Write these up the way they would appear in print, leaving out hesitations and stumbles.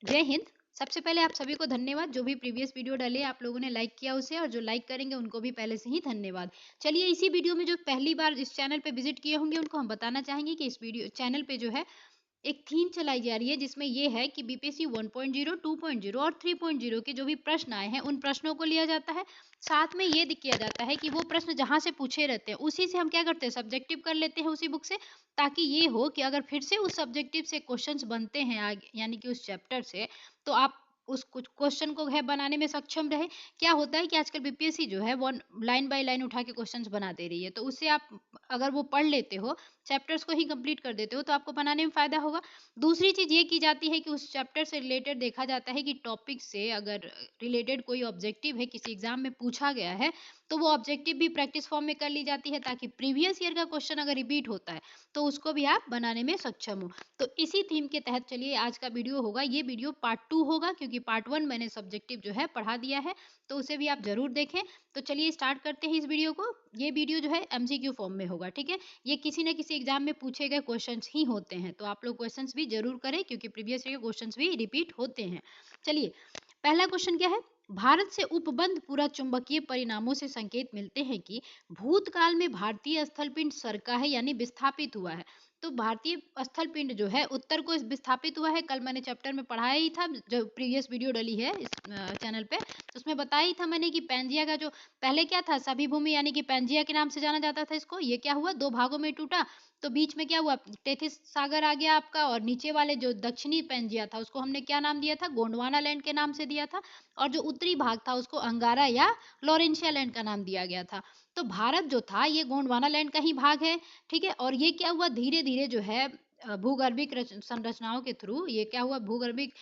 जय हिंद। सबसे पहले आप सभी को धन्यवाद। जो भी प्रीवियस वीडियो डाले आप लोगों ने लाइक किया उसे, और जो लाइक करेंगे उनको भी पहले से ही धन्यवाद। चलिए, इसी वीडियो में जो पहली बार इस चैनल पे विजिट किए होंगे उनको हम बताना चाहेंगे कि इस वीडियो चैनल पे जो है एक थीम चलाई जा रही है, जिसमें ये है कि बीपीएससी 1.0, 2.0 और 3.0 के जो भी प्रश्न आए हैं उन प्रश्नों को लिया जाता है। साथ में ये किया जाता है कि वो प्रश्न जहां से पूछे रहते हैं उसी से हम क्या करते हैं, सब्जेक्टिव कर लेते हैं उसी बुक से, ताकि ये हो कि अगर फिर से उस सब्जेक्टिव से क्वेश्चंस बनते हैं आगे, यानी कि उस चैप्टर से, तो आप उस कुछ क्वेश्चन को है बनाने में सक्षम रहे। क्या होता है कि आजकल बीपीएससी जो है वन लाइन बाय लाइन उठा के क्वेश्चंस बना दे रही है, तो उससे आप अगर वो पढ़ लेते हो, चैप्टर्स को ही कंप्लीट कर देते हो, तो आपको बनाने में फायदा होगा। दूसरी चीज ये की जाती है कि उस चैप्टर से रिलेटेड देखा जाता है कि टॉपिक से अगर रिलेटेड कोई ऑब्जेक्टिव है, किसी एग्जाम में पूछा गया है, तो वो ऑब्जेक्टिव भी प्रैक्टिस फॉर्म में कर ली जाती है, ताकि प्रीवियस ईयर का क्वेश्चन अगर रिपीट होता है तो उसको भी आप बनाने में सक्षम हो। तो इसी थीम के तहत चलिए आज का वीडियो होगा, ये वीडियो पार्ट 2 होगा, क्योंकि पार्ट 1 मैंने सब्जेक्टिव जो है पढ़ा दिया है, तो उसे भी आप जरूर देखें। तो चलिए स्टार्ट करते हैं इस वीडियो को। ये वीडियो जो है एमसीक्यू फॉर्म में होगा, ठीक है। ये किसी न किसी एग्जाम में पूछे गए क्वेश्चंस ही होते हैं, तो आप लोग क्वेश्चंस भी जरूर करें, क्योंकि प्रीवियस ईयर के क्वेश्चंस भी रिपीट होते हैं। चलिए, पहला क्वेश्चन क्या है। भारत से उपबंध पूरा चुंबकीय परिणामों से संकेत मिलते हैं कि भूतकाल में भारतीय स्थल पिंड सरका है, यानी विस्थापित हुआ है। तो भारतीय स्थल पिंड जो है उत्तर को विस्थापित हुआ है। कल मैंने चैप्टर में पढ़ाया ही था, जो प्रीवियस वीडियो डली है इस चैनल पे, तो उसमें बताया ही था मैंने कि पैंजिया का जो पहले क्या था, सभी भूमि यानी कि पैंजिया के नाम से जाना जाता था इसको। ये क्या हुआ, दो भागों में टूटा, तो बीच में क्या हुआ, टेथिस सागर आ गया आपका, और नीचे वाले जो दक्षिणी पैंजिया था उसको हमने क्या नाम दिया था, गोंडवाना लैंड के नाम से दिया था, और जो उत्तरी भाग था उसको अंगारा या लॉरेंशिया लैंड का नाम दिया गया था। तो भारत जो था ये गोंडवाना लैंड का ही भाग है, ठीक है। और ये क्या हुआ, धीरे धीरे जो है भूगर्भिक संरचनाओं के थ्रू ये क्या हुआ, भूगर्भिक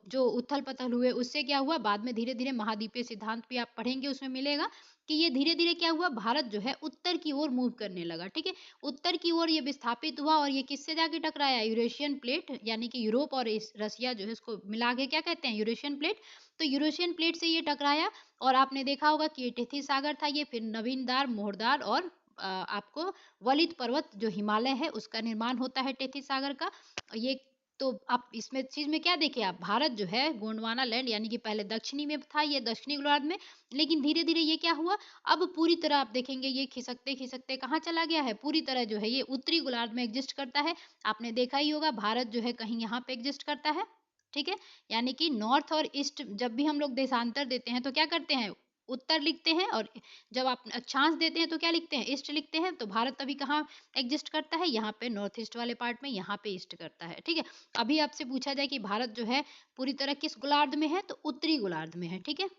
जो उथल पथल हुए उससे क्या हुआ, बाद में धीरे धीरे महाद्वीपीय सिद्धांत भी आप पढ़ेंगे, उसमें मिलेगा कि ये धीरे धीरे क्या हुआ, भारत जो है उत्तर की ओर मूव करने लगा, ठीक है। उत्तर की ओर ये विस्थापित हुआ, और ये किससे जाके टकराया, यूरेशियन प्लेट, यानी कि यूरोप और रसिया जो है इसको मिला के क्या कहते हैं, यूरेशियन प्लेट। तो यूरेशियन प्लेट से ये टकराया, और आपने देखा होगा कि ये टेथी सागर था, ये फिर नवीनदार, मोहरदार और आपको वलित पर्वत जो हिमालय है उसका निर्माण होता है टेथी सागर का। ये तो आप इसमें चीज में क्या देखे, आप भारत जो है गोंडवाना लैंड, यानी कि पहले दक्षिणी में था, ये दक्षिणी गोलार्ध में, लेकिन धीरे धीरे ये क्या हुआ, अब पूरी तरह आप देखेंगे ये खिसकते खिसकते कहाँ चला गया है, पूरी तरह जो है ये उत्तरी गोलार्ध में एग्जिस्ट करता है। आपने देखा ही होगा भारत जो है कहीं यहाँ पे एग्जिस्ट करता है, ठीक है। यानी कि नॉर्थ और ईस्ट जब भी हम लोग देशांतर देते हैं तो क्या करते हैं, उत्तर लिखते हैं, और जब आप अक्षांश देते हैं तो क्या लिखते हैं, ईस्ट लिखते हैं। तो भारत अभी कहाँ एग्जिस्ट करता है, यहाँ पे नॉर्थ ईस्ट वाले पार्ट में, यहाँ पे ईस्ट करता है, ठीक है। अभी आपसे पूछा जाए कि भारत जो है पूरी तरह किस गोलार्ध में है, तो उत्तरी गोलार्ध में है, ठीक है।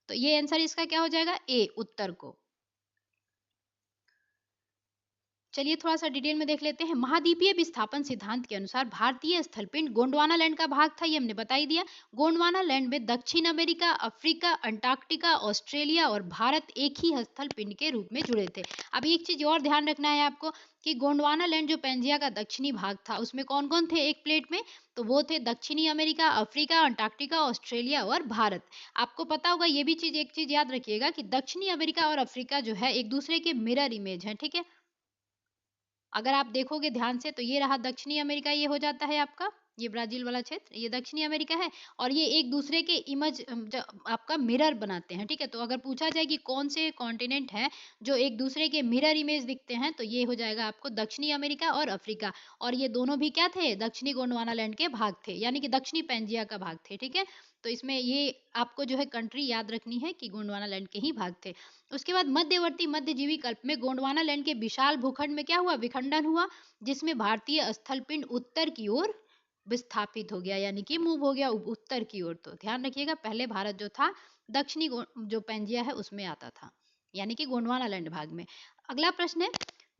तो ये आंसर इसका क्या हो जाएगा, ए, उत्तर को। चलिए थोड़ा सा डिटेल में देख लेते हैं। महाद्वीपीय विस्थापन सिद्धांत के अनुसार भारतीय स्थलपिंड गोंडवाना लैंड का भाग था, ये हमने बता ही दिया। गोंडवाना लैंड में दक्षिण अमेरिका, अफ्रीका, अंटार्कटिका, ऑस्ट्रेलिया और भारत एक ही स्थलपिंड के रूप में जुड़े थे। अब एक चीज और ध्यान रखना है आपको कि गोंडवाना लैंड जो पेंजिया का दक्षिणी भाग था उसमें कौन कौन थे एक प्लेट में, तो वो थे दक्षिणी अमेरिका, अफ्रीका, अंटार्कटिका, ऑस्ट्रेलिया और भारत। आपको पता होगा ये भी चीज, एक चीज याद रखिएगा कि दक्षिणी अमेरिका और अफ्रीका जो है एक दूसरे के मिरर इमेज है, ठीक है। अगर आप देखोगे ध्यान से तो ये रहा दक्षिणी अमेरिका, ये हो जाता है आपका, ये ब्राजील वाला क्षेत्र, ये दक्षिणी अमेरिका है, और ये एक दूसरे के इमेज आपका मिरर बनाते हैं, ठीक है। तो अगर पूछा जाए कि कौन से कॉन्टिनेंट है जो एक दूसरे के मिरर इमेज दिखते हैं, तो ये हो जाएगा आपको दक्षिणी अमेरिका और अफ्रीका। और ये दोनों भी क्या थे, दक्षिणी गोंडवाना लैंड के भाग थे, यानी कि दक्षिणी पेंजिया का भाग थे, ठीक है। तो इसमें ये आपको जो है कंट्री याद रखनी है कि गोंडवाना लैंड के ही भाग थे। उसके बाद मध्यवर्ती मध्यजीवी कल्प में गोंडवाना लैंड के विशाल भूखंड में क्या हुआ, विखंडन हुआ, जिसमें भारतीय स्थलपिंड उत्तर की ओर विस्थापित हो गया, यानी कि मूव हो गया उत्तर की ओर। तो ध्यान रखिएगा पहले भारत जो था दक्षिणी जो पेंजिया है उसमें आता था, यानी कि गोंडवाना लैंड भाग में। अगला प्रश्न है,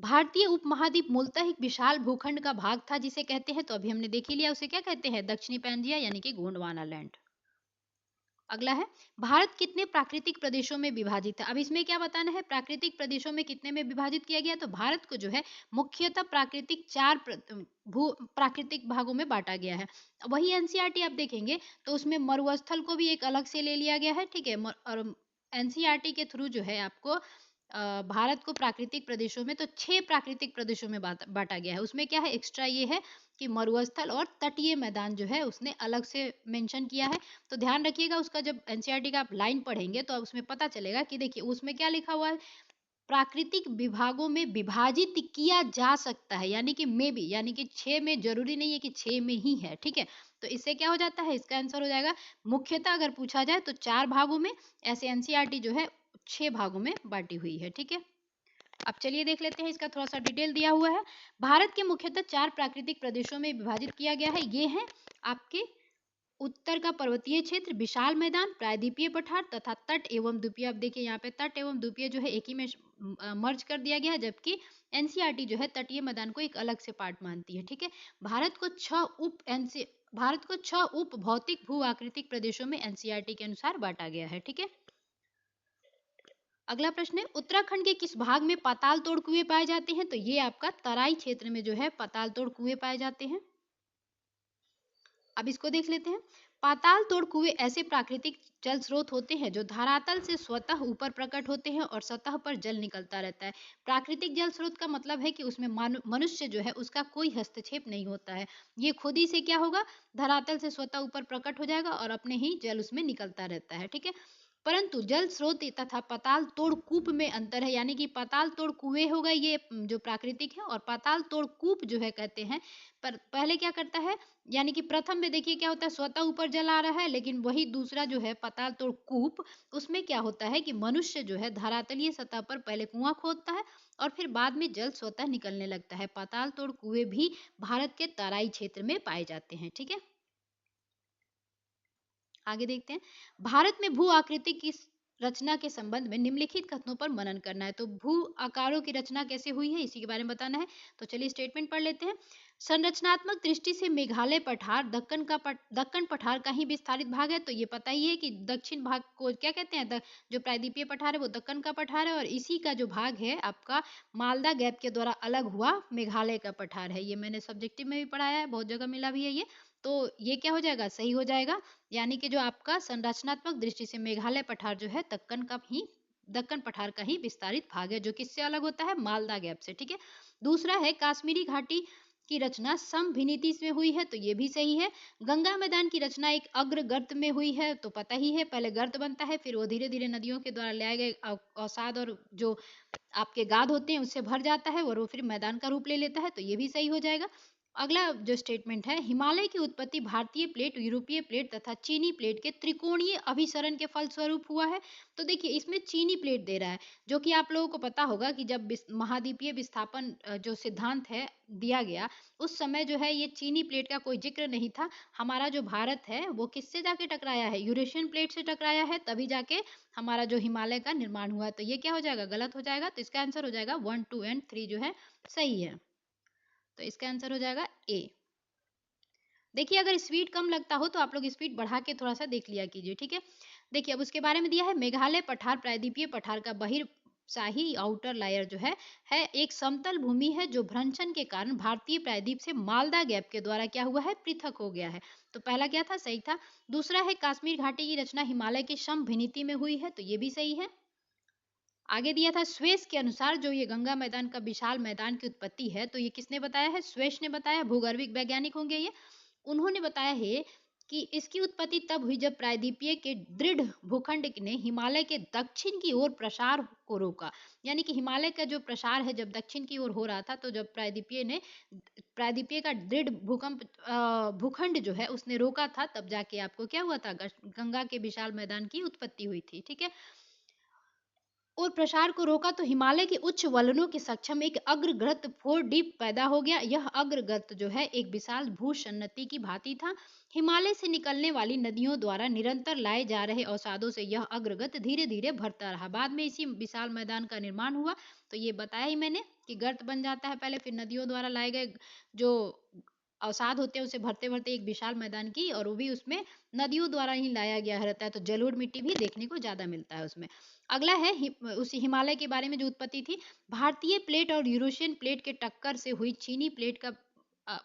भारतीय उपमहाद्वीप मूलतः एक विशाल भूखंड का भाग था जिसे कहते हैं, तो अभी हमने देख ही लिया उसे क्या कहते हैं, दक्षिणी पेंजिया यानी कि गोंडवाना लैंड। अगला है, भारत कितने प्राकृतिक प्रदेशों में विभाजित है। अब इसमें क्या बताना है, प्राकृतिक प्रदेशों में कितने में विभाजित किया गया, तो भारत को जो है मुख्यतः प्राकृतिक भू प्राकृतिक भागों में बांटा गया है। वही एनसीईआरटी आप देखेंगे तो उसमें मरुस्थल को भी एक अलग से ले लिया गया है, ठीक है। और एनसीईआरटी के थ्रू जो है आपको भारत को प्राकृतिक प्रदेशों में तो 6 प्राकृतिक प्रदेशों में बांटा गया है। उसमें क्या है एक्स्ट्रा, ये है कि मरुस्थल और तटीय मैदान जो है उसने अलग से मेंशन किया है। तो ध्यान रखिएगा, उसका जब एनसीईआरटी का आप लाइन पढ़ेंगे तो उसमें पता चलेगा कि देखिए उसमें क्या लिखा हुआ है, प्राकृतिक विभागों में विभाजित किया जा सकता है, यानी कि मे भी, यानी कि 6 में, जरूरी नहीं है कि 6 में ही है, ठीक है। तो इससे क्या हो जाता है, इसका आंसर हो जाएगा मुख्यतः अगर पूछा जाए तो 4 भागों में, ऐसे एनसीईआरटी जो है 6 भागों में बांटी हुई है, ठीक है। अब चलिए देख लेते हैं, इसका थोड़ा सा डिटेल दिया हुआ है। भारत के मुख्यतः 4 प्राकृतिक प्रदेशों में विभाजित किया गया है। ये हैं आपके उत्तर का पर्वतीय क्षेत्र, विशाल मैदान, प्रायद्वीपीय पठार तथा तट एवं द्वीपीय। अब देखिए यहाँ पे तट एवं द्वीपीय जो है एक ही में मर्ज कर दिया गया है, जबकि एनसीईआरटी जो है तटीय मैदान को एक अलग से पार्ट मानती है, ठीक है। भारत को 6 उप भौतिक भू आकृतिक प्रदेशों में एनसीईआरटी के अनुसार बांटा गया है, ठीक है। अगला प्रश्न है, उत्तराखंड के किस भाग में पाताल तोड़ कुएं पाए जाते हैं? तो ये आपका तराई क्षेत्र में जो है पाताल तोड़ कुएं पाए जाते हैं। अब इसको देख लेते हैं। पाताल तोड़ कुएं ऐसे प्राकृतिक जल स्रोत होते हैं जो धरातल से स्वतः ऊपर प्रकट होते हैं और सतह पर जल निकलता रहता है। प्राकृतिक जल स्रोत का मतलब है कि उसमें मनुष्य जो है उसका कोई हस्तक्षेप नहीं होता है। ये खुद ही से क्या होगा, धरातल से स्वतः ऊपर प्रकट हो जाएगा और अपने ही जल उसमें निकलता रहता है, ठीक है। परंतु जल स्रोत तथा पाताल तोड़ कूप में अंतर है, यानी कि पाताल तोड़ कुएं होगा ये जो प्राकृतिक है, और पाताल तोड़ कूप जो है कहते हैं, पर पहले क्या करता है, यानी कि प्रथम में देखिए क्या होता है, स्वतः ऊपर जल आ रहा है, लेकिन वही दूसरा जो है पाताल तोड़ कूप, उसमें क्या होता है कि मनुष्य जो है धरातलीय सतह पर पहले कुआं खोदता है और फिर बाद में जल स्वतः निकलने लगता है। पाताल तोड़ कुएं भी भारत के तराई क्षेत्र में पाए जाते हैं, ठीक है। आगे देखते हैं, भारत में भू आकृति की रचना के संबंध में निम्नलिखित कथनों पर मनन करना है। तो भू आकारों की रचना कैसे हुई है इसी के बारे में बताना है। तो चलिए स्टेटमेंट पढ़ लेते हैं। संरचनात्मक दृष्टि से मेघालय पठार दक्कन पठार का ही विस्तारित भाग है। तो ये पता ही है कि दक्षिण भाग को क्या कहते हैं, जो प्रायद्वीपीय पठार है वो दक्कन का पठार है, और इसी का जो भाग है आपका मालदा गैप के द्वारा अलग हुआ मेघालय का पठार है। ये मैंने सब्जेक्टिव में भी पढ़ाया है, बहुत जगह मिला भी है ये। तो ये क्या हो जाएगा, सही हो जाएगा। यानी कि जो आपका संरचनात्मक दृष्टि से मेघालय पठार जो है दक्कन पठार का ही विस्तारित भाग है, जो किससे अलग होता है, मालदा गैप से, ठीक है। दूसरा है, काश्मीरी घाटी की रचना समभिनीति में हुई है। तो ये भी सही है। गंगा मैदान की रचना एक अग्र गर्त में हुई है। तो पता ही है, पहले गर्त बनता है, फिर वो धीरे धीरे नदियों के द्वारा लाए गए अवसाद और जो आपके गाद होते हैं उससे भर जाता है और वो फिर मैदान का रूप ले लेता है। तो ये भी सही हो जाएगा। अगला जो स्टेटमेंट है, हिमालय की उत्पत्ति भारतीय प्लेट, यूरोपीय प्लेट तथा चीनी प्लेट के त्रिकोणीय अभिसरण के फलस्वरूप हुआ है। तो देखिए इसमें चीनी प्लेट दे रहा है, जो कि आप लोगों को पता होगा कि जब महाद्वीपीय विस्थापन जो सिद्धांत है दिया गया, उस समय जो है ये चीनी प्लेट का कोई जिक्र नहीं था। हमारा जो भारत है वो किससे जाके टकराया है, यूरेशियन प्लेट से टकराया है, तभी जाके हमारा जो हिमालय का निर्माण हुआ। तो ये क्या हो जाएगा, गलत हो जाएगा। तो इसका आंसर हो जाएगा 1, 2 एंड 3 जो है सही है। तो इसका आंसर हो जाएगा ए। देखिए अगर स्पीड कम लगता हो तो आप लोग स्पीड बढ़ा के थोड़ा सा देख लिया कीजिए, ठीक है। देखिए अब उसके बारे में दिया है, मेघालय पठार प्रायद्वीपीय पठार का शाही आउटर लायर जो है एक समतल भूमि है जो भ्रंशन के कारण भारतीय प्रायद्वीप से मालदा गैप के द्वारा क्या हुआ है, पृथक हो गया है। तो पहला क्या था, सही था। दूसरा है, कश्मीर घाटी की रचना हिमालय के समभिनीति में हुई है। तो ये भी सही है। आगे दिया था, स्वेस के अनुसार जो ये गंगा मैदान का विशाल मैदान की उत्पत्ति है, तो ये किसने बताया है, स्वेस ने बताया। भूगर्भिक वैज्ञानिक होंगे ये, उन्होंने बताया है कि इसकी उत्पत्ति तब हुई जब प्रायद्वीपीय के दृढ़ भूखंड ने हिमालय के दक्षिण की ओर प्रसार को रोका। यानी कि हिमालय का जो प्रसार है जब दक्षिण की ओर हो रहा था, तो जब प्रायद्वीपीय का दृढ़ भूखंड जो है उसने रोका था, तब जाके आपको क्या हुआ था, गंगा के विशाल मैदान की उत्पत्ति हुई थी, ठीक है। और प्रसार को रोका तो हिमालय के उच्च वलनों के सक्षम एक अग्रगर्त फोर डीप पैदा हो गया। यह अग्रगर्त जो है एक विशाल भूसन्नति की भांति था। हिमालय से निकलने वाली नदियों द्वारा निरंतर लाए जा रहे अवसादों से यह अग्रगर्त धीरे धीरे भरता रहा। बाद में इसी विशाल मैदान का निर्माण हुआ। तो ये बताया ही मैंने कि गर्त बन जाता है पहले, फिर नदियों द्वारा लाए गए जो अवसाद होते हैं उसे भरते भरते एक विशाल मैदान की, और वो भी उसमें नदियों द्वारा ही लाया गया रहता है। तो जलोढ़ मिट्टी भी देखने को ज्यादा मिलता है उसमें। अगला है उसी हिमालय के बारे में जो उत्पत्ति थी, भारतीय प्लेट और यूरोशियन प्लेट के टक्कर से हुई चीनी प्लेट का।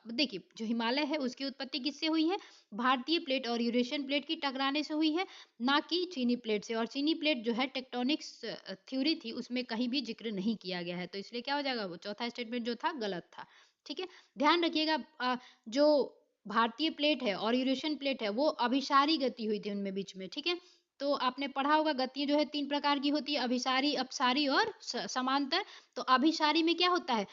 देखिए जो हिमालय है उसकी उत्पत्ति किससे हुई है, भारतीय प्लेट और यूरेशियन प्लेट की टकराने से हुई है, ना कि चीनी प्लेट से। और चीनी प्लेट जो है टेक्टोनिक्स थ्योरी थी उसमें कहीं भी जिक्र नहीं किया गया है। तो इसलिए क्या हो जाएगा, वो चौथा स्टेटमेंट जो था गलत था। ठीक है, ध्यान रखिएगा। जो भारतीय प्लेट है और यूरेशियन प्लेट है वो अभिसारी गति हुई थी उनमें बीच में, ठीक है। तो आपने पढ़ा होगा गतियां जो है 3 प्रकार की होती है, अभिसारी, अपसारी और समांतर। तो अभिसारी में क्या होता है,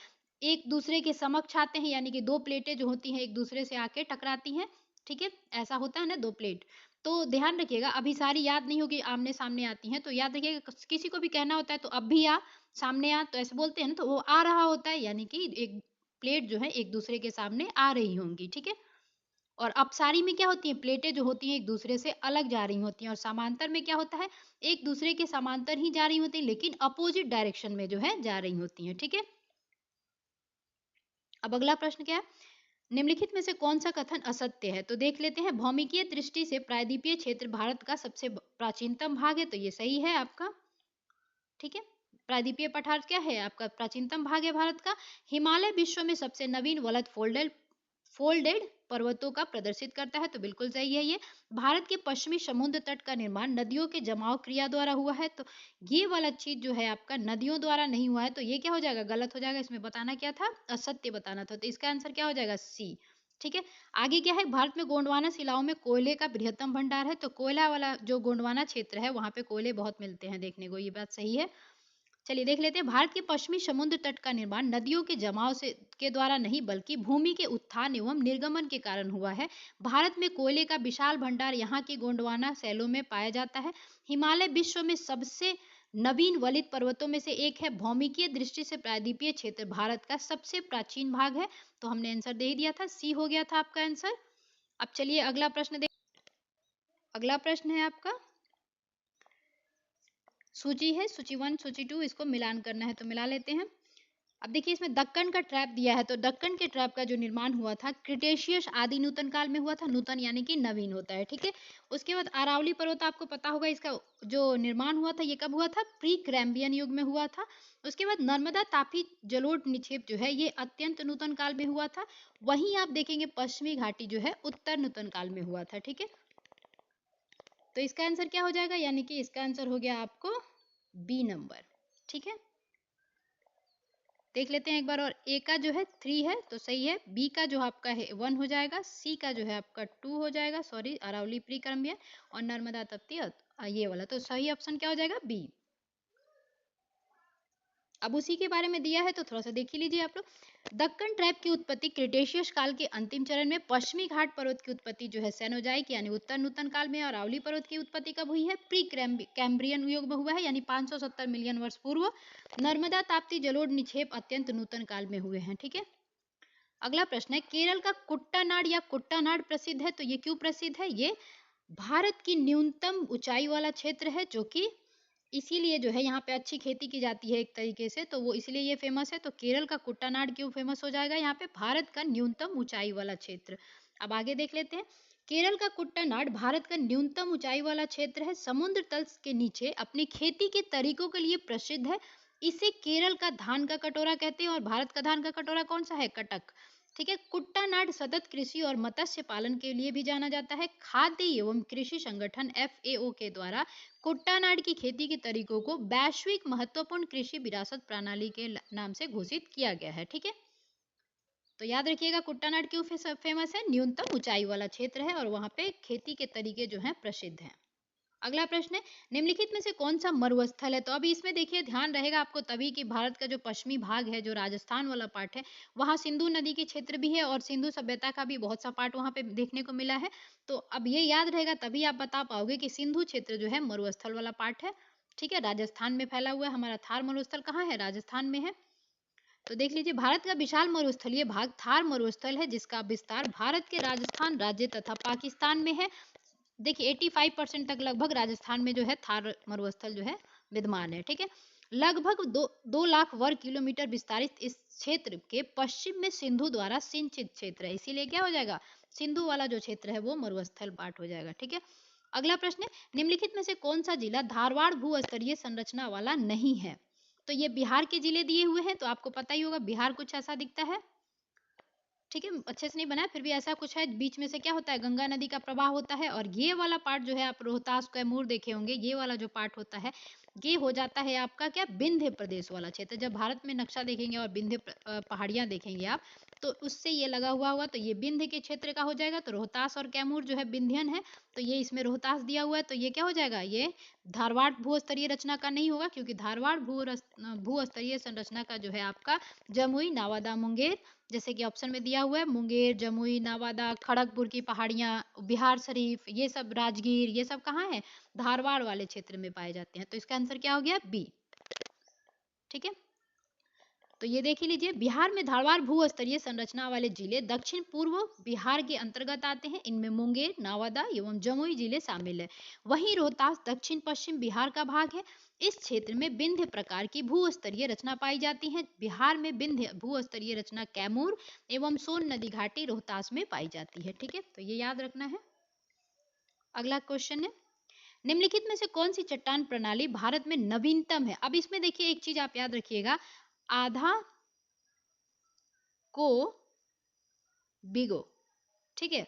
एक दूसरे के समक्ष आते हैं, यानी कि दो प्लेटें जो होती हैं एक दूसरे से आके टकराती हैं, ठीक है, ऐसा होता है ना, दो प्लेट। तो ध्यान रखिएगा, अभिसारी याद नहीं होगी, आमने सामने आती हैं, तो याद रखिएगा किसी को भी कहना होता है तो अब भी आ, सामने आ, तो ऐसे बोलते हैं ना, तो वो आ रहा होता है, यानी कि एक प्लेट जो है एक दूसरे के सामने आ रही होंगी, ठीक है। और अपसारी में क्या होती है, प्लेटें जो होती हैं एक दूसरे से अलग जा रही होती हैं। और समांतर में क्या होता है, एक दूसरे के समांतर ही जा रही होती हैं लेकिन अपोजिट डायरेक्शन में जो है जा रही होती हैं, ठीक है। अब अगला प्रश्न क्या है, निम्नलिखित में से कौन सा कथन असत्य है, तो देख लेते हैं। भौमिकीय दृष्टि से प्रायद्वीपीय क्षेत्र भारत का सबसे प्राचीनतम भाग है, तो ये सही है आपका, ठीक है। प्रायद्वीपीय पठार क्या है आपका, प्राचीनतम भाग है भारत का। हिमालय विश्व में सबसे नवीन वलय फोल्डेड पर्वतों का प्रदर्शित करता है, तो बिल्कुल सही है ये। भारत के पश्चिमी समुद्र तट का निर्माण नदियों के जमाव क्रिया द्वारा हुआ है, तो ये वाला चीज जो है आपका नदियों द्वारा नहीं हुआ है, तो ये क्या हो जाएगा, गलत हो जाएगा। इसमें बताना क्या था, असत्य बताना था, तो इसका आंसर क्या हो जाएगा, सी, ठीक है। आगे क्या है, भारत में गोंडवाना शिलाओं में कोयले का बृहत्तम भंडार है, तो कोयला वाला जो गोंडवाना क्षेत्र है वहां पे कोयले बहुत मिलते हैं देखने को, ये बात सही है। चलिए देख लेते हैं, भारत के पश्चिमी समुद्र तट का निर्माण नदियों के जमाव से के द्वारा नहीं बल्कि भूमि के उत्थान एवं निर्गमन के कारण हुआ है। भारत में कोयले का विशाल भंडार यहाँ के गोंडवाना शैलों में पाया जाता है। हिमालय विश्व में सबसे नवीन वलित पर्वतों में से एक है। भौमिकीय दृष्टि से प्रायद्वीपीय क्षेत्र भारत का सबसे प्राचीन भाग है, तो हमने आंसर दे ही दिया था, सी हो गया था आपका आंसर। अब चलिए अगला प्रश्न देख, अगला प्रश्न है आपका, सूची है, सूची 1 सूची 2, इसको मिलान करना है, तो मिला लेते हैं। अब देखिए इसमें दक्कन का ट्रैप दिया है, तो दक्कन के ट्रैप का जो निर्माण हुआ था क्रिटेशियस आदि नूतन काल में हुआ था, नूतन यानी कि नवीन होता है, ठीक है। उसके बाद अरावली पर्वत आपको पता होगा, इसका जो निर्माण हुआ था ये कब हुआ था, प्री कैम्ब्रियन युग में हुआ था। उसके बाद नर्मदा तापी जलोढ़ निक्षेप जो है ये अत्यंत नूतन काल में हुआ था। वहीं आप देखेंगे पश्चिमी घाटी जो है उत्तर नूतन काल में हुआ था, ठीक है। तो इसका आंसर क्या हो जाएगा, यानी कि इसका आंसर हो गया आपको बी नंबर, ठीक है। देख लेते हैं एक बार और, ए का जो है 3 है तो सही है, बी का जो आपका है 1 हो जाएगा, सी का जो है आपका 2 हो जाएगा, सॉरी अरावली प्री कर्म्य, और नर्मदा तप्ती ये वाला, तो सही ऑप्शन क्या हो जाएगा, बी। अब उसी के बारे में दिया है तो थोड़ा सा देख ही लीजिए आप लोग। दक्कन ट्रैप की उत्पत्ति क्रिटेशियस काल के अंतिम चरण में, पश्चिमी घाट पर्वत की उत्पत्ति जो है सेनोजाइक यानी उत्तर नूतन काल में, और अरावली पर्वत की उत्पत्ति कब हुई है, प्री कैम्ब्रियन युग में हुआ है, यानी 570 मिलियन वर्ष पूर्व। नर्मदा ताप्ती जलोढ़ निक्षेप अत्यंत नूतन काल में हुए हैं, ठीक है। अगला प्रश्न है, केरल का कुट्टानाड या कुट्टानाड प्रसिद्ध है, तो ये क्यों प्रसिद्ध है, ये भारत की न्यूनतम ऊंचाई वाला क्षेत्र है, जो कि इसीलिए जो है यहाँ पे अच्छी खेती की जाती है एक तरीके से, तो वो इसलिए ये फेमस है। तो केरल का कुट्टानाड क्यों फेमस हो जाएगा, यहाँ पे भारत का न्यूनतम ऊंचाई वाला क्षेत्र। अब आगे देख लेते हैं, केरल का कुट्टानाड भारत का न्यूनतम ऊंचाई वाला क्षेत्र है, समुद्र तल के नीचे अपनी खेती के तरीकों के लिए प्रसिद्ध है। इसे केरल का धान का कटोरा कहते हैं, और भारत का धान का कटोरा कौन सा है, कटक, ठीक है। कुट्टानाड सतत कृषि और मत्स्य पालन के लिए भी जाना जाता है। खाद्य एवं कृषि संगठन FAO के द्वारा कुट्टानाड की खेती के तरीकों को वैश्विक महत्वपूर्ण कृषि विरासत प्रणाली के नाम से घोषित किया गया है, ठीक है। तो याद रखिएगा कुट्टानाड क्यों फेमस है, न्यूनतम ऊंचाई वाला क्षेत्र है और वहां पे खेती के तरीके जो हैं प्रसिद्ध हैं। अगला प्रश्न है, निम्नलिखित में से कौन सा मरुस्थल है, तो अभी इसमें देखिए ध्यान रहेगा आपको तभी कि भारत का जो पश्चिमी भाग है, जो राजस्थान वाला पार्ट है, वहाँ सिंधु नदी के क्षेत्र भी है और सिंधु सभ्यता का भी बहुत सा पार्ट वहाँ पे देखने को मिला है। तो अब ये याद रहेगा तभी आप बता पाओगे कि सिंधु क्षेत्र जो है मरुस्थल वाला पार्ट है, ठीक है। राजस्थान में फैला हुआ है, हमारा थार मरुस्थल कहाँ है, राजस्थान में है। तो देख लीजिए, भारत का विशाल मरुस्थलीय भाग थार मरुस्थल है, जिसका विस्तार भारत के राजस्थान राज्य तथा पाकिस्तान में है। देखिए 85% तक लगभग राजस्थान में जो है थार मरुस्थल जो है विद्यमान है, ठीक है। लगभग 2 लाख वर्ग किलोमीटर विस्तारित इस क्षेत्र के पश्चिम में सिंधु द्वारा सिंचित क्षेत्र है, इसीलिए क्या हो जाएगा, सिंधु वाला जो क्षेत्र है वो मरुस्थल पार्ट हो जाएगा, ठीक है। अगला प्रश्न है, निम्नलिखित में से कौन सा जिला धारवाड़ भू-स्तरीय संरचना वाला नहीं है, तो ये बिहार के जिले दिए हुए हैं, तो आपको पता ही होगा बिहार कुछ ऐसा दिखता है, ठीक है। अच्छे से नहीं बना है फिर भी ऐसा कुछ है, बीच में से क्या होता है, गंगा नदी का प्रवाह होता है, और ये वाला पार्ट जो है आप रोहतास कैमूर देखे होंगे, ये वाला जो पार्ट होता है ये हो जाता है आपका क्या, विंध्य प्रदेश वाला क्षेत्र। जब भारत में नक्शा देखेंगे और विंध्य पहाड़ियां देखेंगे आप, तो उससे ये लगा हुआ होगा, तो ये विंध्य के क्षेत्र का हो जाएगा। तो रोहतास और कैमूर जो है विंध्यन है, तो ये इसमें रोहतास दिया हुआ है, तो ये क्या हो जाएगा, ये धारवाड़ भूस्तरीय रचना का नहीं होगा, क्योंकि धारवाड़ भूस्तरीय संरचना का जो है आपका जमुई, नवादा, मुंगेर, जैसे कि ऑप्शन में दिया हुआ है, मुंगेर, जमुई, नवादा, खड़गपुर की पहाड़ियां, बिहार शरीफ, ये सब राजगीर, ये सब कहाँ है, धारवाड़ वाले क्षेत्र में पाए जाते हैं। तो इसका आंसर क्या हो गया, बी। ठीक है, तो ये देख लीजिए, बिहार में धारवाड़ भूस्तरीय संरचना वाले जिले दक्षिण पूर्व बिहार के अंतर्गत आते हैं। इनमें मुंगेर, नवादा एवं जमुई जिले शामिल है। वहीं रोहतास दक्षिण पश्चिम बिहार का भाग है। इस क्षेत्र में विंध्य प्रकार की भूस्तरीय रचना पाई जाती है। बिहार में विंध्य भूस्तरीय रचना कैमूर एवं सोन नदी घाटी रोहतास में पाई जाती है। ठीक है, तो ये याद रखना है। अगला क्वेश्चन है, निम्नलिखित में से कौन सी चट्टान प्रणाली भारत में नवीनतम है। अब इसमें देखिए एक चीज आप याद रखिएगा, आधा को बिगो। ठीक है,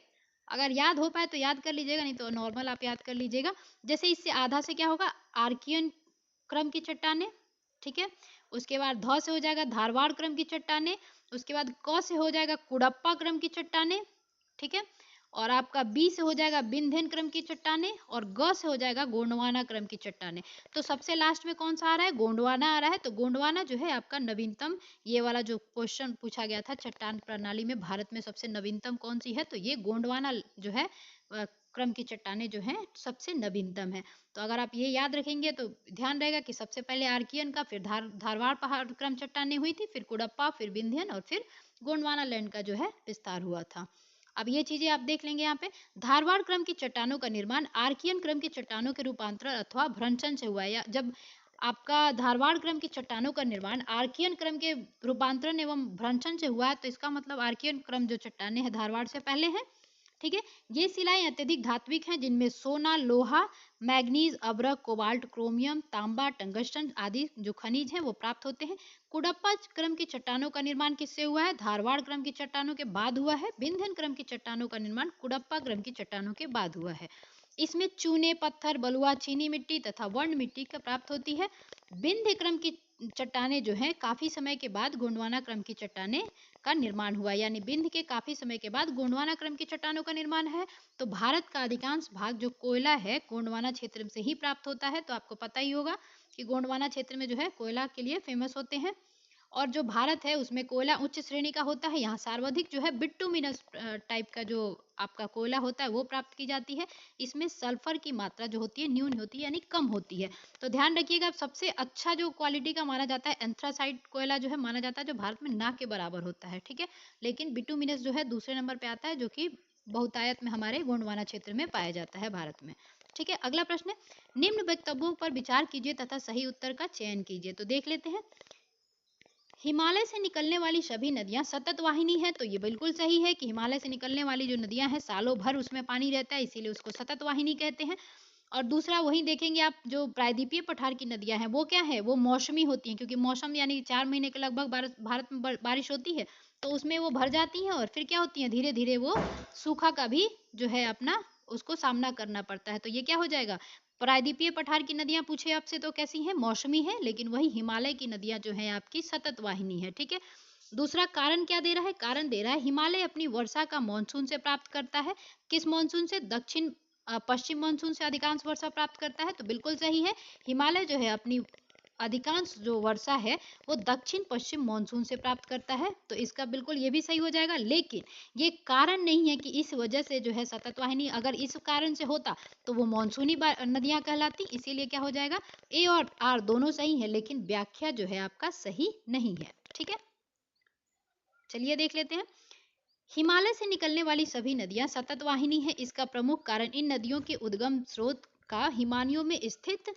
अगर याद हो पाए तो याद कर लीजिएगा, नहीं तो नॉर्मल आप याद कर लीजिएगा। जैसे इससे आधा से क्या होगा, आर्कियन क्रम की चट्टानें। ठीक है, उसके बाद ध से हो जाएगा धारवाड़ क्रम की चट्टानें। उसके बाद क से हो जाएगा कुडप्पा क्रम की चट्टानें। ठीक है, और आपका बी से हो जाएगा विंध्यन क्रम की चट्टानें, और ग से हो जाएगा गोंडवाना क्रम की चट्टानें। तो सबसे लास्ट में कौन सा आ रहा है, गोंडवाना आ रहा है। तो गोंडवाना जो है आपका नवीनतम, ये वाला जो क्वेश्चन पूछा गया था चट्टान प्रणाली में भारत में सबसे नवीनतम कौन सी है, तो ये गोंडवाना जो है क्रम की चट्टानें जो हैं सबसे नवीनतम है। तो अगर आप ये याद रखेंगे तो ध्यान रहेगा कि सबसे पहले आर्कियन का, फिर धारवाड़ पहाड़ क्रम चट्टानें हुई थी, फिर कुडप्पा, फिर विंध्यन, और फिर गोंडवाना लैंड का जो है विस्तार हुआ था। अब ये चीजें आप देख लेंगे यहाँ पे, धारवाड़ क्रम की चट्टानों का निर्माण आर्कियन क्रम की चट्टानों के रूपांतरण अथवा भ्रंशन से हुआ है। या जब आपका धारवाड़ क्रम की चट्टानों का निर्माण आर्कियन क्रम के रूपांतरण एवं भ्रंशन से हुआ है, तो इसका मतलब आर्कियन क्रम जो चट्टानें हैं धारवाड़ से पहले हैं। ठीक है, ये शिलाएं अत्यधिक धात्विक हैं, जिनमें सोना, लोहा, मैग्नीज, अभ्रक, कोबाल्ट, क्रोमियम, तांबा, टंगस्टन आदि जो खनिज हैं वो प्राप्त होते हैं। कुडप्पा क्रम की चट्टानों का निर्माण किससे हुआ है, धारवाड़ क्रम की चट्टानों के बाद हुआ है। विंध्यन क्रम की चट्टानों का निर्माण कुडप्पा क्रम की चट्टानों के बाद हुआ है। इसमें चूने, पत्थर, बलुआ, चीनी मिट्टी तथा वर्ण मिट्टी का प्राप्त होती है। विंध्य क्रम की चट्टानें जो हैं काफी समय के बाद गोंडवाना क्रम की चट्टानें का निर्माण हुआ, यानी विंध्य के काफी समय के बाद गोंडवाना क्रम की चट्टानों का निर्माण है। तो भारत का अधिकांश भाग जो कोयला है गोंडवाना क्षेत्र से ही प्राप्त होता है। तो आपको पता ही होगा कि गोंडवाना क्षेत्र में जो है कोयला के लिए फेमस होते हैं। और जो भारत है उसमें कोयला उच्च श्रेणी का होता है। यहाँ सर्वाधिक जो है बिट्टुमिनस टाइप का जो आपका कोयला होता है वो प्राप्त की जाती है। इसमें सल्फर की मात्रा जो होती है न्यून होती है, यानी कम होती है। तो ध्यान रखिएगा, सबसे अच्छा जो क्वालिटी का माना जाता है एंथ्रासाइट कोयला जो है माना जाता है, जो भारत में ना के बराबर होता है। ठीक है, लेकिन बिटुमिनस जो है दूसरे नंबर पे आता है, जो कि बहुतायत में हमारे गोंडवाना क्षेत्र में पाया जाता है भारत में। ठीक है, अगला प्रश्न है, निम्न वक्तव्यों पर विचार कीजिए तथा सही उत्तर का चयन कीजिए। तो देख लेते हैं, हिमालय से निकलने वाली सभी नदियां सतत वाहिनी है। तो ये बिल्कुल सही है कि हिमालय से निकलने वाली जो नदियां हैं सालों भर उसमें पानी रहता है, इसीलिए उसको सतत वाहिनी कहते हैं। और दूसरा वही देखेंगे आप, जो प्रायद्वीपीय पठार की नदियां हैं वो क्या है, वो मौसमी होती हैं, क्योंकि मौसम यानी 4 महीने के लगभग भारत में बारिश होती है, तो उसमें वो भर जाती हैं और फिर क्या होती हैं, धीरे धीरे वो सूखा का भी जो है अपना उसको सामना करना पड़ता है। तो ये क्या हो जाएगा, प्रायद्वीपीय पठार की नदियां पूछे आपसे तो कैसी हैं, मौसमी है, लेकिन वही हिमालय की नदियां जो है आपकी सतत वाहिनी है। ठीक है, दूसरा कारण क्या दे रहा है, कारण दे रहा है हिमालय अपनी वर्षा का मानसून से प्राप्त करता है। किस मानसून से, दक्षिण पश्चिम मानसून से अधिकांश वर्षा प्राप्त करता है। तो बिल्कुल सही है, हिमालय जो है अपनी अधिकांश जो वर्षा है वो दक्षिण पश्चिम मानसून से प्राप्त करता है। तो इसका बिल्कुल ये भी सही हो जाएगा, लेकिन ये कारण नहीं है कि इस वजह से जो है सतत वाहिनी, अगर इस कारण से होता तो वो मानसूनी नदियां कहलाती। इसीलिए क्या हो जाएगा, ए और आर दोनों सही है, लेकिन व्याख्या जो है आपका सही नहीं है। ठीक है, चलिए देख लेते हैं, हिमालय से निकलने वाली सभी नदियां सतत वाहिनी है। इसका प्रमुख कारण इन नदियों के उद्गम स्रोत का हिमानियों में स्थित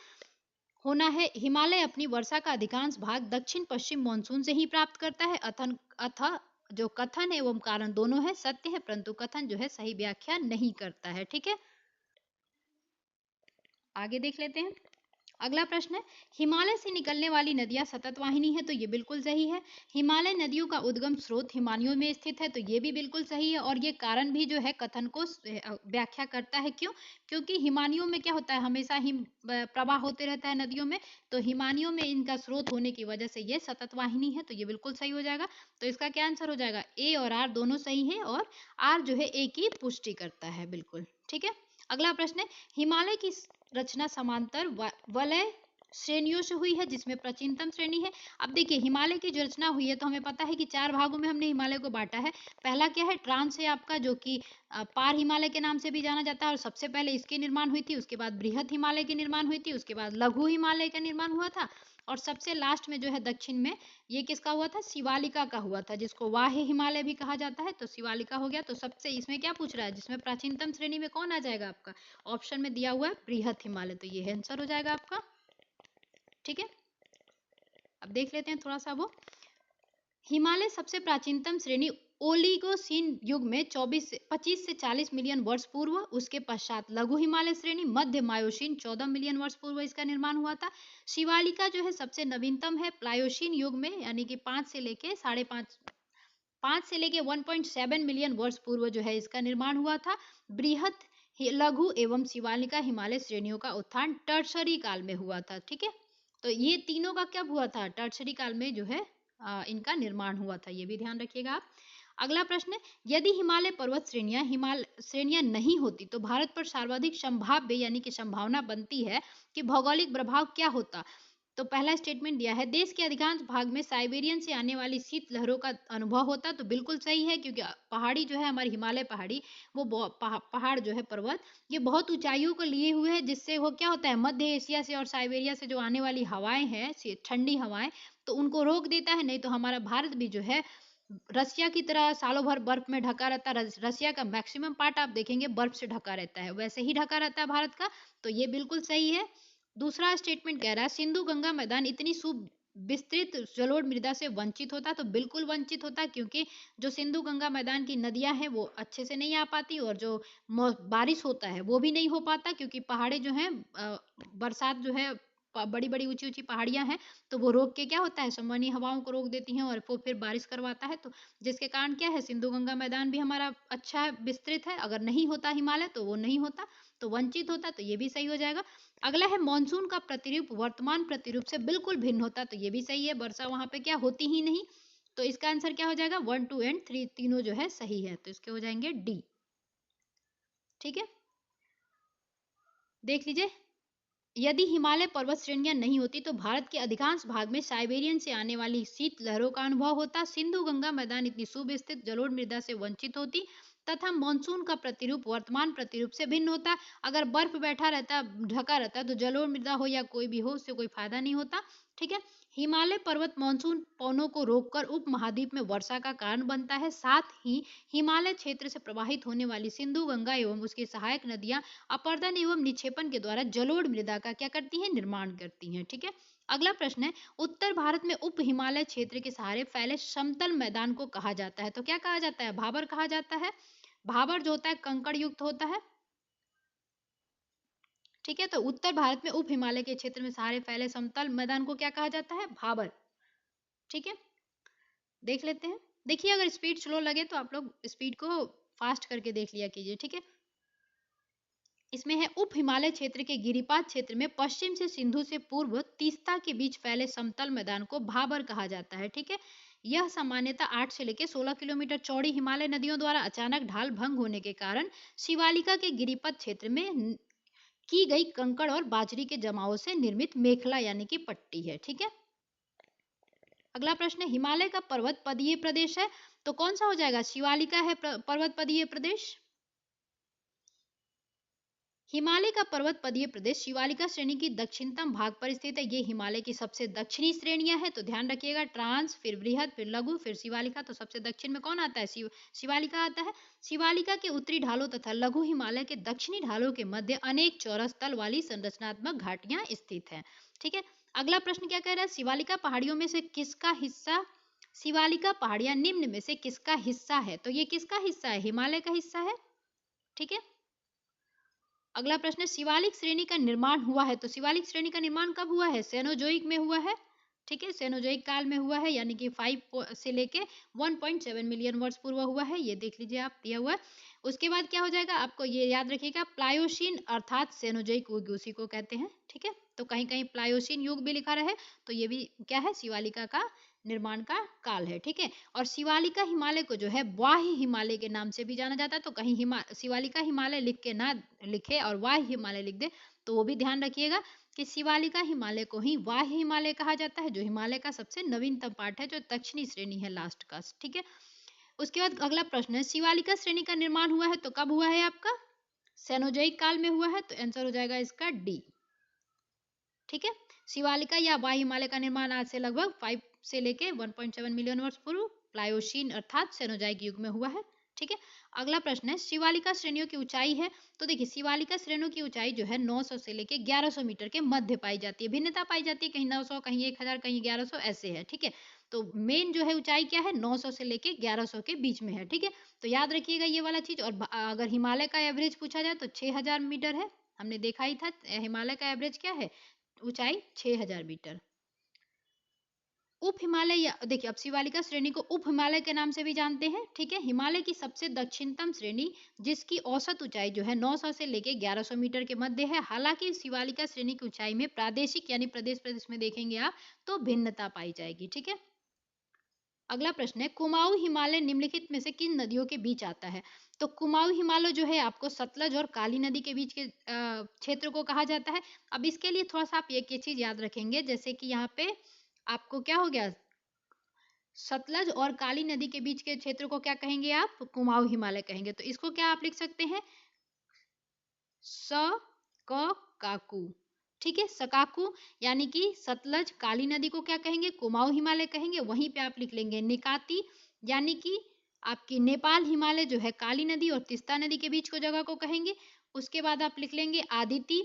होना है। हिमालय अपनी वर्षा का अधिकांश भाग दक्षिण पश्चिम मानसून से ही प्राप्त करता है। अतः जो कथन एवं कारण दोनों है सत्य है, परंतु कथन जो है सही व्याख्या नहीं करता है। ठीक है, आगे देख लेते हैं, अगला प्रश्न है, हिमालय से निकलने वाली नदियां सतत वाहिनी है, तो ये बिल्कुल सही है। हिमालय नदियों का उद्गम स्रोत हिमालयों में स्थित है, तो ये भी बिल्कुल सही है। और ये कारण भी जो है कथन को व्याख्या करता है। क्यों? क्योंकि हिमालयों में क्या होता है, हमेशा हिम प्रवाह होते रहता है नदियों में, तो हिमालयों में इनका स्रोत होने की वजह से ये सतत वाहिनी है, तो ये बिल्कुल सही हो जाएगा। तो इसका क्या आंसर हो जाएगा, ए और आर दोनों सही है, और आर जो है ए की पुष्टि करता है, बिल्कुल ठीक है। अगला प्रश्न है, हिमालय की रचना समांतर वलय श्रेणियों से हुई है, जिसमें प्राचीनतम श्रेणी है। अब देखिए, हिमालय की जो रचना हुई है, तो हमें पता है कि 4 भागों में हमने हिमालय को बांटा है। पहला क्या है, ट्रांस है आपका, जो कि पार हिमालय के नाम से भी जाना जाता है, और सबसे पहले इसकी निर्माण हुई थी। उसके बाद बृहत हिमालय की निर्माण हुई थी, उसके बाद लघु हिमालय का निर्माण हुआ था, और सबसे लास्ट में जो है दक्षिण में ये किसका हुआ था, शिवालिका का हुआ था, जिसको वाह्य हिमालय भी कहा जाता है। तो शिवालिका हो गया। तो सबसे इसमें क्या पूछ रहा है, जिसमें प्राचीनतम श्रेणी में कौन आ जाएगा आपका, ऑप्शन में दिया हुआ है बृहत हिमालय, तो ये आंसर हो जाएगा आपका, ठीक है। अब देख लेते हैं थोड़ा सा वो, हिमालय सबसे प्राचीनतम श्रेणी ओलिगोसीन युग में 25 से 40 मिलियन वर्ष पूर्व, उसके पश्चात लघु हिमालय श्रेणी मध्य मायोसीन 14 मिलियन वर्ष पूर्व इसका निर्माण हुआ था। शिवालिका जो है सबसे नवीनतम है प्लायोसीन युग में, यानी कि 5 से लेके 1.7 मिलियन वर्ष पूर्व जो है इसका निर्माण हुआ था। बृहत, लघु एवं शिवालिका हिमालय श्रेणियों का उत्थान टर्शरी काल में हुआ था, ठीक है। तो ये तीनों का क्या हुआ था, टर्शरी काल में जो है इनका निर्माण हुआ था, ये भी ध्यान रखिएगा आप। अगला प्रश्न है, यदि हिमालय पर्वत श्रेणियां नहीं होती, तो भारत पर सर्वाधिक संभाव्य यानी कि संभावना बनती है कि भौगोलिक प्रभाव क्या होता। तो पहला स्टेटमेंट दिया है, देश के अधिकांश भाग में साइबेरियन से आने वाली शीत लहरों का अनुभव होता, तो बिल्कुल सही है, क्योंकि पहाड़ी जो है हमारी हिमालय पहाड़ी, वो पहाड़ जो है पर्वत, ये बहुत ऊंचाइयों को लिए हुए है, जिससे वो क्या होता है, मध्य एशिया से और साइबेरिया से जो आने वाली हवाएं हैं, ठंडी हवाएं, तो उनको रोक देता है। नहीं तो हमारा भारत भी जो है रसिया की तरह सालों भर बर्फ में ढका रहता है। रसिया का मैक्सिमम पार्ट आप देखेंगे बर्फ से ढका रहता है, वैसे ही ढका रहता है भारत का, तो ये बिल्कुल सही है। दूसरा स्टेटमेंट कह रहा है, सिंधु गंगा मैदान इतनी सुविस्तृत जलोढ़ मृदा से वंचित होता, तो बिल्कुल वंचित होता, क्योंकि जो सिंधु गंगा मैदान की नदियां हैं वो अच्छे से नहीं आ पाती, और जो बारिश होता है वो भी नहीं हो पाता, क्योंकि पहाड़े जो हैं बरसात जो है, बड़ी बड़ी ऊंची ऊंची पहाड़ियां हैं, तो वो रोक के क्या होता है, संवहनी हवाओं को रोक देती हैं, और वो फिर बारिश करवाता है। तो जिसके कारण क्या है, सिंधु गंगा मैदान भी हमारा अच्छा है, विस्तृत है। अगर नहीं होता हिमालय तो वो नहीं होता, तो वंचित होता, तो ये भी सही हो जाएगा। अगला है, मानसून का प्रतिरूप वर्तमान प्रतिरूप से बिल्कुल भिन्न होता, तो ये भी सही है, वर्षा वहां पे क्या होती ही नहीं। तो इसका आंसर क्या हो जाएगा, 1, 2 एंड 3 तीनों जो है सही है, तो इसके हो जाएंगे डी, ठीक है। देख लीजिए, यदि हिमालय पर्वत श्रेणियां नहीं होती, तो भारत के अधिकांश भाग में साइबेरियन से आने वाली शीत लहरों का अनुभव होता, सिंधु गंगा मैदान इतनी सुविस्तृत जलोढ़ मृदा से वंचित होती, तथा मानसून का प्रतिरूप वर्तमान प्रतिरूप से भिन्न होता। अगर बर्फ बैठा रहता, ढका रहता, तो जलोढ़ मृदा हो या कोई भी हो, उससे कोई फायदा नहीं होता, ठीक है। हिमालय पर्वत मानसून पवनों को रोककर उप महाद्वीप में वर्षा का कारण बनता है। साथ ही हिमालय क्षेत्र से प्रवाहित होने वाली सिंधु गंगा एवं उसकी सहायक नदियां अपर्दन एवं निक्षेपण के द्वारा जलोढ़ मृदा का क्या करती हैं, निर्माण करती हैं, ठीक है। अगला प्रश्न है, उत्तर भारत में उप हिमालय क्षेत्र के सहारे फैले समतल मैदान को कहा जाता है, तो क्या कहा जाता है, भाबर कहा जाता है। भाबर जो होता है कंकड़ युक्त होता है, ठीक है। तो उत्तर भारत में उप हिमालय के क्षेत्र में सहारे फैले समतल मैदान को क्या कहा जाता है, भाबर, ठीक है। देख लेते हैं, देखिए अगर स्पीड स्लो लगे तो आप लोग स्पीड को फास्ट करके देख लिया कीजिए, ठीक है। इसमें है, उप हिमालय क्षेत्र के गिरिपात क्षेत्र में पश्चिम से सिंधु से पूर्व तीस्ता के बीच फैले समतल मैदान को भाबर कहा जाता है, ठीक है। यह सामान्यतः 8 से लेकर 16 किलोमीटर चौड़ी हिमालय नदियों द्वारा अचानक ढाल भंग होने के कारण शिवालिका के गिरिपथ क्षेत्र में की गई कंकड़ और बाजरी के जमाव से निर्मित मेखला यानी कि पट्टी है, ठीक है। अगला प्रश्न है, हिमालय का पर्वत पदीय प्रदेश है, तो कौन सा हो जाएगा, शिवालिका है पर्वत पदीय प्रदेश। हिमालय का पर्वत पदीय प्रदेश शिवालिका श्रेणी की दक्षिणतम भाग पर स्थित है। ये हिमालय की सबसे दक्षिणी श्रेणियां हैं, तो ध्यान रखिएगा, ट्रांस, फिर बृहद, फिर लघु, फिर शिवालिका। तो सबसे दक्षिण में कौन आता है, शिवालिका आता है। शिवालिका के उत्तरी ढालों तथा लघु हिमालय के दक्षिणी ढालों के मध्य अनेक चौरस तल वाली संरचनात्मक घाटियां स्थित हैं, ठीक है। अगला प्रश्न क्या कह रहा है, शिवालिका पहाड़ियों में से किसका हिस्सा, शिवालिका पहाड़ियां निम्न में से किसका हिस्सा है, तो ये किसका हिस्सा है, हिमालय का हिस्सा है, ठीक है। अगला प्रश्न है शिवालिक श्रेणी का निर्माण हुआ है, तो शिवालिक श्रेणी का निर्माण कब हुआ है? सेनोजोइक में हुआ है, ठीक है, सेनोजोइक काल में हुआ है, यानी कि 5 से लेके 1.7 मिलियन वर्ष पूर्व हुआ है, ये देख लीजिए आप, दिया हुआ है। उसके बाद क्या हो जाएगा, आपको ये याद रखिएगा, प्लायोशीन अर्थात सेनोजोइक युग उसी को कहते हैं, ठीक है। तो कहीं कहीं प्लायोशीन युग भी लिखा रहे, तो ये भी क्या है, शिवालिका का निर्माण का काल है, ठीक है। और शिवालिका हिमालय को जो है वाह्य हिमालय के नाम से भी जाना जाता है, तो कहीं शिवालिका हिमालय लिख के ना लिखे और वाह्य हिमालय लिख दे, तो वो भी ध्यान रखिएगा कि शिवालिका हिमालय को ही वाह्य हिमालय कहा जाता है, जो हिमालय का सबसे नवीनतम पार्ट है, जो दक्षिणी श्रेणी है, लास्ट का, ठीक है। उसके बाद अगला प्रश्न है, शिवालिका श्रेणी का निर्माण हुआ है तो कब हुआ है आपका? सेनोजोइक काल में हुआ है, तो आंसर हो जाएगा इसका डी, ठीक है। शिवालिका या वाह्य हिमालय का निर्माण आज से लगभग 5 से लेके 1.7 मिलियन वर्ष पूर्व प्लायोशीन अर्थात सेनोजोइक युग में हुआ है, ठीक है। अगला प्रश्न है, शिवालिका श्रेणियों की ऊंचाई है, तो देखिए शिवालिका श्रेणियों की ऊंचाई जो है 900 से लेके 1100 मीटर के मध्य पाई जाती है, भिन्नता पाई जाती है, कहीं 900, कहीं 1000, कहीं 1100, ऐसे है, ठीक है। तो मेन जो है ऊंचाई क्या है, 900 से लेके 1100 के बीच में है, ठीक है। तो याद रखिएगा ये वाला चीज। और अगर हिमालय का एवरेज पूछा जाए तो 6000 मीटर है, हमने देखा ही था, हिमालय का एवरेज क्या है, ऊंचाई 6000 मीटर। उप हिमालय, या देखिए अब शिवालिका श्रेणी को उप हिमालय के नाम से भी जानते हैं, ठीक है। हिमालय की सबसे दक्षिणतम श्रेणी जिसकी औसत ऊंचाई जो है 900 से लेके 1100 मीटर के मध्य है। हालांकि शिवालिका श्रेणी की ऊंचाई में प्रादेशिक यानी प्रदेश प्रदेश में देखेंगे आप तो भिन्नता पाई जाएगी, ठीक है। अगला प्रश्न है, कुमाऊं हिमालय निम्नलिखित में से किन नदियों के बीच आता है? तो कुमाऊं हिमालय जो है आपको सतलज और काली नदी के बीच के क्षेत्र को कहा जाता है। अब इसके लिए थोड़ा सा आप एक ये चीज याद रखेंगे, जैसे कि यहाँ पे आपको क्या हो गया, सतलज और काली नदी के बीच के क्षेत्र को क्या कहेंगे आप, कुमाऊं हिमालय कहेंगे। तो इसको क्या आप लिख सकते हैं, स क काकू, ठीक है, सकाकू, यानी कि सतलज काली नदी को क्या कहेंगे, कुमाऊं हिमालय कहेंगे। वहीं पे आप लिख लेंगे निकाती, यानी कि आपकी नेपाल हिमालय जो है काली नदी और तीस्ता नदी के बीच को जगह को कहेंगे। उसके बाद आप लिख लेंगे आदिति,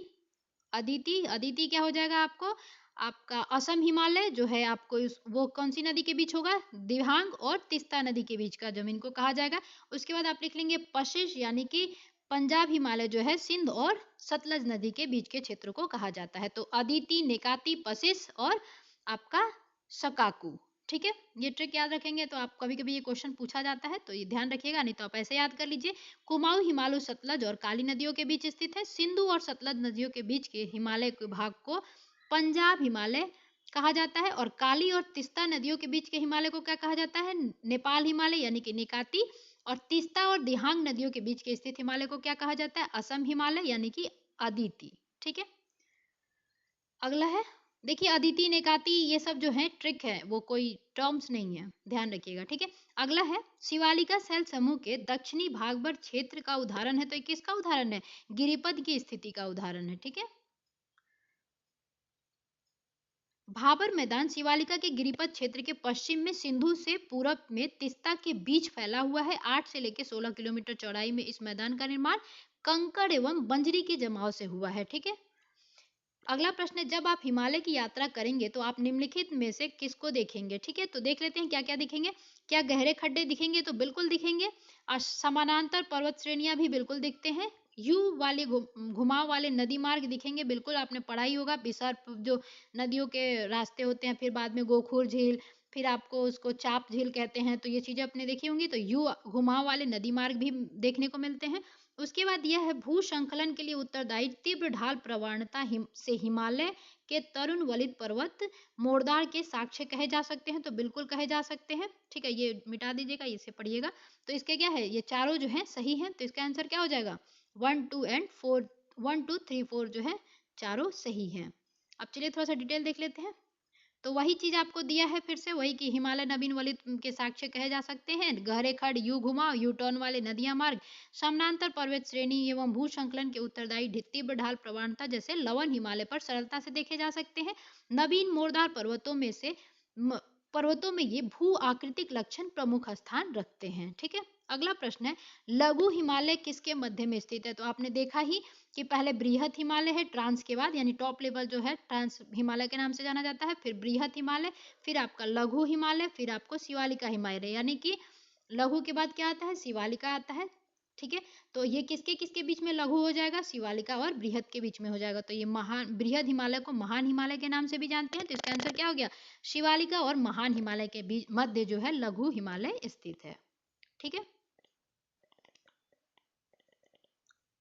अदिति, अदिति क्या हो जाएगा आपको, आपका असम हिमालय जो है आपको वो कौन सी नदी के बीच होगा, दिबांग और तीस्ता नदी के बीच का जमीन को कहा जाएगा। उसके बाद आप लिख लेंगे पशिश, यानी कि पंजाब हिमालय जो है सिंध और सतलज नदी के बीच के क्षेत्र को कहा जाता है। तो अदिति, नेकाती, पशिश और आपका सकाकू, ठीक है। ये ट्रिक याद रखेंगे तो आप कभी कभी ये क्वेश्चन पूछा जाता है तो ये ध्यान रखिएगा, नहीं तो आप ऐसे याद कर लीजिए। कुमाऊं हिमालय सतलज और काली नदियों के बीच स्थित है। सिंधु और सतलज नदियों के बीच के हिमालय के भाग को पंजाब हिमालय कहा जाता है। और काली और तीस्ता नदियों के बीच के हिमालय को क्या कहा जाता है, नेपाल हिमालय यानी कि निकाती। और तीस्ता और दिहांग नदियों के बीच के स्थित हिमालय को क्या कहा जाता है, असम हिमालय यानी कि अदिति, ठीक है। अगला है, देखिए अदिति, नेकाती ये सब जो है ट्रिक है, वो कोई टर्म्स नहीं है, ध्यान रखिएगा, ठीक है। अगला है, शिवालिका सेल समूह के दक्षिणी भाग क्षेत्र का उदाहरण है, तो ये किसका उदाहरण है, गिरिपद की स्थिति का उदाहरण है, ठीक है। भाबर मैदान शिवालिका के गिरिपद क्षेत्र के पश्चिम में सिंधु से पूरब में तीस्ता के बीच फैला हुआ है। 8 से लेकर 16 किलोमीटर चौड़ाई में इस मैदान का निर्माण कंकड़ एवं बंजरी के जमाव से हुआ है, ठीक है। अगला प्रश्न है, जब आप हिमालय की यात्रा करेंगे तो आप निम्नलिखित में से किसको देखेंगे, ठीक है। तो देख लेते हैं क्या क्या दिखेंगे। क्या गहरे खड्डे दिखेंगे, तो बिल्कुल दिखेंगे। और समानांतर पर्वत श्रेणियां भी बिल्कुल दिखते हैं। यू वाले घुमाव वाले नदी मार्ग दिखेंगे, बिल्कुल आपने पढ़ा ही होगा, विसर्प जो नदियों के रास्ते होते हैं, फिर बाद में गोखुर झील, फिर आपको उसको चाप झील कहते हैं, तो ये चीजें आपने देखी होंगी। तो यू घुमाव वाले नदी मार्ग भी देखने को मिलते हैं। उसके बाद यह है, भू संकलन के लिए उत्तरदायी तीव्र ढाल प्रवणता से हिमालय के तरुण वलित पर्वत मोरदार के साक्ष्य कहे जा सकते हैं, तो बिल्कुल कहे जा सकते हैं, ठीक है। ये मिटा दीजिएगा, इसे पढ़िएगा। तो इसके क्या है, ये चारों जो है सही है, तो इसका आंसर क्या हो जाएगा, 1 2 एंड 4, 1 2 3 4 जो है चारों सही है। अब चलिए थोड़ा सा डिटेल देख लेते हैं। तो वही चीज आपको दिया है फिर से, वही कि हिमालय नवीन वलित के साक्ष्य कहे जा सकते हैं, गहरे खड़, यू घुमाव, यू टर्न वाले नदियां मार्ग, समानांतर पर्वत श्रेणी एवं भू संकलन के उत्तरदायी तीव्र ढाल प्रवणता जैसे लवन हिमालय पर सरलता से देखे जा सकते हैं। नवीन मोरदार पर्वतों में ये भू आकृतिक लक्षण प्रमुख स्थान रखते हैं, ठीक है। अगला प्रश्न है, लघु हिमालय किसके मध्य में स्थित है? तो आपने देखा ही कि पहले बृहत हिमालय है, ट्रांस के बाद, यानी टॉप लेवल जो है ट्रांस हिमालय के नाम से जाना जाता है, फिर बृहत हिमालय, फिर आपका लघु हिमालय, फिर आपको शिवालिका हिमालय, यानी कि लघु के बाद क्या आता है, शिवालिका आता है, ठीक है। तो ये किसके किसके बीच में लघु हो जाएगा, शिवालिका और बृहद के बीच में हो जाएगा। तो ये महान बृहद हिमालय को महान हिमालय के नाम से भी जानते हैं, तो इसका आंसर क्या हो गया, शिवालिका और महान हिमालय के बीच मध्य जो है लघु हिमालय स्थित है। ठीक है,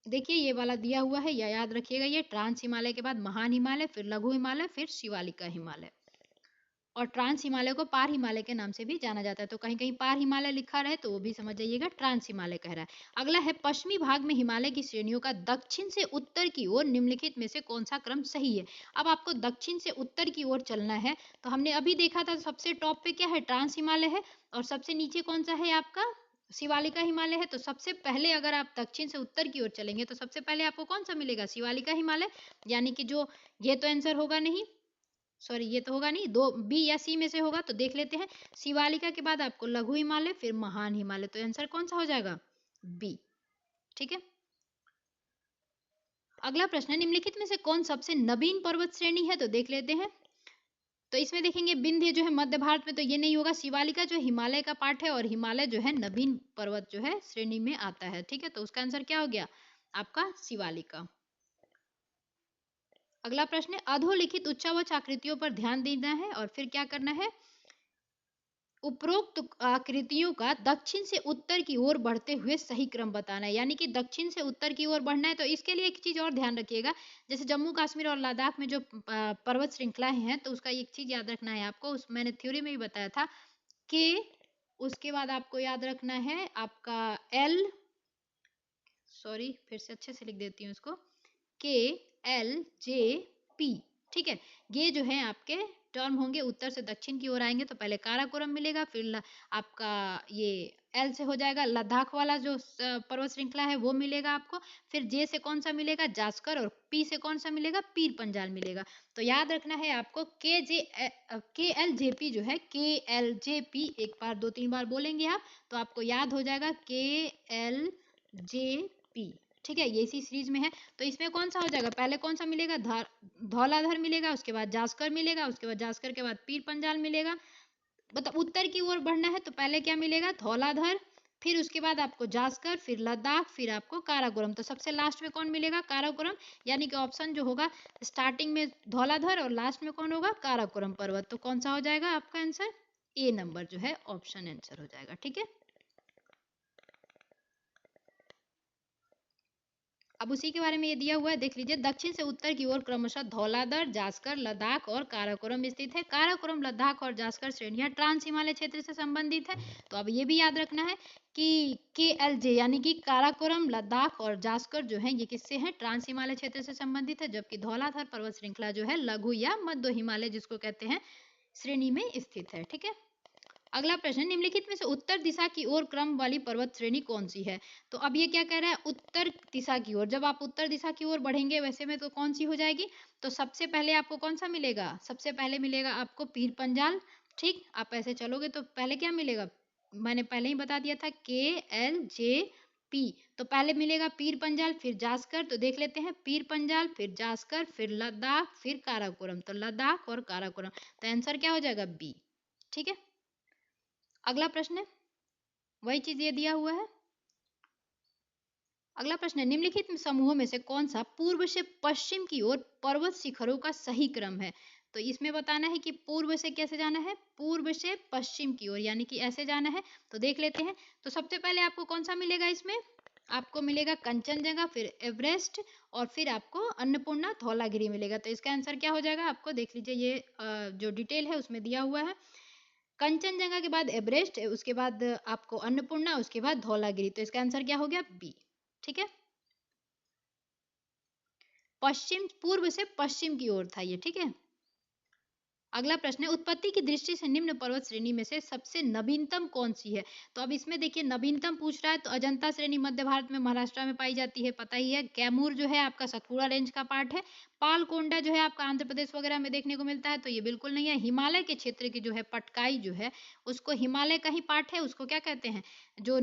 देखिए ये वाला दिया हुआ है, या याद रखिएगा, ये ट्रांस हिमालय के बाद महान हिमालय, फिर लघु हिमालय, फिर शिवालिका हिमालय। और ट्रांस हिमालय को पार हिमालय के नाम से भी जाना जाता है। तो कहीं कहीं पार हिमालय लिखा रहे तो वो भी समझ जाइएगा ट्रांस हिमालय कह रहा है। अगला है पश्चिमी भाग में हिमालय की श्रेणियों का दक्षिण से उत्तर की ओर निम्नलिखित में से कौन सा क्रम सही है। अब आपको दक्षिण से उत्तर की ओर चलना है। तो हमने अभी देखा था सबसे टॉप पे क्या है, ट्रांस हिमालय है, और सबसे नीचे कौन सा है आपका, शिवालिका हिमालय है। तो सबसे पहले अगर आप दक्षिण से उत्तर की ओर चलेंगे तो सबसे पहले आपको कौन सा मिलेगा, शिवालिका हिमालय, यानी कि जो ये तो आंसर होगा नहीं, सॉरी ये तो होगा नहीं, दो बी या सी में से होगा। तो देख लेते हैं, शिवालिका के बाद आपको लघु हिमालय, फिर महान हिमालय, तो आंसर कौन सा हो जाएगा, बी। ठीक है, अगला प्रश्न है, निम्नलिखित में से कौन सबसे नवीन पर्वत श्रेणी है। तो देख लेते हैं, तो इसमें देखेंगे विंध्य जो है मध्य भारत में, तो ये नहीं होगा, शिवालिका जो हिमालय का पार्ट है, और हिमालय जो है नवीन पर्वत जो है श्रेणी में आता है। ठीक है, तो उसका आंसर क्या हो गया आपका, शिवालिका। अगला प्रश्न है, अधोलिखित उच्चावच आकृतियों पर ध्यान देना है और फिर क्या करना है, उपरोक्त आकृतियों का दक्षिण से उत्तर की ओर बढ़ते हुए सही क्रम बताना है, यानी कि दक्षिण से उत्तर की ओर बढ़ना है। तो इसके लिए एक चीज और ध्यान रखिएगा, जैसे जम्मू कश्मीर और लद्दाख में जो पर्वत श्रृंखलाएं हैं, तो उसका एक चीज याद रखना है आपको, उस मैंने थ्योरी में ही बताया था कि उसके बाद आपको याद रखना है आपका एल, सॉरी फिर से अच्छे से लिख देती हूँ इसको, के एल जे पी। ठीक है, ये जो है आपके टर्म होंगे, उत्तर से दक्षिण की ओर आएंगे तो पहले काराकोरम मिलेगा, फिर आपका ये एल से हो जाएगा लद्दाख वाला जो पर्वत श्रृंखला है वो मिलेगा आपको, फिर जे से कौन सा मिलेगा, जास्कर, और पी से कौन सा मिलेगा, पीर पंजाल मिलेगा। तो याद रखना है आपको के एल जे पी जो है, के एल जे पी, एक बार दो तीन बार बोलेंगे आप तो आपको याद हो जाएगा के एल जे पी। ठीक है, ये इसी सीरीज में है। तो इसमें कौन सा हो जाएगा, पहले कौन सा मिलेगा, धौलाधर मिलेगा, उसके बाद जास्कर मिलेगा, उसके बाद जास्कर के बाद पीर पंजाल मिलेगा। मतलब उत्तर की ओर बढ़ना है तो पहले क्या मिलेगा, धौलाधर, फिर उसके बाद आपको जास्कर, फिर लद्दाख, फिर आपको काराकोरम। तो सबसे लास्ट में कौन मिलेगा, काराकोरम, यानी कि ऑप्शन जो होगा स्टार्टिंग में धौलाधर और लास्ट में कौन होगा, काराकोरम पर्वत। तो कौन सा हो जाएगा आपका आंसर, ए नंबर जो है ऑप्शन आंसर हो जाएगा। ठीक है, अब उसी के बारे में ये दिया हुआ है, देख लीजिए, दक्षिण से उत्तर की ओर क्रमशः धौलाधर, जास्कर, लद्दाख और काराकोरम स्थित है। काराकोरम, लद्दाख और जास्कर श्रेणियां ट्रांस हिमालय क्षेत्र से संबंधित है। तो अब ये भी याद रखना है कि के एल जे यानी कि काराकोरम, लद्दाख और जास्कर जो है ये किससे हैं, ट्रांस हिमालय क्षेत्र से संबंधित है, जबकि धौलाधर पर्वत श्रृंखला जो है लघु या मध्य हिमालय जिसको कहते हैं श्रेणी में स्थित है। ठीक है, अगला प्रश्न, निम्नलिखित में से उत्तर दिशा की ओर क्रम वाली पर्वत श्रेणी कौन सी है। तो अब ये क्या कह रहा है, उत्तर दिशा की ओर, जब आप उत्तर दिशा की ओर बढ़ेंगे वैसे में तो कौन सी हो जाएगी, तो सबसे पहले आपको कौन सा मिलेगा, सबसे पहले मिलेगा आपको पीर पंजाल। ठीक, आप ऐसे चलोगे तो पहले क्या मिलेगा, मैंने पहले ही बता दिया था, के एल जे पी। तो पहले मिलेगा पीर पंजाल, फिर जास्कर। तो देख लेते हैं, पीर पंजाल, फिर जास्कर, फिर लद्दाख, फिर काराकोरम। तो लद्दाख और काराकोरम, तो आंसर क्या हो जाएगा, बी। ठीक है, अगला प्रश्न है, वही चीज ये दिया हुआ है। अगला प्रश्न है, निम्नलिखित समूहों में से कौन सा पूर्व से पश्चिम की ओर पर्वत शिखरों का सही क्रम है। तो इसमें बताना है कि पूर्व से कैसे जाना है, पूर्व से पश्चिम की ओर, यानी कि ऐसे जाना है। तो देख लेते हैं, तो सबसे पहले आपको कौन सा मिलेगा, इसमें आपको मिलेगा कंचनजंगा, फिर एवरेस्ट, और फिर आपको अन्नपूर्णा, धौलागिरी मिलेगा। तो इसका आंसर क्या हो जाएगा, आपको देख लीजिए, ये जो डिटेल है उसमें दिया हुआ है, कंचनजंगा के बाद एवरेस्ट, उसके बाद आपको अन्नपूर्णा, उसके बाद धौलागिरी। तो इसका आंसर क्या हो गया, बी। ठीक है, पश्चिम, पूर्व से पश्चिम की ओर था ये। ठीक है, अगला प्रश्न है, उत्पत्ति की दृष्टि से निम्न पर्वत श्रेणी में से सबसे नवीनतम कौन सी है। तो अब इसमें देखिए नवीनतम पूछ रहा है, तो अजंता श्रेणी मध्य भारत में महाराष्ट्र में पाई जाती है, पता ही है। कैमूर जो है आपका सतपुड़ा रेंज का पार्ट है। पालकोंडा जो है आपका आंध्र प्रदेश वगैरह में देखने को मिलता है, तो ये बिल्कुल नहीं है। हिमालय के क्षेत्र की जो है पटकाई जो है, उसको हिमालय का ही पार्ट है, उसको क्या कहते हैं, जो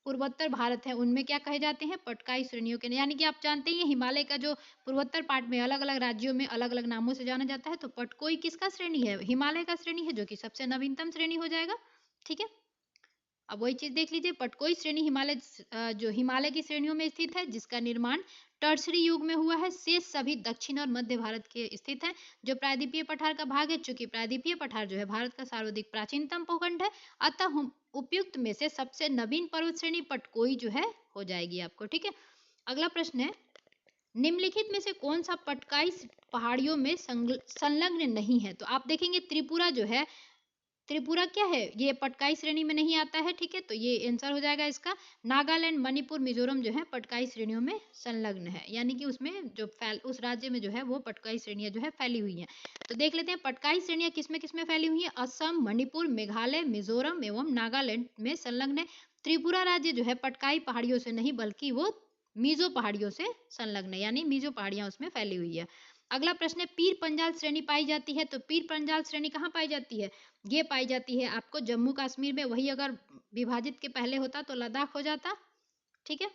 पूर्वोत्तर भारत है उनमें क्या कहे जाते हैं, पटकाई श्रेणियों के, यानी कि आप जानते ही हैं हिमालय का जो पूर्वोत्तर पार्ट में अलग अलग राज्यों में अलग अलग नामों से जाना जाता है। तो पटकोई किसका श्रेणी है, हिमालय का श्रेणी है, जो कि सबसे नवीनतम श्रेणी हो जाएगा। ठीक है, अब वही चीज देख लीजिए, पटकोई श्रेणी हिमालय जो हिमालय की श्रेणियों में स्थित है, जिसका निर्माण टर्सरी युग में हुआ है। शेष सभी दक्षिण और मध्य भारत के स्थित है। जो प्रायद्वीपीय पठार का भाग है, चूंकि प्रायद्वीपीय पठार जो है भारत का सर्वाधिक प्राचीनतम भूखंड है, अतः हम उपयुक्त में से सबसे नवीन पर्वत श्रेणी पटकोई जो है हो जाएगी आपको। ठीक है, अगला प्रश्न है, निम्नलिखित में से कौन सा पटकाई पहाड़ियों में संलग्न नहीं है? तो आप देखेंगे त्रिपुरा जो है, त्रिपुरा क्या है, ये पटकाई श्रेणी में नहीं आता है। ठीक है, तो ये आंसर हो जाएगा इसका। नागालैंड, मणिपुर, मिजोरम जो है पटकाई श्रेणियों में संलग्न है, यानी कि उसमें जो उस राज्य में जो है वो पटकाई श्रेणियां जो है फैली हुई हैं। तो देख लेते हैं पटकाई श्रेणियां किसमें फैली हुई हैं। असम, मणिपुर, मेघालय, मिजोरम एवं नागालैंड में संलग्न है। त्रिपुरा राज्य जो है पटकाई पहाड़ियों से नहीं बल्कि वो मीजो पहाड़ियों से संलग्न है, यानी मीजो पहाड़ियां उसमें फैली हुई है। अगला प्रश्न है, पीर पंजाल श्रेणी पाई जाती है। तो पीर पंजाल श्रेणी कहाँ पाई जाती है? ये पाई जाती है आपको जम्मू कश्मीर में। वही अगर विभाजित के पहले होता तो लद्दाख हो जाता। ठीक है,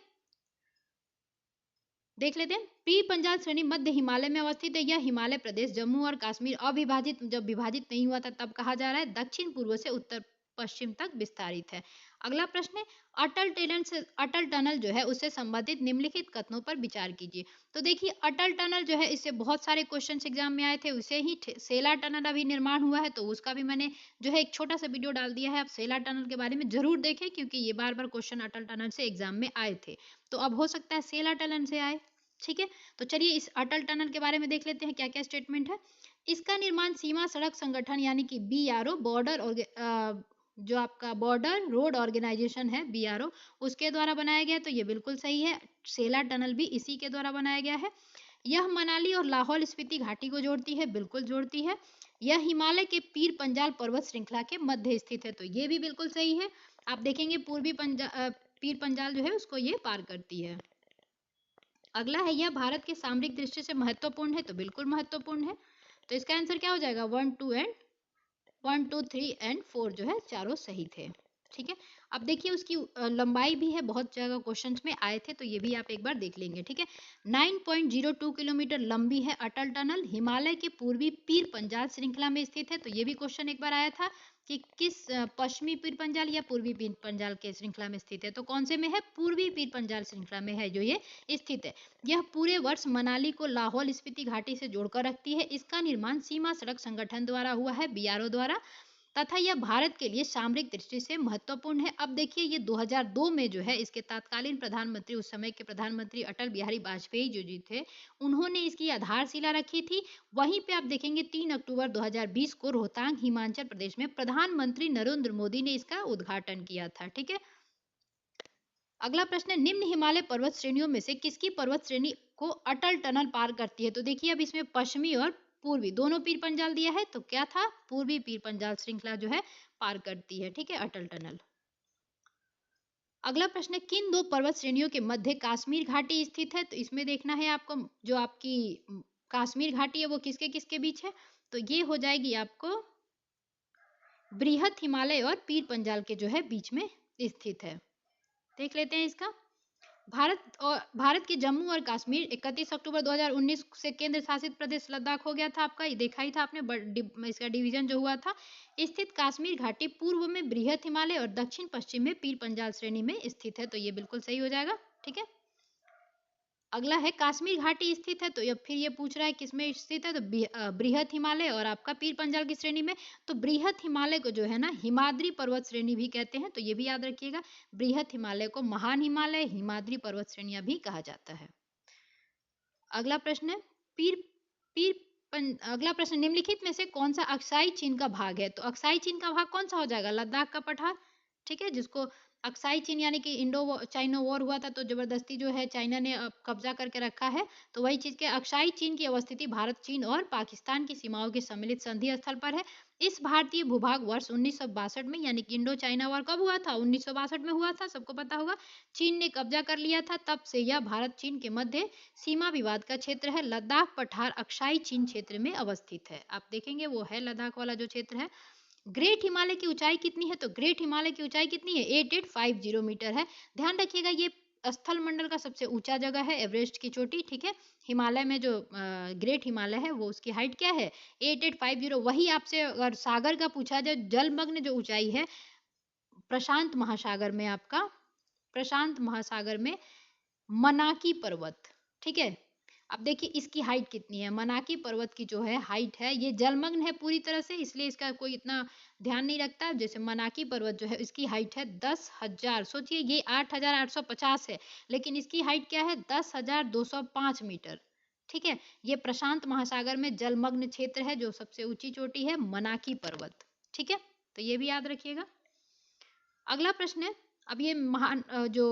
देख लेते हैं। पीर पंजाल श्रेणी मध्य हिमालय में अवस्थित है। यह हिमालय प्रदेश, जम्मू और कश्मीर अविभाजित जब विभाजित नहीं हुआ था तब कहा जा रहा है, दक्षिण पूर्व से उत्तर पश्चिम तक विस्तारित है। अगला प्रश्न है, अटल टनल जो है उससे संबंधित निम्नलिखित कथनों पर विचार कीजिए। तो देखिए अटल टनल जो है, इससे बहुत सारे क्वेश्चन एग्जाम में आए थे। उसे ही सेला टनल अभी निर्माण हुआ है, तो उसका भी मैंने जो है एक छोटा सा वीडियो डाल दिया है। आप सेला टनल के बारे में जरूर देखें, क्योंकि ये बार बार क्वेश्चन अटल टनल से एग्जाम में आए थे, तो अब हो सकता है सेला टनल से आए। ठीक है, तो चलिए इस अटल टनल के बारे में देख लेते हैं क्या क्या स्टेटमेंट है। इसका निर्माण सीमा सड़क संगठन यानी कि बीआरओ, बॉर्डर और जो आपका बॉर्डर रोड ऑर्गेनाइजेशन है बीआरओ, उसके द्वारा बनाया गया। तो ये बिल्कुल सही है, सेला टनल भी इसी के द्वारा बनाया गया है। यह मनाली और लाहौल स्पीति घाटी को जोड़ती है, बिल्कुल जोड़ती है। यह हिमालय के पीर पंजाल पर्वत श्रृंखला के मध्य स्थित है, तो ये भी बिल्कुल सही है। आप देखेंगे पीर पंजाल जो है उसको ये पार करती है। अगला है, यह भारत के सामरिक दृष्टि से महत्वपूर्ण है। तो बिल्कुल महत्वपूर्ण है, तो इसका आंसर क्या हो जाएगा, 1, 2, 3 एंड 4 जो है चारों सही थे। ठीक है, अब देखिए उसकी लंबाई भी है, बहुत जगह क्वेश्चंस में आए थे, तो ये भी आप एक बार देख लेंगे। ठीक है, 9.02 किलोमीटर लंबी है अटल टनल, हिमालय के पूर्वी पीर पंजाल श्रृंखला में स्थित है। तो ये भी क्वेश्चन एक बार आया था कि किस पश्चिमी पीर पंजाल या पूर्वी पीर पंजाल के श्रृंखला में स्थित है। तो कौन से में है, पूर्वी पीर पंजाल श्रृंखला में है जो ये स्थित है। यह पूरे वर्ष मनाली को लाहौल स्पीति घाटी से जोड़कर रखती है। इसका निर्माण सीमा सड़क संगठन द्वारा हुआ है, बीआरओ द्वारा, तथा यह भारत के लिए सामरिक दृष्टि से महत्वपूर्ण है। अब देखिए ये 2002 में जो है इसके तत्कालीन प्रधानमंत्री, उस समय के प्रधानमंत्री अटल बिहारी वाजपेयी जो जी थे, उन्होंने इसकी आधारशिला रखी थी। वहीं पे आप देखेंगे 3 अक्टूबर 2020 को रोहतांग हिमाचल प्रदेश में प्रधानमंत्री नरेंद्र मोदी ने इसका उद्घाटन किया था। ठीक है, अगला प्रश्न है, निम्न हिमालय पर्वत श्रेणियों में से किसकी पर्वत श्रेणी को अटल टनल पार करती है? तो देखिए अब इसमें पश्चिमी और पूर्वी दोनों पीर पंजाल दिया है, तो क्या था, पूर्वी पीर पंजाल श्रृंखला जो है पार करती है। ठीक है, अटल टनल। अगला प्रश्न है, किन दो पर्वत श्रेणियों के मध्य काश्मीर घाटी स्थित है? तो इसमें देखना है आपको, जो आपकी काश्मीर घाटी है वो किसके किसके बीच है? तो ये हो जाएगी आपको बृहत हिमालय और पीर पंजाल के जो है बीच में स्थित है। देख लेते हैं इसका। भारत के जम्मू और कश्मीर 31 अक्टूबर 2019 से केंद्र शासित प्रदेश लद्दाख हो गया था आपका, ये देखा ही था आपने, इसका डिवीजन जो हुआ था। स्थित कश्मीर घाटी पूर्व में बृहत हिमालय और दक्षिण पश्चिम में पीर पंजाल श्रेणी में स्थित है, तो ये बिल्कुल सही हो जाएगा। ठीक है, अगला है, कश्मीर घाटी स्थित है, तो फिर ये पूछ रहा है किसमें स्थित है, तो बृहत हिमालय और आपका पीर पंजाल की श्रेणी में। तो बृहत हिमालय को जो है ना हिमाद्री पर्वत श्रेणी भी कहते हैं, तो ये भी याद रखिएगा। बृहत हिमालय को महान हिमालय, हिमाद्री पर्वत श्रेणियां भी कहा जाता है। अगला प्रश्न है, पीर पीर अगला प्रश्न, निम्नलिखित में से कौन सा अक्साई चीन का भाग है? तो अक्साई चीन का भाग कौन सा हो जाएगा, लद्दाख का पठार। ठीक है, जिसको अक्साई चीन यानी कि इंडो चाइना वॉर हुआ था, तो जबरदस्ती जो है चाइना ने कब्जा करके रखा है, तो वही चीज के अक्साई चीन की अवस्थिति भारत, चीन और पाकिस्तान की सीमाओं के सम्मिलित संधि स्थल पर है। इस भारतीय भूभाग वर्ष 1962 में, यानी कि इंडो चाइना वॉर कब हुआ था, 1962 में हुआ था, सबको पता होगा। चीन ने कब्जा कर लिया था, तब से यह भारत चीन के मध्य सीमा विवाद का क्षेत्र है। लद्दाख पठार अक्साई चीन क्षेत्र में अवस्थित है, आप देखेंगे वो है लद्दाख वाला जो क्षेत्र है। ग्रेट हिमालय की ऊंचाई कितनी है? तो ग्रेट हिमालय की ऊंचाई कितनी है, 8850 मीटर है। ध्यान रखिएगा ये स्थल मंडल का सबसे ऊंचा जगह है, एवरेस्ट की चोटी। ठीक है, हिमालय में जो ग्रेट हिमालय है वो उसकी हाइट क्या है, 8850। वही आपसे अगर सागर का पूछा जाए, जलमग्न जो ऊंचाई है प्रशांत महासागर में आपका, प्रशांत महासागर में मनाकी पर्वत, ठीक है। अब देखिए इसकी हाइट कितनी है, मनाकी पर्वत की जो है हाइट है, ये जलमग्न है पूरी तरह से, इसलिए इसका कोई इतना ध्यान नहीं रखता। जैसे मनाकी पर्वत जो है इसकी हाइट है 10,000, सोचिए ये 8,850 है, लेकिन इसकी हाइट क्या है 10,205 मीटर, ठीक है। ये प्रशांत महासागर में जलमग्न क्षेत्र है, जो सबसे ऊंची चोटी है मनाकी पर्वत, ठीक है, तो ये भी याद रखिएगा। अगला प्रश्न है, अब ये महान जो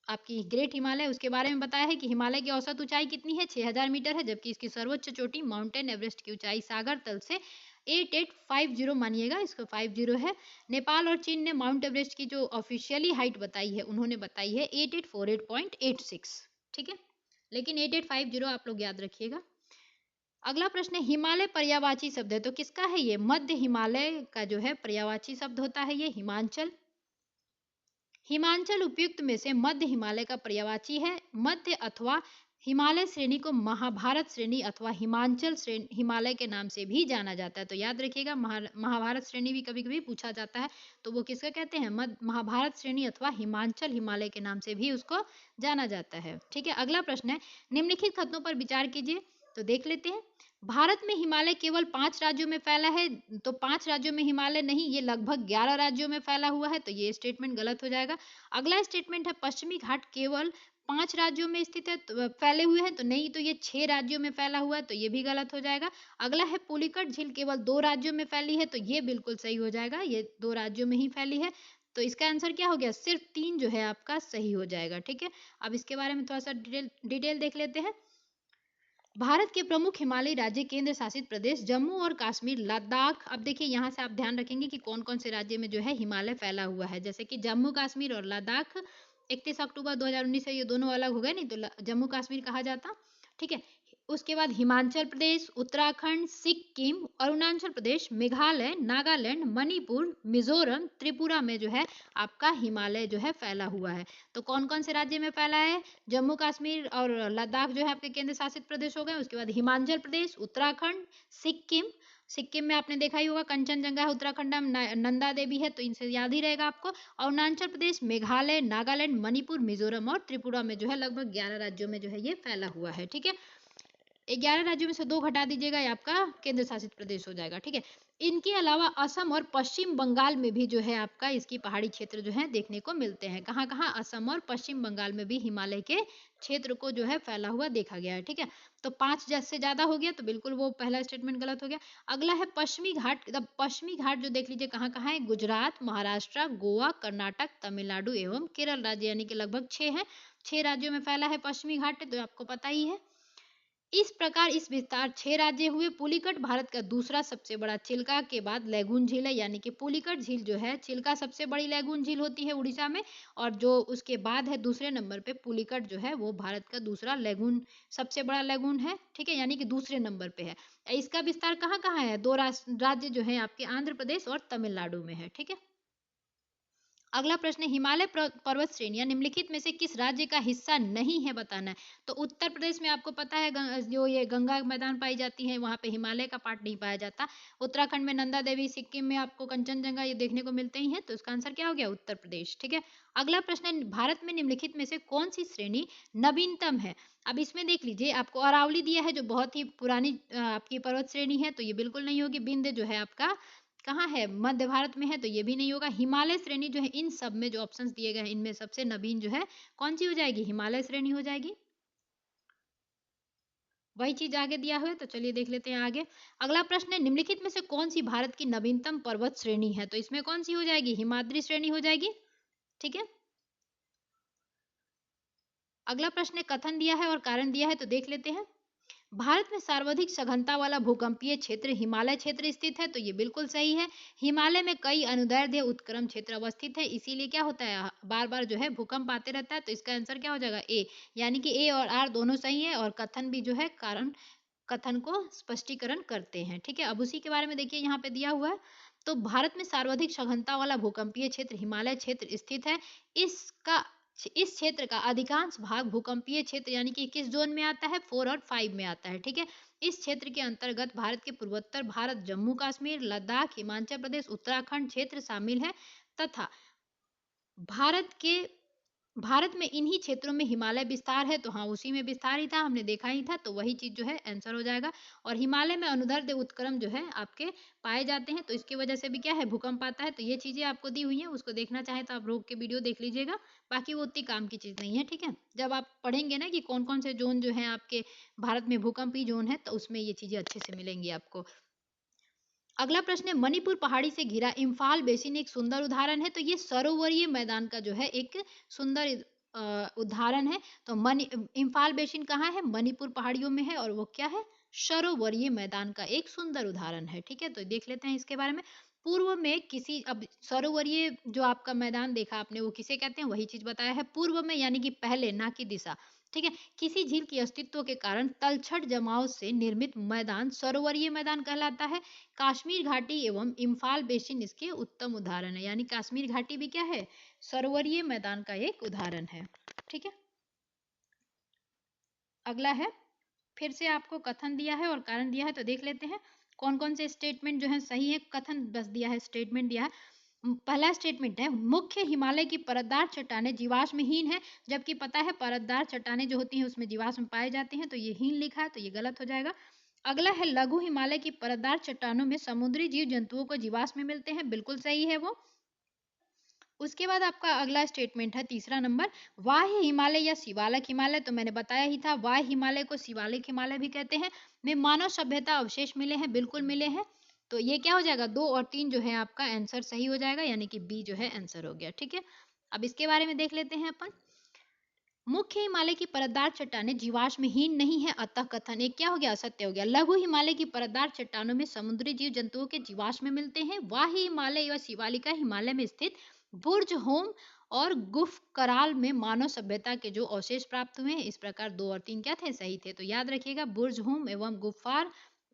आपकी ग्रेट हिमालय उसके बारे में बताया है कि हिमालय की औसत ऊंचाई कितनी है, 6,000 मीटर है, जबकि इसकी सर्वोच्च चोटी माउंटेन एवरेस्ट की ऊंचाई सागर तल से 8850 मानिएगा, इसको 50 है। नेपाल और चीन ने माउंट एवरेस्ट की जो ऑफिशियली हाइट बताई है, उन्होंने बताई है 8848.86, ठीक है, लेकिन 8850 आप लोग याद रखिएगा। अगला प्रश्न है, हिमालय पर्यायवाची शब्द है, तो किसका है ये, मध्य हिमालय का जो है पर्यायवाची शब्द होता है ये हिमांचल। हिमांचल उपयुक्त में से मध्य हिमालय का पर्यायवाची है। मध्य अथवा हिमालय श्रेणी को महाभारत श्रेणी अथवा हिमांचल श्रेणी हिमालय के नाम से भी जाना जाता है, तो याद रखिएगा महाभारत श्रेणी भी कभी कभी पूछा जाता है, तो वो किसका कहते हैं, महाभारत श्रेणी अथवा हिमांचल हिमालय के नाम से भी उसको जाना जाता है, ठीक है। अगला प्रश्न है, निम्नलिखित कथनों पर विचार कीजिए, तो देख लेते हैं। भारत में हिमालय केवल 5 राज्यों में फैला है, तो 5 राज्यों में हिमालय नहीं, ये लगभग 11 राज्यों में फैला हुआ है, तो ये स्टेटमेंट गलत हो जाएगा। अगला स्टेटमेंट है, पश्चिमी घाट केवल 5 राज्यों में स्थित है, तो फैले हुए हैं, तो नहीं, तो ये 6 राज्यों में फैला हुआ है, तो ये भी गलत हो जाएगा। अगला है, पुलिकट झील केवल 2 राज्यों में फैली है, तो ये बिल्कुल सही हो जाएगा, ये 2 राज्यों में ही फैली है, तो इसका आंसर क्या हो गया, सिर्फ 3 जो है आपका सही हो जाएगा, ठीक है। अब इसके बारे में थोड़ा सा डिटेल देख लेते हैं। भारत के प्रमुख हिमालयी राज्य केंद्र शासित प्रदेश जम्मू और कश्मीर, लद्दाख। अब देखिए यहाँ से आप ध्यान रखेंगे कि कौन कौन से राज्य में जो है हिमालय फैला हुआ है, जैसे कि जम्मू कश्मीर और लद्दाख। 31 अक्टूबर 2019 से ये दोनों अलग हो गए, नहीं तो जम्मू कश्मीर कहा जाता, ठीक है। उसके बाद हिमाचल प्रदेश, उत्तराखंड, सिक्किम, अरुणाचल प्रदेश, मेघालय, नागालैंड, मणिपुर, मिजोरम, त्रिपुरा में जो है आपका हिमालय जो है फैला हुआ है। तो कौन कौन से राज्य में फैला है, जम्मू कश्मीर और लद्दाख जो है आपके केंद्र शासित प्रदेश हो गए। उसके बाद हिमाचल प्रदेश, उत्तराखंड, सिक्किम, सिक्किम में आपने देखा ही होगा कंचनजंगा है, उत्तराखंड में नंदा देवी है, तो इनसे याद ही रहेगा आपको। अरुणाचल प्रदेश, मेघालय, नागालैंड, मणिपुर, मिजोरम और त्रिपुरा में जो है लगभग 11 राज्यों में जो है ये फैला हुआ है, ठीक है। 11 राज्यों में से 2 घटा दीजिएगा, ये आपका केंद्र शासित प्रदेश हो जाएगा, ठीक है। इनके अलावा असम और पश्चिम बंगाल में भी जो है आपका इसकी पहाड़ी क्षेत्र जो है देखने को मिलते हैं। कहाँ कहाँ, असम और पश्चिम बंगाल में भी हिमालय के क्षेत्र को जो है फैला हुआ देखा गया है, ठीक है। तो 5 से ज्यादा हो गया, तो बिल्कुल वो पहला स्टेटमेंट गलत हो गया। अगला है पश्चिमी घाट। पश्चिमी घाट जो देख लीजिए कहाँ कहाँ है, गुजरात, महाराष्ट्र, गोवा, कर्नाटक, तमिलनाडु एवं केरल राज्य, यानी कि लगभग 6 है, 6 राज्यों में फैला है पश्चिमी घाट, तो आपको पता ही है। इस प्रकार इस विस्तार 6 राज्य हुए। पुलिकट भारत का दूसरा सबसे बड़ा, चिल्का के बाद लैगून झील है, यानी कि पुलिकट झील जो है, चिल्का सबसे बड़ी लैगून झील होती है उड़ीसा में, और जो उसके बाद है दूसरे नंबर पे पुलिकट जो है वो भारत का दूसरा लैगून, सबसे बड़ा लैगून है, ठीक है, यानी कि दूसरे नंबर पे है। इसका विस्तार कहाँ कहाँ है, 2 राज्य जो है आपके आंध्र प्रदेश और तमिलनाडु में है, ठीक है। अगला प्रश्न है, हिमालय पर्वत श्रेणियां निम्नलिखित में से किस राज्य का हिस्सा नहीं है, बताना है। तो उत्तर प्रदेश में आपको पता है जो ये गंगा मैदान पाई जाती है, वहां पे हिमालय का पार्ट नहीं पाया जाता। उत्तराखंड में नंदा देवी, सिक्किम में आपको कंचनजंगा ये देखने को मिलते ही हैं, तो इसका आंसर क्या हो गया, उत्तर प्रदेश, ठीक है। अगला प्रश्न है, भारत में निम्नलिखित में से कौन सी श्रेणी नवीनतम है। अब इसमें देख लीजिए, आपको अरावली दिया है जो बहुत ही पुरानी आपकी पर्वत श्रेणी है, तो ये बिल्कुल नहीं होगी। विंध्य जो है आपका कहाँ है, मध्य भारत में है, तो ये भी नहीं होगा। हिमालय श्रेणी जो है, इन सब में जो ऑप्शंस दिए गए हैं इनमें सबसे नवीन जो है कौन सी हो जाएगी, हिमालय श्रेणी हो जाएगी। वही चीज आगे दिया हुआ है, तो चलिए देख लेते हैं आगे। अगला प्रश्न है, निम्नलिखित में से कौन सी भारत की नवीनतम पर्वत श्रेणी है, तो इसमें कौन सी हो जाएगी, हिमाद्री श्रेणी हो जाएगी, ठीक है। अगला प्रश्न है, कथन दिया है और कारण दिया है, तो देख लेते हैं। भारत में सर्वाधिक सघनता वाला भूकंपीय क्षेत्र हिमालय क्षेत्र स्थित है, तो ये बिल्कुल सही है। हिमालय में कई अनुदैर्ध्य उत्क्रम क्षेत्र अवस्थित है, इसीलिए क्या होता है, बार बार जो है भूकंप आते रहता है, तो इसका आंसर क्या हो जाएगा, ए, यानी कि ए और आर दोनों सही है, और कथन भी जो है कारण कथन को स्पष्टीकरण करते हैं, ठीक है। अब उसी के बारे में देखिए यहाँ पे दिया हुआ है। तो भारत में सर्वाधिक सघनता वाला भूकंपीय क्षेत्र हिमालय क्षेत्र स्थित है। इसका इस क्षेत्र का अधिकांश भाग भूकंपीय क्षेत्र यानी कि किस जोन में आता है, 4 और 5 में आता है, ठीक है। इस क्षेत्र के अंतर्गत भारत के पूर्वोत्तर भारत, जम्मू कश्मीर, लद्दाख, हिमाचल प्रदेश, उत्तराखंड क्षेत्र शामिल है, तथा भारत में इन्हीं क्षेत्रों में हिमालय विस्तार है, तो हाँ उसी में विस्तार ही था, हमने देखा ही था, तो वही चीज जो है आंसर हो जाएगा। और हिमालय में अनुदैर्ध्य उत्क्रम जो है आपके पाए जाते हैं, तो इसकी वजह से भी क्या है, भूकंप आता है। तो ये चीजें आपको दी हुई हैं, उसको देखना चाहे तो आप रोक के वीडियो देख लीजिएगा, बाकी वो उतनी काम की चीज नहीं है, ठीक है। जब आप पढ़ेंगे ना कि कौन कौन से जोन जो है आपके भारत में भूकंपी जोन है, तो उसमें ये चीजें अच्छे से मिलेंगी आपको। अगला प्रश्न है, मणिपुर पहाड़ी से घिरा इम्फाल बेसिन एक सुंदर उदाहरण है, तो ये सरोवरीय मैदान का जो है एक सुंदर उदाहरण है। तो मणि इम्फाल बेसिन कहाँ है, मणिपुर पहाड़ियों में है, और वो क्या है, सरोवरीय मैदान का एक सुंदर उदाहरण है, ठीक है। तो देख लेते हैं इसके बारे में। पूर्व में किसी, अब सरोवरीय जो आपका मैदान देखा आपने वो किसे कहते हैं, वही चीज बताया है। पूर्व में यानी कि पहले, ना कि दिशा, ठीक है। किसी झील के अस्तित्व के कारण तलछट जमाव से निर्मित मैदान सरोवरीय मैदान कहलाता है। कश्मीर घाटी एवं इम्फाल बेसिन इसके उत्तम उदाहरण है, यानी कश्मीर घाटी भी क्या है, सरोवरीय मैदान का एक उदाहरण है, ठीक है। अगला है, फिर से आपको कथन दिया है और कारण दिया है, तो देख लेते हैं कौन कौन से स्टेटमेंट जो है सही है। कथन बस दिया है, स्टेटमेंट दिया है। पहला स्टेटमेंट है, मुख्य हिमालय की परतदार चट्टानें जीवाश्महीन है, जबकि पता है परतदार चट्टानें जो होती हैं उसमें जीवाश्म पाए जाते हैं, तो ये हीन लिखा है, तो ये गलत हो जाएगा। अगला है, लघु हिमालय की परतदार चट्टानों में समुद्री जीव जंतुओं को जीवाश्म मिलते हैं, बिल्कुल सही है वो। उसके बाद आपका अगला स्टेटमेंट है तीसरा नंबर, वाह्य हिमालय या शिवालिक हिमालय, तो मैंने बताया ही था वाह्य हिमालय को शिवालिक हिमालय भी कहते हैं, में मानव सभ्यता अवशेष मिले हैं, बिल्कुल मिले हैं। तो ये क्या हो जाएगा, 2 और 3 जो है आपका आंसर सही हो जाएगा, यानी कि बी जो है आंसर हो गया, ठीक है। अब इसके बारे में देख लेते हैं अपन। मुख्य हिमालय की परतदार चट्टानें जीवाश्महीन नहीं है, अतः कथन एक क्या हो गया, असत्य हो गया। लघु हिमालय की परतदार चट्टानों में समुद्री जीव जंतुओं के जीवाश्म मिलते हैं। वाह्य हिमालय व शिवालिका हिमालय में स्थित बुर्ज होम और गुफ कराल में मानव सभ्यता के जो अवशेष प्राप्त हुए हैं। इस प्रकार 2 और 3 क्या थे, सही थे। तो याद रखिएगा, बुर्ज होम एवं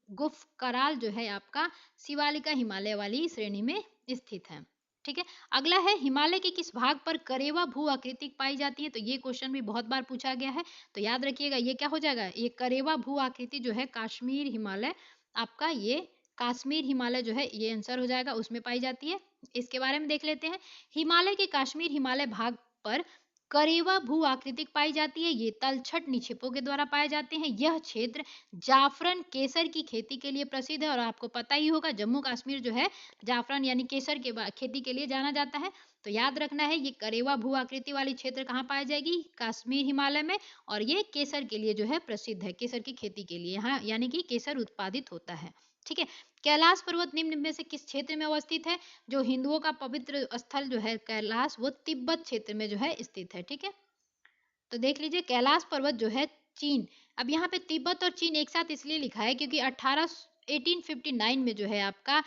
गुफ कराल जो है आपका शिवालिका हिमालय वाली श्रेणी में स्थित है, ठीक है। अगला है, हिमालय के किस भाग पर करेवा भू आकृति पाई जाती है, तो ये क्वेश्चन भी बहुत बार पूछा गया है, तो याद रखिएगा ये क्या हो जाएगा, ये करेवा भू आकृति जो है कश्मीर हिमालय, आपका ये कश्मीर हिमालय जो है ये आंसर हो जाएगा, उसमें पाई जाती है। इसके बारे में देख लेते हैं। हिमालय के कश्मीर हिमालय भाग पर करेवा भू आकृतिक पाई जाती है, ये तलछट निक्षेपों के द्वारा पाए जाते हैं। यह क्षेत्र जाफरन केसर की खेती के लिए प्रसिद्ध है, और आपको पता ही होगा जम्मू कश्मीर जो है जाफरान यानी केसर के खेती के लिए जाना जाता है। तो याद रखना है, ये करेवा भू आकृति वाली क्षेत्र कहाँ पाई जाएगी, कश्मीर हिमालय में, और ये केसर के लिए जो है प्रसिद्ध है, केसर की खेती के लिए यहाँ यानी कि केसर उत्पादित होता है, ठीक है। कैलाश पर्वत निम्न में से किस क्षेत्र में अवस्थित है, जो हिंदुओं का पवित्र स्थल जो है कैलाश, वो तिब्बत क्षेत्र में जो है स्थित है, ठीक है। तो देख लीजिए, कैलाश पर्वत जो है चीन, अब यहाँ पे तिब्बत और चीन एक साथ इसलिए लिखा है क्योंकि 1859 में जो है आपका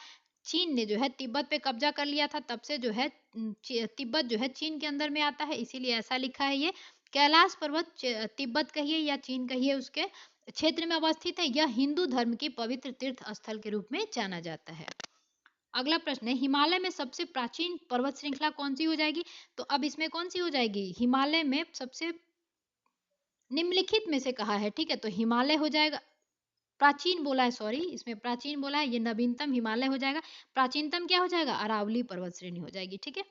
चीन ने जो है तिब्बत पे कब्जा कर लिया था, तब से जो है तिब्बत जो है चीन के अंदर में आता है, इसीलिए ऐसा लिखा है। ये कैलाश पर्वत तिब्बत कहिए या चीन कहिए, उसके क्षेत्र में अवस्थित है। यह हिंदू धर्म की पवित्र तीर्थ स्थल के रूप में जाना जाता है। अगला प्रश्न है, हिमालय में सबसे प्राचीन पर्वत श्रृंखला कौन सी हो जाएगी, तो अब इसमें कौन सी हो जाएगी, हिमालय में सबसे निम्नलिखित में से कहा है, ठीक है। तो हिमालय हो जाएगा, प्राचीन बोला है, सॉरी इसमें प्राचीन बोला है, ये नवीनतम हिमालय हो जाएगा। प्राचीनतम क्या हो जाएगा, अरावली पर्वत श्रेणी हो जाएगी, ठीक है।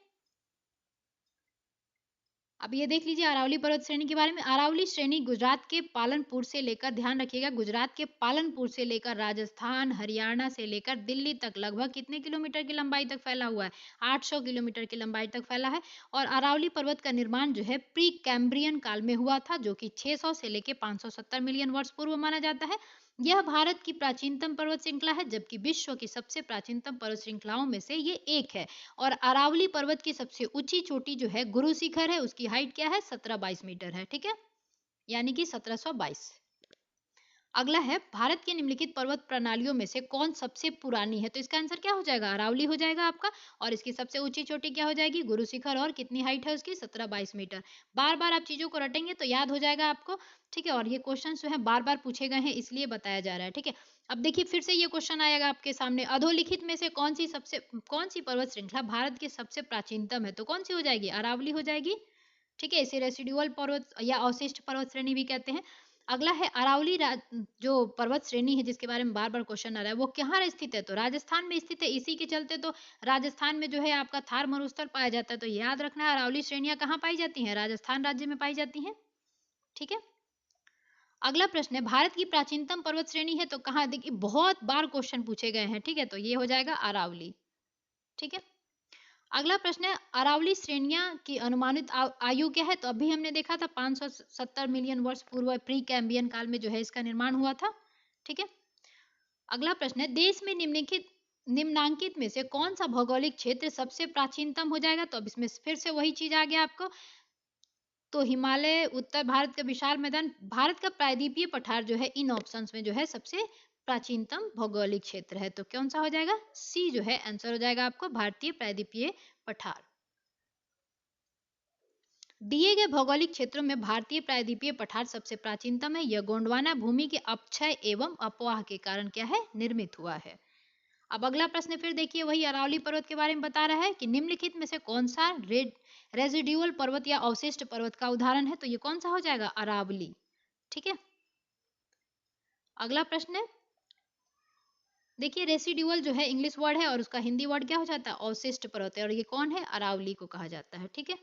अब ये देख लीजिए अरावली पर्वत श्रेणी के बारे में। अरावली श्रेणी गुजरात के पालनपुर से लेकर, ध्यान रखिएगा, गुजरात के पालनपुर से लेकर राजस्थान हरियाणा से लेकर दिल्ली तक लगभग कितने किलोमीटर की लंबाई तक फैला हुआ है, 800 किलोमीटर की लंबाई तक फैला है। और अरावली पर्वत का निर्माण जो है प्री कैम्ब्रियन काल में हुआ था, जो कि 600 से लेकर 570 मिलियन वर्ष पूर्व माना जाता है। यह भारत की प्राचीनतम पर्वत श्रृंखला है, जबकि विश्व की सबसे प्राचीनतम पर्वत श्रृंखलाओं में से ये एक है। और अरावली पर्वत की सबसे ऊंची चोटी जो है गुरु शिखर है, उसकी हाइट क्या है, 1722 मीटर है, ठीक है, यानी कि 1722। अगला है, भारत की निम्नलिखित पर्वत प्रणालियों में से कौन सबसे पुरानी है, तो इसका आंसर क्या हो जाएगा, अरावली हो जाएगा आपका। और इसकी सबसे ऊंची चोटी क्या हो जाएगी, गुरु शिखर, और कितनी हाइट है उसकी, 1722 मीटर। बार बार आप चीजों को रटेंगे तो याद हो जाएगा आपको, ठीक है। और ये क्वेश्चन जो है बार बार पूछे गए हैं, इसलिए बताया जा रहा है, ठीक है। अब देखिए फिर से ये क्वेश्चन आएगा आपके सामने, अधोलिखित में से कौन सी पर्वत श्रृंखला भारत की सबसे प्राचीनतम है, तो कौन सी हो जाएगी, अरावली हो जाएगी, ठीक है। इसे रेसिडुअल पर्वत या अवशिष्ट पर्वत श्रेणी भी कहते हैं। अगला है अरावली जो पर्वत श्रेणी है जिसके बारे में बार बार क्वेश्चन आ रहा है, वो कहाँ स्थित है? तो राजस्थान में स्थित है। इसी के चलते तो राजस्थान में जो है आपका थार मरुस्थल पाया जाता है। तो याद रखना है अरावली श्रेणियां कहाँ पाई जाती हैं? राजस्थान राज्य में पाई जाती हैं। ठीक है। अगला प्रश्न है भारत की प्राचीनतम पर्वत श्रेणी है तो कहाँ? देखिए बहुत बार क्वेश्चन पूछे गए हैं। ठीक है, तो ये हो जाएगा अरावली। ठीक है। अगला प्रश्न है अरावली श्रेणियां की अनुमानित आयु क्या है? तो अभी हमने देखा था 570 मिलियन वर्ष पूर्व प्री कैम्बियन काल में जो है इसका निर्माण हुआ था। ठीक है। अगला प्रश्न है देश में निम्नांकित में से कौन सा भौगोलिक क्षेत्र सबसे प्राचीनतम हो जाएगा? तो अब इसमें फिर से वही चीज आ गया आपको। तो हिमालय, उत्तर भारत का विशाल मैदान, भारत का प्रायद्वीपीय पठार जो है इन ऑप्शंस में जो है सबसे प्राचीनतम भौगोलिक क्षेत्र है। तो कौन सा हो जाएगा? सी जो है आंसर हो जाएगा आपको, भारतीय प्रायद्वीपीय पठार। दिए गए भौगोलिक क्षेत्रों में भारतीय प्रायद्वीपीय पठार सबसे प्राचीनतम है। यह गोंडवाना भूमि के अपक्षय एवं अपवाह के कारण क्या है? निर्मित हुआ है। अब अगला प्रश्न फिर देखिए वही अरावली पर्वत के बारे में बता रहा है कि निम्नलिखित में से कौन सा रेजिडुअल पर्वत या अवशिष्ट पर्वत का उदाहरण है? तो ये कौन सा हो जाएगा? अरावली। ठीक है। अगला प्रश्न है देखिए रेसिडुअल जो है इंग्लिश वर्ड है और उसका हिंदी वर्ड क्या हो जाता है? अवशिष्ट पर्वत है, और ये कौन है? अरावली को कहा जाता है। ठीक है।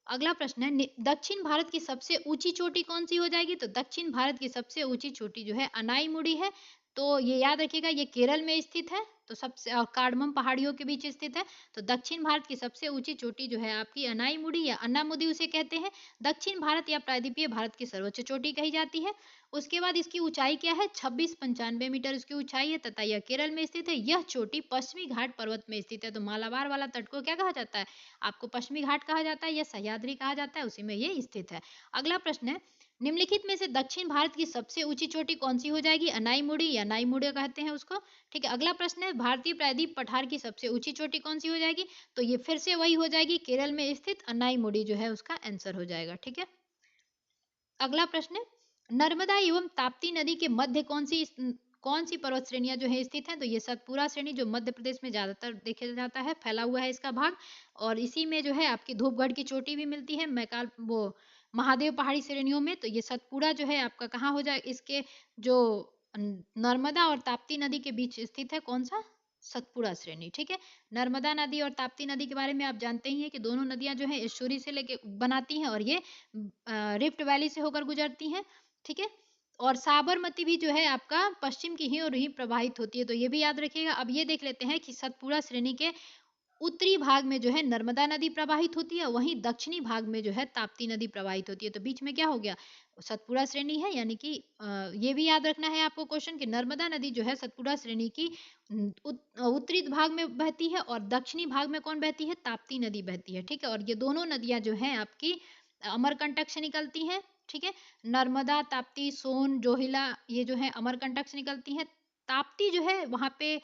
अगला प्रश्न है दक्षिण भारत की सबसे ऊंची चोटी कौन सी हो जाएगी? तो दक्षिण भारत की सबसे ऊंची चोटी जो है अनाईमुड़ी है। तो ये याद रखिएगा ये केरल में स्थित है। तो सबसे और कार्डमम पहाड़ियों के बीच स्थित है। तो दक्षिण भारत की सबसे ऊंची चोटी जो है आपकी अनाईमुड़ी या अन्नामुदी उसे कहते हैं। दक्षिण भारत या प्रायद्वीपीय भारत की सर्वोच्च चोटी कही जाती है। उसके बाद इसकी ऊंचाई क्या है? 2695 मीटर इसकी ऊंचाई है तथा यह केरल में स्थित है। यह चोटी पश्चिमी घाट पर्वत में स्थित है। तो मालाबार वाला तट को क्या कहा जाता है? आपको पश्चिमी घाट कहा जाता है या सह्याद्री कहा जाता है, उसी में ये स्थित है। अगला प्रश्न है निम्नलिखित में से दक्षिण भारत की सबसे ऊंची चोटी कौन सी हो जाएगी? अनाईमुड़ी या नाईमुड़ी कहते हैं उसको। ठीक है। अगला प्रश्न है भारतीय प्रायद्वीप पठार की सबसे ऊंची चोटी कौन सी हो जाएगी? तो ये फिर से वही हो जाएगी, केरल में स्थित अनाईमुड़ी जो है उसका आंसर हो जाएगा। ठीक है। अगला प्रश्न है नर्मदा एवं ताप्ती नदी के मध्य कौन सी पर्वत श्रेणियां जो है स्थित हैं? तो ये सतपुरा श्रेणी जो मध्य प्रदेश में ज्यादातर देखा जाता है, फैला हुआ है इसका भाग, और इसी में जो है आपकी धूपगढ़ की चोटी भी मिलती है मैकाल वो महादेव पहाड़ी श्रेणियों में। तो ये सतपुरा जो है आपका कहाँ हो जाए? इसके जो नर्मदा और ताप्ती नदी के बीच स्थित है, कौन सा? सतपुरा श्रेणी। ठीक है। नर्मदा नदी और ताप्ती नदी के बारे में आप जानते ही हैं कि दोनों नदियां जो है इशूरी से लेके बनाती हैं और ये रिफ्ट वैली से होकर गुजरती हैं। ठीक है। और साबरमती भी जो है आपका पश्चिम की ही और ही प्रवाहित होती है। तो ये भी याद रखिएगा। अब ये देख लेते हैं कि सतपुरा श्रेणी के उत्तरी भाग में जो है नर्मदा नदी प्रवाहित होती है, वहीं दक्षिणी भाग में जो है ताप्ती नदी प्रवाहित होती है। तो बीच में क्या हो गया? सतपुरा श्रेणी है। यानी कि ये भी याद रखना है आपको क्वेश्चन कि नर्मदा नदी जो है सतपुरा श्रेणी की उत्तरी भाग में बहती है और दक्षिणी भाग में कौन बहती है? ताप्ती नदी बहती है। ठीक है। और ये दोनों नदियां जो हैं आपकी अमरकंटक से निकलती हैं। ठीक है। नर्मदा, ताप्ती, सोन, जोहिला ये जो है अमरकंटक से निकलती हैं। ताप्ती जो है वहां पे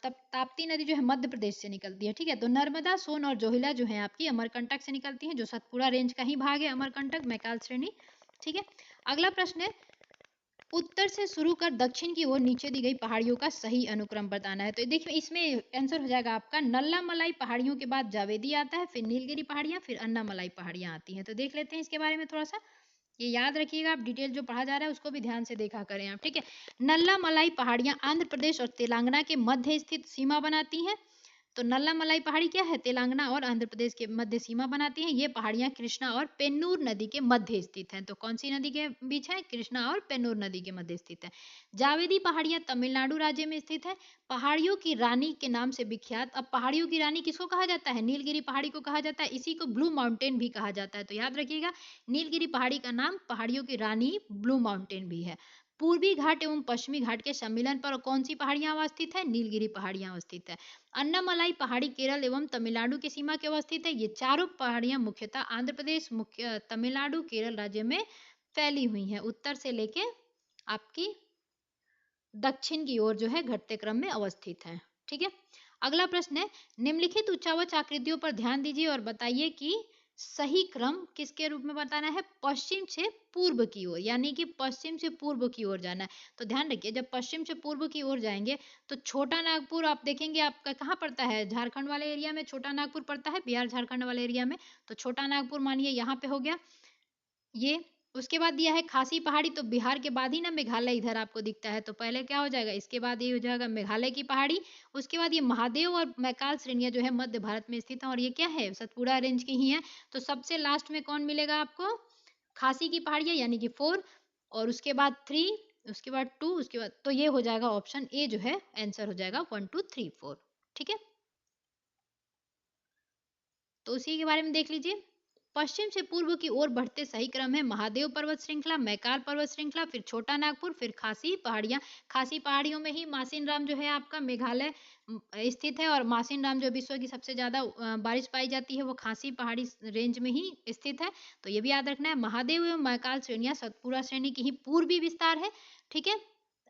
तब ताप्ती नदी जो है मध्य प्रदेश से निकलती है। ठीक है। तो नर्मदा, सोन और जोहिला जो है आपकी अमरकंटक से निकलती हैं, जो सतपुरा रेंज का ही भाग है अमरकंटक मैकाल श्रेणी। ठीक है। अगला प्रश्न है उत्तर से शुरू कर दक्षिण की ओर नीचे दी गई पहाड़ियों का सही अनुक्रम बताना है। तो देखिए इसमें आंसर हो जाएगा आपका नल्ला मलाई पहाड़ियों के बाद जावेदी आता है, फिर नीलगिरी पहाड़ियां, फिर अन्नामलाई पहाड़ियां आती हैं। तो देख लेते हैं इसके बारे में थोड़ा सा। ये याद रखिएगा, आप डिटेल जो पढ़ा जा रहा है उसको भी ध्यान से देखा करें आप। ठीक है। नल्ला मलाई पहाड़ियां आंध्र प्रदेश और तेलंगाना के मध्य स्थित सीमा बनाती हैं। तो नल्ला मलाई पहाड़ी क्या है? तेलंगाना और आंध्र प्रदेश के मध्य सीमा बनाती हैं। ये पहाड़ियां कृष्णा और पेन्नूर नदी के मध्य स्थित हैं। तो कौन सी नदी के बीच है? कृष्णा और पेन्नूर नदी के मध्य स्थित है। जावेदी पहाड़ियां तमिलनाडु राज्य में स्थित है। पहाड़ियों की रानी के नाम से विख्यात। अब पहाड़ियों की रानी किसको कहा जाता है? नीलगिरी पहाड़ी को कहा जाता है। इसी को ब्लू माउंटेन भी कहा जाता है। तो याद रखिएगा नीलगिरी पहाड़ी का नाम पहाड़ियों की रानी ब्लू माउंटेन भी है। पूर्वी घाट एवं पश्चिमी घाट के सम्मिलन पर कौन सी पहाड़ियां अवस्थित है? नीलगिरी पहाड़ियां अवस्थित है। अन्नामलाई पहाड़ी केरल एवं तमिलनाडु की सीमा के अवस्थित है। ये चारों पहाड़ियां मुख्यतः आंध्र प्रदेश, मुख्य तमिलनाडु, केरल राज्य में फैली हुई हैं, उत्तर से लेके आपकी दक्षिण की ओर जो है घटते क्रम में अवस्थित है। ठीक है। अगला प्रश्न है निम्नलिखित उच्चावच आकृतियों पर ध्यान दीजिए और बताइए कि सही क्रम किसके रूप में बताना है? पश्चिम से पूर्व की ओर, यानी कि पश्चिम से पूर्व की ओर जाना है। तो ध्यान रखिए जब पश्चिम से पूर्व की ओर जाएंगे तो छोटा नागपुर आप देखेंगे आपका कहाँ पड़ता है? झारखंड वाले एरिया में छोटा नागपुर पड़ता है, बिहार झारखंड वाले एरिया में। तो छोटा नागपुर मानिए यहाँ पे हो गया ये, उसके बाद दिया है खासी पहाड़ी, तो बिहार के बाद ही ना मेघालय इधर आपको दिखता है, तो पहले क्या हो जाएगा, इसके बाद ये हो जाएगा मेघालय की पहाड़ी। उसके बाद ये महादेव और मैकाल श्रेणियां जो है मध्य भारत में स्थित है, और ये क्या है, सतपुड़ा रेंज की ही है। तो सबसे लास्ट में कौन मिलेगा आपको, खासी की पहाड़ियां, यानी कि 4, और उसके बाद 3, उसके बाद 2, उसके बाद, तो ये हो जाएगा ऑप्शन ए जो है आंसर हो जाएगा 1 2 3 4। ठीक है, तो उसी के बारे में देख लीजिए। पश्चिम से पूर्व की ओर बढ़ते सही क्रम है महादेव पर्वत श्रृंखला, मैकाल पर्वत श्रृंखला, फिर छोटा नागपुर, फिर खासी पहाड़ियां। खासी पहाड़ियों में ही मासिन राम जो है आपका मेघालय स्थित है, और मासिन राम जो विश्व की सबसे ज्यादा बारिश पाई जाती है वो खासी पहाड़ी रेंज में ही स्थित है। तो ये भी याद रखना है, महादेव एवं मैकाल श्रेणियां सतपुड़ा श्रेणी की ही पूर्वी विस्तार है। ठीक है,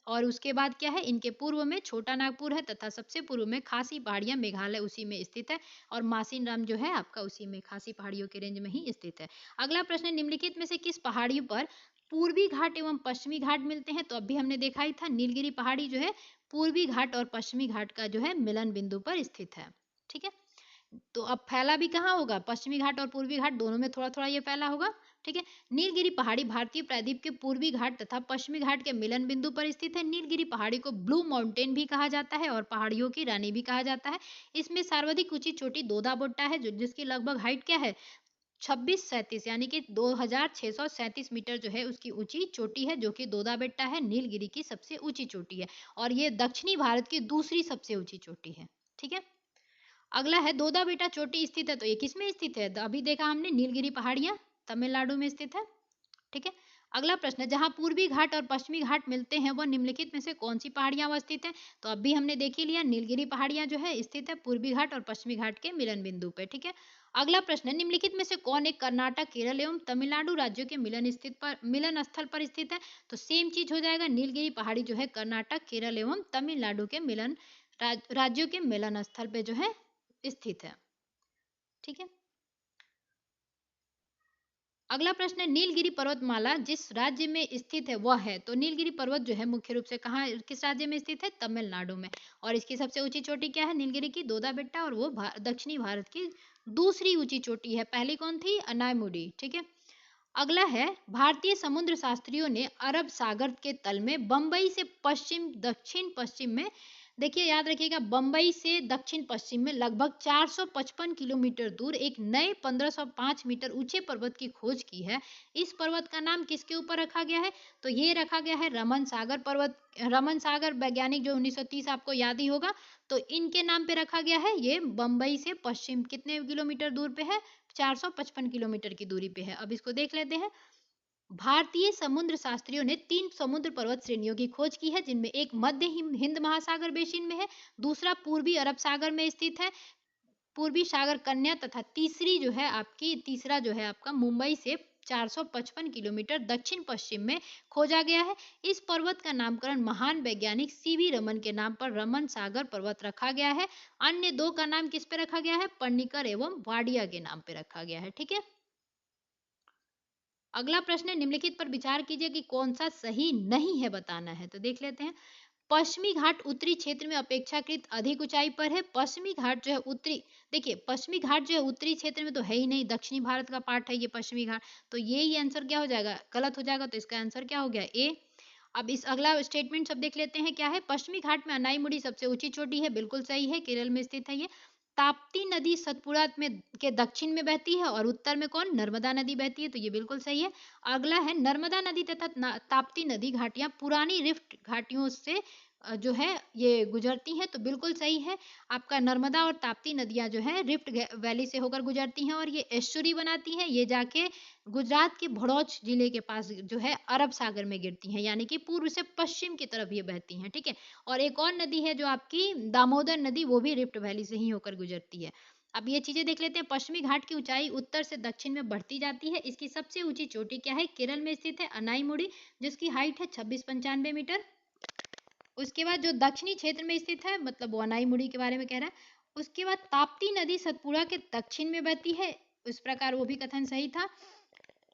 और उसके बाद क्या है, इनके पूर्व में छोटा नागपुर है, तथा सबसे पूर्व में खासी पहाड़ियां मेघालय उसी में स्थित है, और मासिन राम जो है आपका उसी में खासी पहाड़ियों के रेंज में ही स्थित है। अगला प्रश्न, निम्नलिखित में से किस पहाड़ी पर पूर्वी घाट एवं पश्चिमी घाट मिलते हैं, तो अभी हमने देखा ही था, नीलगिरी पहाड़ी जो है पूर्वी घाट और पश्चिमी घाट का जो है मिलन बिंदु पर स्थित है। ठीक है, तो अब फैला भी कहाँ होगा, पश्चिमी घाट और पूर्वी घाट दोनों में थोड़ा थोड़ा ये फैला होगा। ठीक है, नीलगिरी पहाड़ी भारतीय प्रायद्वीप के पूर्वी घाट तथा पश्चिमी घाट के मिलन बिंदु पर स्थित है। नीलगिरी पहाड़ी को ब्लू माउंटेन भी कहा जाता है और पहाड़ियों की रानी भी कहा जाता है। इसमें सर्वाधिक ऊंची चोटी दोदाबोट्टा है, जो जिसकी लगभग हाइट क्या है, 2637, यानी कि 2637 मीटर जो है उसकी ऊंची चोटी है, जो कि दोदाबेट्टा है, नीलगिरी की सबसे ऊंची चोटी है, और ये दक्षिणी भारत की दूसरी सबसे ऊंची चोटी है। ठीक है, अगला है दोदा बेटा चोटी स्थित है, तो ये किस में स्थित है, अभी देखा हमने नीलगिरी पहाड़ियां तमिलनाडु में स्थित है। ठीक है, अगला प्रश्न है, जहां पूर्वी घाट और पश्चिमी घाट मिलते हैं वह निम्नलिखित में से कौन सी पहाड़ियां अवस्थित है, तो अभी हमने देख ही लिया, नीलगिरी पहाड़ियां जो है स्थित है पूर्वी घाट और पश्चिमी घाट के मिलन बिंदु पे। ठीक है, अगला प्रश्न है, निम्नलिखित में से कौन एक कर्नाटक, केरल एवं तमिलनाडु राज्यों के मिलन स्थल पर स्थित है, तो सेम चीज हो जाएगा, नीलगिरी पहाड़ी जो है कर्नाटक, केरल एवं तमिलनाडु के राज्यों के मिलन स्थल पे जो है स्थित है। ठीक है, अगला प्रश्न है, नीलगिरी पर्वतमाला जिस राज्य में स्थित है वह है, तो नीलगिरी पर्वत जो है मुख्य रूप से कहाँ, किस राज्य में स्थित है, तमिलनाडु में, और इसकी सबसे ऊंची चोटी क्या है नीलगिरी की, दोदा बेट्टा, और वो दक्षिणी भारत की दूसरी ऊंची चोटी है, पहली कौन थी, अनायमुडी। ठीक है, अगला है, भारतीय समुद्र शास्त्रियों ने अरब सागर के तल में बंबई से दक्षिण पश्चिम में, देखिए याद रखिएगा, बंबई से दक्षिण पश्चिम में लगभग 455 किलोमीटर दूर एक नए 1505 मीटर ऊंचे पर्वत की खोज की है। इस पर्वत का नाम किसके ऊपर रखा गया है, तो ये रखा गया है रमन सागर पर्वत। रमन सागर वैज्ञानिक जो 1930 आपको याद ही होगा, तो इनके नाम पे रखा गया है। ये बंबई से पश्चिम कितने किलोमीटर दूर पे है, 455 किलोमीटर की दूरी पे है। अब इसको देख लेते हैं, भारतीय समुद्र शास्त्रियों ने 3 समुद्र पर्वत श्रेणियों की खोज की है, जिनमें एक मध्य हिंद महासागर बेसिन में है, दूसरा पूर्वी अरब सागर में स्थित है, पूर्वी सागर कन्या, तथा तीसरा जो है आपका मुंबई से 455 किलोमीटर दक्षिण पश्चिम में खोजा गया है। इस पर्वत का नामकरण महान वैज्ञानिक सीवी रमन के नाम पर रमन सागर पर्वत रखा गया है। अन्य दो का नाम किस पे रखा गया है, पर्णिकर एवं वाडिया के नाम पे रखा गया है। ठीक है, अगला प्रश्न है, निम्नलिखित पर विचार कीजिए कि कौन सा सही नहीं है, बताना है, तो देख लेते हैं। पश्चिमी घाट उत्तरी क्षेत्र में अपेक्षाकृत अधिक ऊंचाई पर है। पश्चिमी घाट जो है उत्तरी, देखिए पश्चिमी घाट जो है उत्तरी क्षेत्र में तो है ही नहीं, दक्षिणी भारत का पार्ट है ये पश्चिमी घाट, तो ये आंसर क्या हो जाएगा, गलत हो जाएगा, तो इसका आंसर क्या हो गया, ए। अब इस अगला स्टेटमेंट सब देख लेते हैं क्या है, पश्चिमी घाट में अनाईमुड़ी सबसे ऊंची चोटी है, बिल्कुल सही है, केरल में स्थित है ये। ताप्ती नदी सतपुड़ा में के दक्षिण में बहती है, और उत्तर में कौन, नर्मदा नदी बहती है, तो ये बिल्कुल सही है। अगला है, नर्मदा नदी तथा ताप्ती नदी घाटियां पुरानी रिफ्ट घाटियों से जो है ये गुजरती हैं, तो बिल्कुल सही है आपका, नर्मदा और ताप्ती नदियां जो है रिफ्ट वैली से होकर गुजरती हैं, और ये एस्चुरी बनाती हैं, ये जाके गुजरात के भड़ौच जिले के पास जो है अरब सागर में गिरती हैं, यानी कि पूर्व से पश्चिम की तरफ ये बहती हैं। ठीक है, और एक और नदी है जो आपकी दामोदर नदी, वो भी रिफ्ट वैली से ही होकर गुजरती है। अब ये चीजें देख लेते हैं, पश्चिमी घाट की ऊंचाई उत्तर से दक्षिण में बढ़ती जाती है। इसकी सबसे ऊंची चोटी क्या है, केरल में स्थित है अनाईमुड़ी, जिसकी हाइट है 2695 मीटर। उसके बाद जो दक्षिणी क्षेत्र में स्थित है, मतलब वो अनाईमुड़ी के बारे में कह रहा है। उसके बाद ताप्ती नदी सतपुड़ा के दक्षिण में बहती है, इस प्रकार वो भी कथन सही था।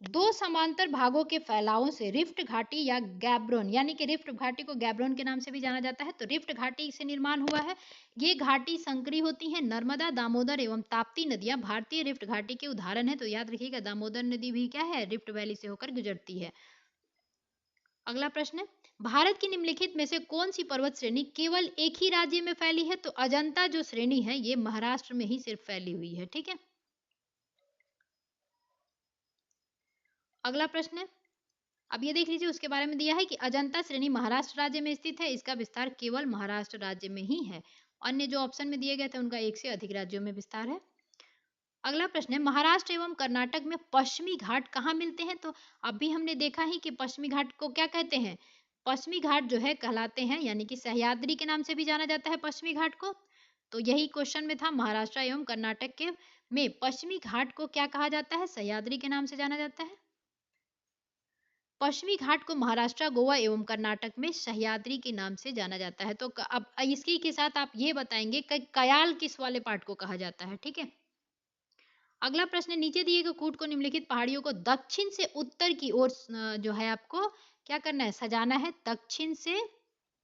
दो समांतर भागों के फैलावों से रिफ्ट घाटी या गैब्रोन, यानी कि रिफ्ट घाटी को गैब्रोन के नाम से भी जाना जाता है, तो रिफ्ट घाटी से निर्माण हुआ है। ये घाटी संकरी होती है। नर्मदा, दामोदर एवं ताप्ती नदियां भारतीय रिफ्ट घाटी के उदाहरण है। तो याद रखिएगा दामोदर नदी भी क्या है, रिफ्ट वैली से होकर गुजरती है। अगला प्रश्न है, भारत की निम्नलिखित में से कौन सी पर्वत श्रेणी केवल एक ही राज्य में फैली है? तो अजंता जो श्रेणी है ये महाराष्ट्र में ही सिर्फ फैली हुई है। ठीक है। अगला प्रश्न है, अब ये देख लीजिए उसके बारे में दिया है कि अजंता श्रेणी महाराष्ट्र राज्य में स्थित है। इसका विस्तार केवल महाराष्ट्र राज्य में ही है। अन्य जो ऑप्शन में दिए गए थे उनका एक से अधिक राज्यों में विस्तार है। अगला प्रश्न है, महाराष्ट्र एवं कर्नाटक में पश्चिमी घाट कहाँ मिलते हैं? तो अभी हमने देखा ही कि पश्चिमी घाट को क्या कहते हैं, पश्चिमी घाट जो है कहलाते हैं, यानी कि सह्याद्री के नाम से भी जाना जाता है पश्चिमी घाट को। तो यही क्वेश्चन में था, महाराष्ट्र एवं कर्नाटक के में पश्चिमी घाट को क्या कहा जाता है? सह्याद्री के नाम से जाना जाता है। पश्चिमी घाट को महाराष्ट्र, गोवा एवं कर्नाटक में सह्याद्री के नाम से जाना जाता है। तो अब इसी के साथ आप ये बताएंगे कि कयाल किस वाले पार्ट को कहा जाता है। ठीक है। अगला प्रश्न, नीचे दिए गए कूट को निम्नलिखित पहाड़ियों को दक्षिण से उत्तर की ओर जो है आपको क्या करना है, सजाना है। दक्षिण से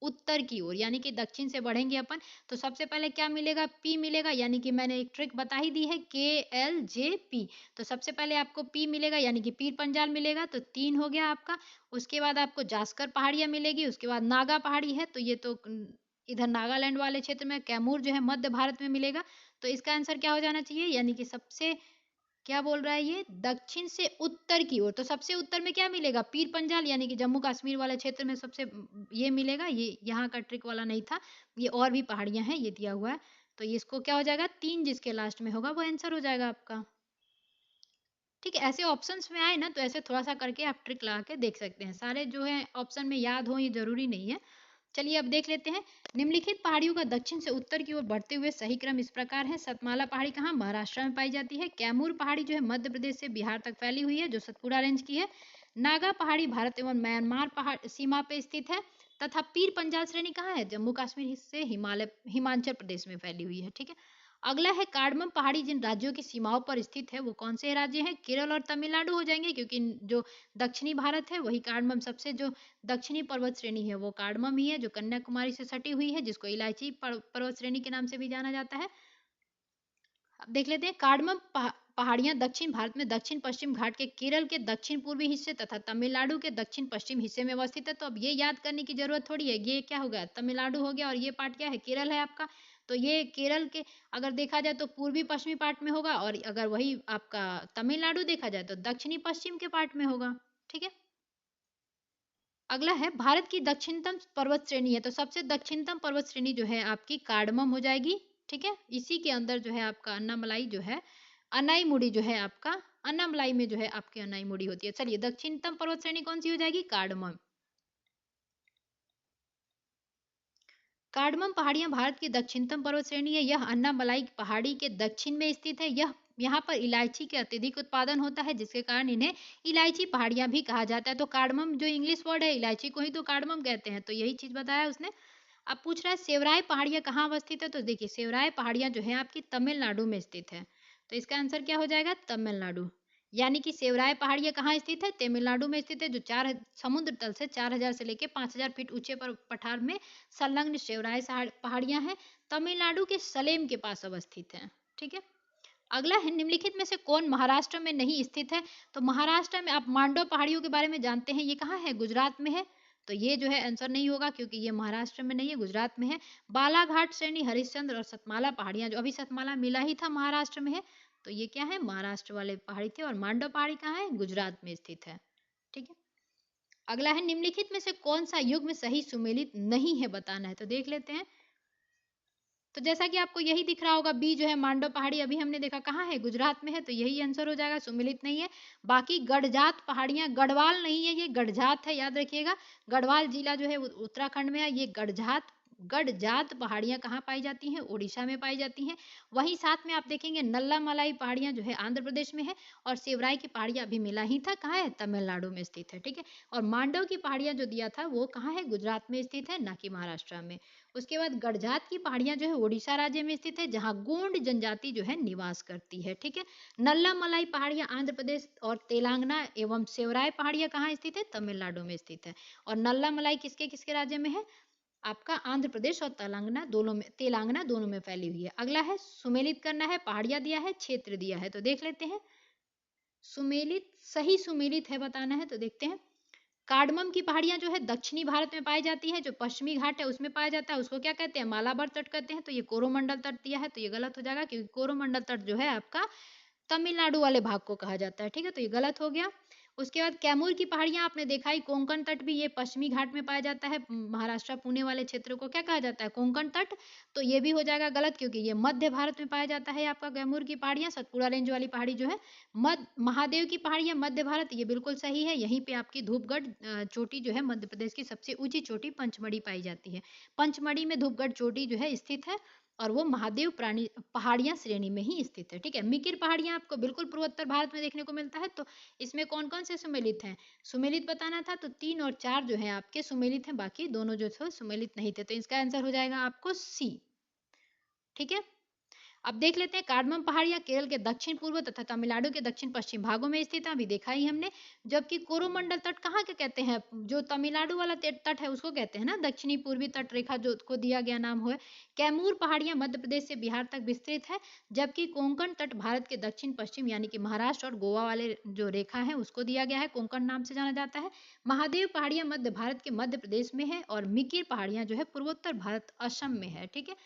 उत्तर की ओर, यानी कि दक्षिण से बढ़ेंगे अपन तो सबसे पहले क्या मिलेगा, पी मिलेगा, यानी कि मैंने एक ट्रिक बता ही दी है, KLJP। तो सबसे पहले आपको पी मिलेगा, यानी कि पीर पंजाल मिलेगा, तो 3 हो गया आपका। उसके बाद आपको जास्कर पहाड़ियां मिलेगी, उसके बाद नागा पहाड़ी है, तो ये तो इधर नागालैंड वाले क्षेत्र में। कैमूर जो है मध्य भारत में मिलेगा। तो इसका आंसर क्या हो जाना चाहिए, यानी कि सबसे क्या बोल रहा है ये, दक्षिण से उत्तर की ओर। तो सबसे उत्तर में क्या मिलेगा, पीर पंजाल, यानी कि जम्मू कश्मीर वाले क्षेत्र में सबसे ये मिलेगा। ये यहाँ का ट्रिक वाला नहीं था, ये और भी पहाड़ियां हैं, ये दिया हुआ है। तो इसको क्या हो जाएगा, 3 जिसके लास्ट में होगा वो आंसर हो जाएगा आपका। ठीक है, ऐसे ऑप्शंस में आए ना तो ऐसे थोड़ा सा करके आप ट्रिक लगा के देख सकते हैं। सारे जो है ऑप्शन में याद हो ये जरूरी नहीं है। चलिए अब देख लेते हैं, निम्नलिखित पहाड़ियों का दक्षिण से उत्तर की ओर बढ़ते हुए सही क्रम इस प्रकार है। सतमाला पहाड़ी कहाँ, महाराष्ट्र में पाई जाती है। कैमूर पहाड़ी जो है मध्य प्रदेश से बिहार तक फैली हुई है, जो सतपुड़ा रेंज की है। नागा पहाड़ी भारत एवं म्यांमार पहाड़ सीमा पे स्थित है। तथा पीर पंजाल श्रेणी कहाँ है, जम्मू कश्मीर से हिमाचल प्रदेश में फैली हुई है। ठीक है। अगला है कार्डमम पहाड़ी जिन राज्यों की सीमाओं पर स्थित है वो कौन से राज्य हैं? केरल और तमिलनाडु हो जाएंगे, क्योंकि जो दक्षिणी भारत है वही कार्डमम, सबसे जो दक्षिणी पर्वत श्रेणी है वो कार्डमम ही है, जो कन्याकुमारी से सटी हुई है, जिसको इलायची पर्वत श्रेणी के नाम से भी जाना जाता है। अब देख लेते हैं, कार्डमम पहाड़ियां दक्षिण भारत में दक्षिण पश्चिम घाट के केरल के दक्षिण पूर्वी हिस्से तथा तमिलनाडु के दक्षिण पश्चिम हिस्से में अवस्थित है। तो अब ये याद करने की जरूरत थोड़ी है, ये क्या हो गया, तमिलनाडु हो गया, और ये पार्ट क्या है, केरल है आपका। तो ये केरल के अगर देखा जाए तो पूर्वी पश्चिमी पार्ट में होगा, और अगर वही आपका तमिलनाडु देखा जाए तो दक्षिणी पश्चिम के पार्ट में होगा। ठीक है। अगला है, भारत की दक्षिणतम पर्वत श्रेणी है, तो सबसे दक्षिणतम पर्वत श्रेणी जो है आपकी कार्डमम हो जाएगी। ठीक है। इसी के अंदर जो है आपका अन्नामलाई जो है, अनाईमुड़ी जो है आपका, अन्नामलाई में जो है आपकी अनाईमुड़ी होती है। चलिए दक्षिणतम पर्वत श्रेणी कौन सी हो जाएगी, कार्डमम। कार्डमम पहाड़ियां भारत की दक्षिणतम पर्वत श्रेणी है। यह अन्नामलाई पहाड़ी के दक्षिण में स्थित है। यह यहाँ पर इलायची के अत्यधिक उत्पादन होता है, जिसके कारण इन्हें इलायची पहाड़ियां भी कहा जाता है। तो कार्डमम जो इंग्लिश वर्ड है, इलायची को ही तो कार्डमम कहते हैं, तो यही चीज बताया उसने। अब पूछ रहा है सेवराय पहाड़ियां कहाँ अवस्थित है, तो देखिए सेवराय पहाड़ियां जो है आपकी तमिलनाडु में स्थित है। तो इसका आंसर क्या हो जाएगा, तमिलनाडु। यानी कि सेवराय पहाड़ियां कहाँ स्थित है, तमिलनाडु में स्थित है, जो समुद्र तल से 4000 से लेकर 5000 फीट ऊंचे पर पठार में संलग्न सेवराय पहाड़ियां हैं, तमिलनाडु के सलेम के पास अवस्थित है। ठीक है। अगला है, निम्नलिखित में से कौन महाराष्ट्र में नहीं स्थित है? तो महाराष्ट्र में आप मांडव पहाड़ियों के बारे में जानते हैं, ये कहाँ है, गुजरात में है। तो ये जो है आंसर नहीं होगा, क्योंकि ये महाराष्ट्र में नहीं है, गुजरात में है। बालाघाट श्रेणी, हरिश्चंद्र और सतमाला पहाड़ियां, जो अभी सतमाला मिला ही था, महाराष्ट्र में है। तो ये क्या है, महाराष्ट्र वाले पहाड़ी थे। और मांडव पहाड़ी कहाँ है, गुजरात में स्थित है। ठीक है। अगला है, निम्नलिखित में से कौन सा युग में सही सुमेलित नहीं है, बताना है। तो देख लेते हैं, तो जैसा कि आपको यही दिख रहा होगा, बी जो है मांडव पहाड़ी, अभी हमने देखा कहाँ है, गुजरात में है, तो यही आंसर हो जाएगा, सुमिलित नहीं है। बाकी गढ़जात पहाड़ियां, गढ़वाल नहीं है, ये गढ़जात है, याद रखिएगा। गढ़वाल जिला जो है उत्तराखंड में है, ये गढ़जात गडजात पहाड़ियाँ कहाँ पाई जाती हैं? ओडिशा में पाई जाती हैं। वहीं साथ में आप देखेंगे नल्लामलाई पहाड़ियाँ जो है आंध्र प्रदेश में है, और सेवराई की पहाड़ियाँ अभी मिला ही था, कहाँ है? तमिलनाडु में स्थित है, ठीक है। और मांडव की पहाड़ियाँ जो दिया था वो कहाँ है? गुजरात में स्थित है, ना कि महाराष्ट्र में। उसके बाद गडजात की पहाड़ियाँ जो है ओडिशा राज्य में स्थित है, जहाँ गोंड जनजाति जो है निवास करती है, ठीक है। नल्लामलाई पहाड़ियाँ आंध्र प्रदेश और तेलंगाना एवं सेवराई पहाड़ियाँ कहाँ स्थित है? तमिलनाडु में स्थित है। और नल्लामलाई किसके किसके राज्य में है? आपका आंध्र प्रदेश और तेलंगाना दोनों में फैली हुई है। अगला है सुमेलित करना है, पहाड़ियाँ दिया है, क्षेत्र दिया है, तो देख लेते हैं। सुमेलित, सही सुमेलित है बताना है, तो देखते हैं। कार्डमम की पहाड़ियाँ जो है दक्षिणी भारत में पाई जाती है, जो पश्चिमी घाट है उसमें पाया जाता है, उसको क्या कहते हैं? मालाबार तट कहते हैं। तो ये कोरोमंडल तट दिया है, तो ये गलत हो जाएगा, क्योंकि कोरोमंडल तट जो है आपका तमिलनाडु वाले भाग को कहा जाता है, ठीक है, तो ये गलत हो गया। उसके बाद कैमूर की पहाड़ियाँ आपने देखा ही, कोंकण तट भी ये पश्चिमी घाट में पाया जाता है, महाराष्ट्र पुणे वाले क्षेत्र को क्या कहा जाता है? कोंकण तट, तो ये भी हो जाएगा गलत, क्योंकि ये मध्य भारत में पाया जाता है आपका कैमूर की पहाड़ियाँ। सतपुड़ा रेंज वाली पहाड़ी जो है महादेव की पहाड़ियाँ मध्य भारत, ये बिल्कुल सही है। यहीं पे आपकी धूपगढ़ चोटी जो है मध्य प्रदेश की सबसे ऊंची चोटी पंचमढ़ी पाई जाती है। पंचमढ़ी में धूपगढ़ चोटी जो है स्थित है, और वो महादेव प्राणी पहाड़ियाँ श्रेणी में ही स्थित है, ठीक है। मिकिर पहाड़ियाँ आपको बिल्कुल पूर्वोत्तर भारत में देखने को मिलता है। तो इसमें कौन कौन से सुमेलित हैं? सुमेलित बताना था, तो 3 और 4 जो है आपके सुमेलित हैं, बाकी दोनों जो थे सुमेलित नहीं थे, तो इसका आंसर हो जाएगा आपको सी, ठीक है। अब देख लेते हैं कार्डमम पहाड़ियाँ केरल के दक्षिण पूर्व तथा तमिलनाडु के दक्षिण पश्चिम भागों में स्थित है, अभी देखा ही हमने। जबकि कोरोमंडल तट कहाँ के कहते हैं? जो तमिलनाडु वाला तट है उसको कहते हैं ना, दक्षिणी पूर्वी तट रेखा जो को दिया गया नाम हो। कैमूर पहाड़ियाँ मध्य प्रदेश से बिहार तक विस्तृत है, जबकि कोंकण तट भारत के दक्षिण पश्चिम यानी कि महाराष्ट्र और गोवा वाले जो रेखा है उसको दिया गया है, कोंकण नाम से जाना जाता है। महादेव पहाड़ियाँ मध्य भारत के मध्य प्रदेश में है, और मिकिर पहाड़ियाँ जो है पूर्वोत्तर भारत असम में है, ठीक है।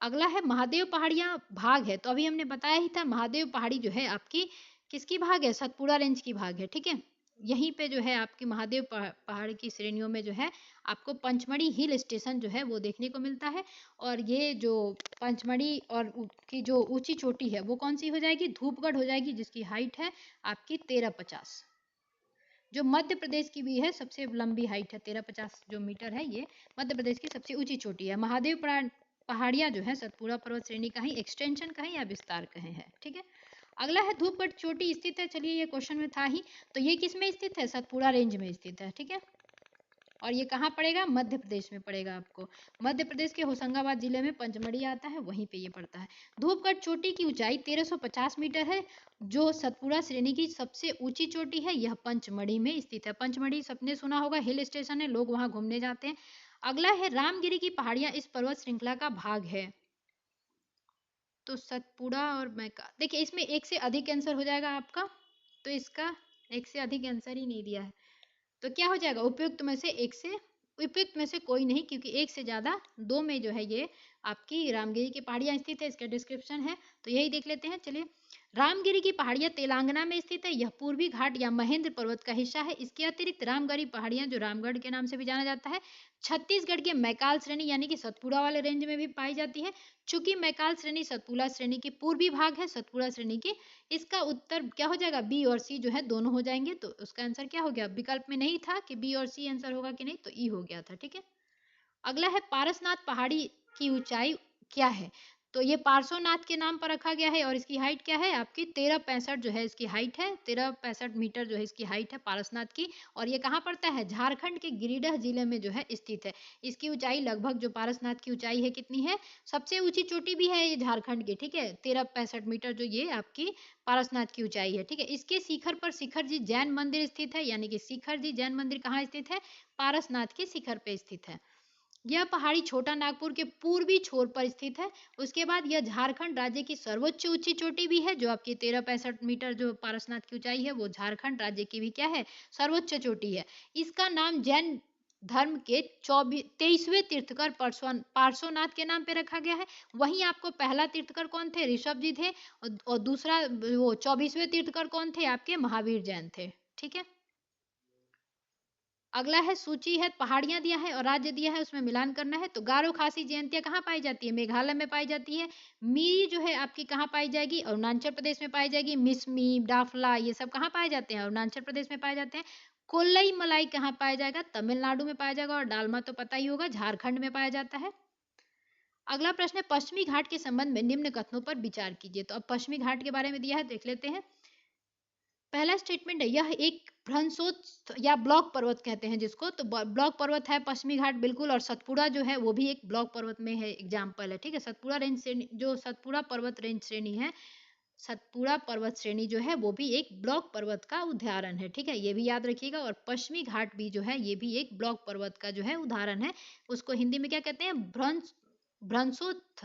अगला है महादेव पहाड़ियाँ भाग है, तो अभी हमने बताया ही था महादेव पहाड़ी जो है आपकी किसकी भाग है? सतपुड़ा रेंज की भाग है, ठीक है। यहीं पे जो है आपकी महादेव पहाड़ की श्रेणियों में जो है आपको पंचमढ़ी हिल स्टेशन जो है वो देखने को मिलता है। और ये जो पंचमढ़ी और की जो ऊंची चोटी है वो कौन सी हो जाएगी? धूपगढ़ हो जाएगी, जिसकी हाइट है आपकी 1350, जो मध्य प्रदेश की भी है सबसे लंबी हाइट है, 1350 जो मीटर है, ये मध्य प्रदेश की सबसे ऊंची चोटी है। महादेव पहाड़ियाँ जो है सतपुड़ा पर्वत श्रेणी का ही एक्सटेंशन कहें या विस्तार कहें है, ठीक है। अगला है धूपगढ़ चोटी स्थित है, चलिए ये क्वेश्चन में था ही, तो ये किस में स्थित है? सतपुड़ा रेंज में स्थित है, ठीक है। और ये कहाँ पड़ेगा? मध्य प्रदेश में पड़ेगा आपको। मध्य प्रदेश के होशंगाबाद जिले में पंचमढ़ी आता है, वहीं पे ये पड़ता है। धूपगढ़ चोटी की ऊंचाई 1350 मीटर है, जो सतपुड़ा श्रेणी की सबसे ऊंची चोटी है। यह पंचमढ़ी में स्थित है। पंचमढ़ी सबने सुना होगा, हिल स्टेशन है, लोग वहां घूमने जाते हैं। अगला है रामगिरी की पहाड़ियां इस पर्वत श्रृंखला का भाग है, तो सतपुड़ा और मैका, देखिए इसमें एक से अधिक आंसर हो जाएगा आपका, तो इसका एक से अधिक आंसर ही नहीं दिया है, तो क्या हो जाएगा? उपयुक्त में से कोई नहीं, क्योंकि एक से ज्यादा, दो में जो है ये आपकी रामगिरी की पहाड़ियां स्थित है, इसका डिस्क्रिप्शन है, तो यही देख लेते हैं। चलिए, रामगिरी की पहाड़ियां तेलंगाना में स्थित है, यह पूर्वी घाट या महेंद्र पर्वत का हिस्सा है। इसके अतिरिक्त रामगिरी पहाड़ियां, जो रामगढ़ के नाम से भी जाना जाता है, छत्तीसगढ़ के मैकाल श्रेणी यानी कि सतपुड़ा वाले रेंज में भी पाई जाती है। चूंकि मैकाल श्रेणी सतपुड़ा श्रेणी की पूर्वी भाग है, सतपुड़ा श्रेणी की, इसका उत्तर क्या हो जाएगा? बी और सी जो है दोनों हो जाएंगे, तो उसका आंसर क्या हो गया? विकल्प में नहीं था कि बी और सी आंसर होगा कि नहीं, तो ई हो गया था, ठीक है। अगला है पारसनाथ पहाड़ी की ऊंचाई क्या है? तो ये पार्श्वनाथ के नाम पर रखा गया है, और इसकी हाइट क्या है आपकी? 1365 जो है इसकी हाइट है, 1365 मीटर जो है इसकी हाइट है पारसनाथ की। और ये कहाँ पड़ता है? झारखंड के गिरिडीह जिले में जो है स्थित है। इसकी ऊंचाई लगभग, जो पारसनाथ की ऊंचाई है कितनी है? सबसे ऊंची चोटी भी है ये झारखंड की, ठीक है, 1365 मीटर जो ये आपकी पारसनाथ की ऊंचाई है, ठीक है। इसके शिखर पर शिखर जी जैन मंदिर स्थित है, यानी कि शिखर जी जैन मंदिर कहाँ स्थित है? पारसनाथ के शिखर पे स्थित है। यह पहाड़ी छोटा नागपुर के पूर्वी छोर पर स्थित है। उसके बाद यह झारखंड राज्य की सर्वोच्च ऊंची चोटी भी है, जो आपकी 1365 मीटर जो पारसनाथ की ऊंचाई है, वो झारखंड राज्य की भी क्या है? सर्वोच्च चोटी है। इसका नाम जैन धर्म के 23वें तीर्थकर पार्श्वनाथ के नाम पे रखा गया है। वहीं आपको पहला तीर्थकर कौन थे? ऋषभ जी थे, और दूसरा वो 24वें तीर्थकर कौन थे? आपके महावीर जैन थे, ठीक है। अगला है सूची है, पहाड़ियां दिया है और राज्य दिया है, उसमें मिलान करना है। तो गारो खासी जयंतिया कहाँ पाई जाती है? मेघालय में पाई जाती है। मिरी जो है आपकी कहाँ पाई जाएगी? अरुणाचल प्रदेश में पाई जाएगी। मिसमी, डाफला, ये सब कहाँ पाए जाते हैं? अरुणाचल प्रदेश में पाए जाते हैं। कोल्लई मलाई कहाँ पाया जाएगा? तमिलनाडु में पाया जाएगा। और डालमा तो पता ही होगा, झारखंड में पाया जाता है। अगला प्रश्न है, पश्चिमी घाट के संबंध में निम्न कथनों पर विचार कीजिए। तो अब पश्चिमी घाट के बारे में दिया है, देख लेते हैं। पहला स्टेटमेंट है, यह एक भ्रंशोत्थ या ब्लॉक पर्वत कहते हैं जिसको, तो ब्लॉक पर्वत है पश्चिमी घाट, बिल्कुल। और सतपुड़ा जो है वो भी एक ब्लॉक पर्वत में है, एग्जाम्पल है, ठीक है। सतपुड़ा रेंज श्रेणी, जो सतपुड़ा पर्वत रेंज श्रेणी है, सतपुड़ा पर्वत श्रेणी जो है वो भी एक ब्लॉक पर्वत का उदाहरण है, ठीक है, ये भी याद रखिएगा। और पश्चिमी घाट भी जो है ये भी एक ब्लॉक पर्वत का जो है उदाहरण है। उसको हिंदी में क्या कहते हैं? भ्रंशोत्थ,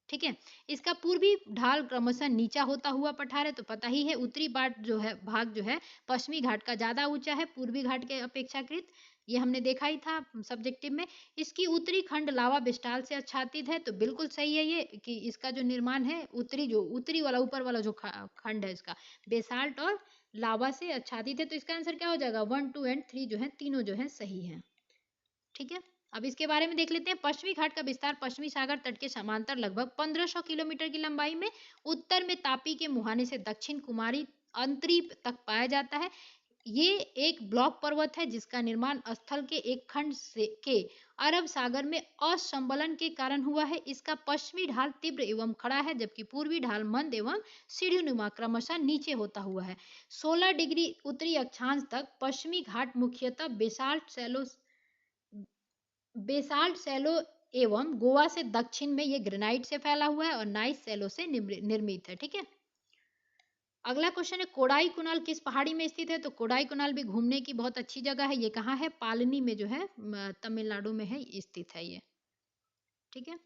ठीक है। इसका पूर्वी ढाल क्रमशः नीचा होता हुआ पठार है, तो पता ही है उत्तरी भाग जो है पश्चिमी घाट का ज्यादा ऊंचा है पूर्वी घाट के अपेक्षाकृत, ये हमने देखा ही था सब्जेक्टिव में। इसकी उत्तरी खंड लावा बेस्टाल से आच्छादित है, तो बिल्कुल सही है ये कि इसका जो निर्माण है उत्तरी वाला ऊपर वाला जो खंड है इसका बेसाल्ट और लावा से आच्छादित है। तो इसका आंसर क्या हो जाएगा? 1, 2 एंड 3 जो है तीनों जो है सही है, ठीक है। अब इसके बारे में देख लेते हैं। पश्चिमी घाट का विस्तार पश्चिमी सागर तट के समांतर लगभग 1500 किलोमीटर की लंबाई में उत्तर में तापी के मुहाने से दक्षिण कुमारी अंतरीप तक पाया जाता है। ये एक ब्लॉक पर्वत है जिसका निर्माण स्थल के एक खंड के अरब सागर में असंबलन के कारण हुआ है। इसका पश्चिमी ढाल तीव्र एवं खड़ा है, जबकि पूर्वी ढाल मंद एवं सीढ़ीनुमा क्रमशः नीचे होता हुआ है। 16 डिग्री उत्तरी अक्षांश तक पश्चिमी घाट मुख्यतः बेसाल्ट सैलो एवं गोवा से दक्षिण में ये ग्रेनाइट से फैला हुआ है और नाइस सैलो से निर्मित है, ठीक है। अगला क्वेश्चन है, कोडाई कुनाल किस पहाड़ी में स्थित है? तो कोडाई कुनाल भी घूमने की बहुत अच्छी जगह है। ये कहाँ है? पालनी में जो है तमिलनाडु में है, स्थित है ये, ठीक है।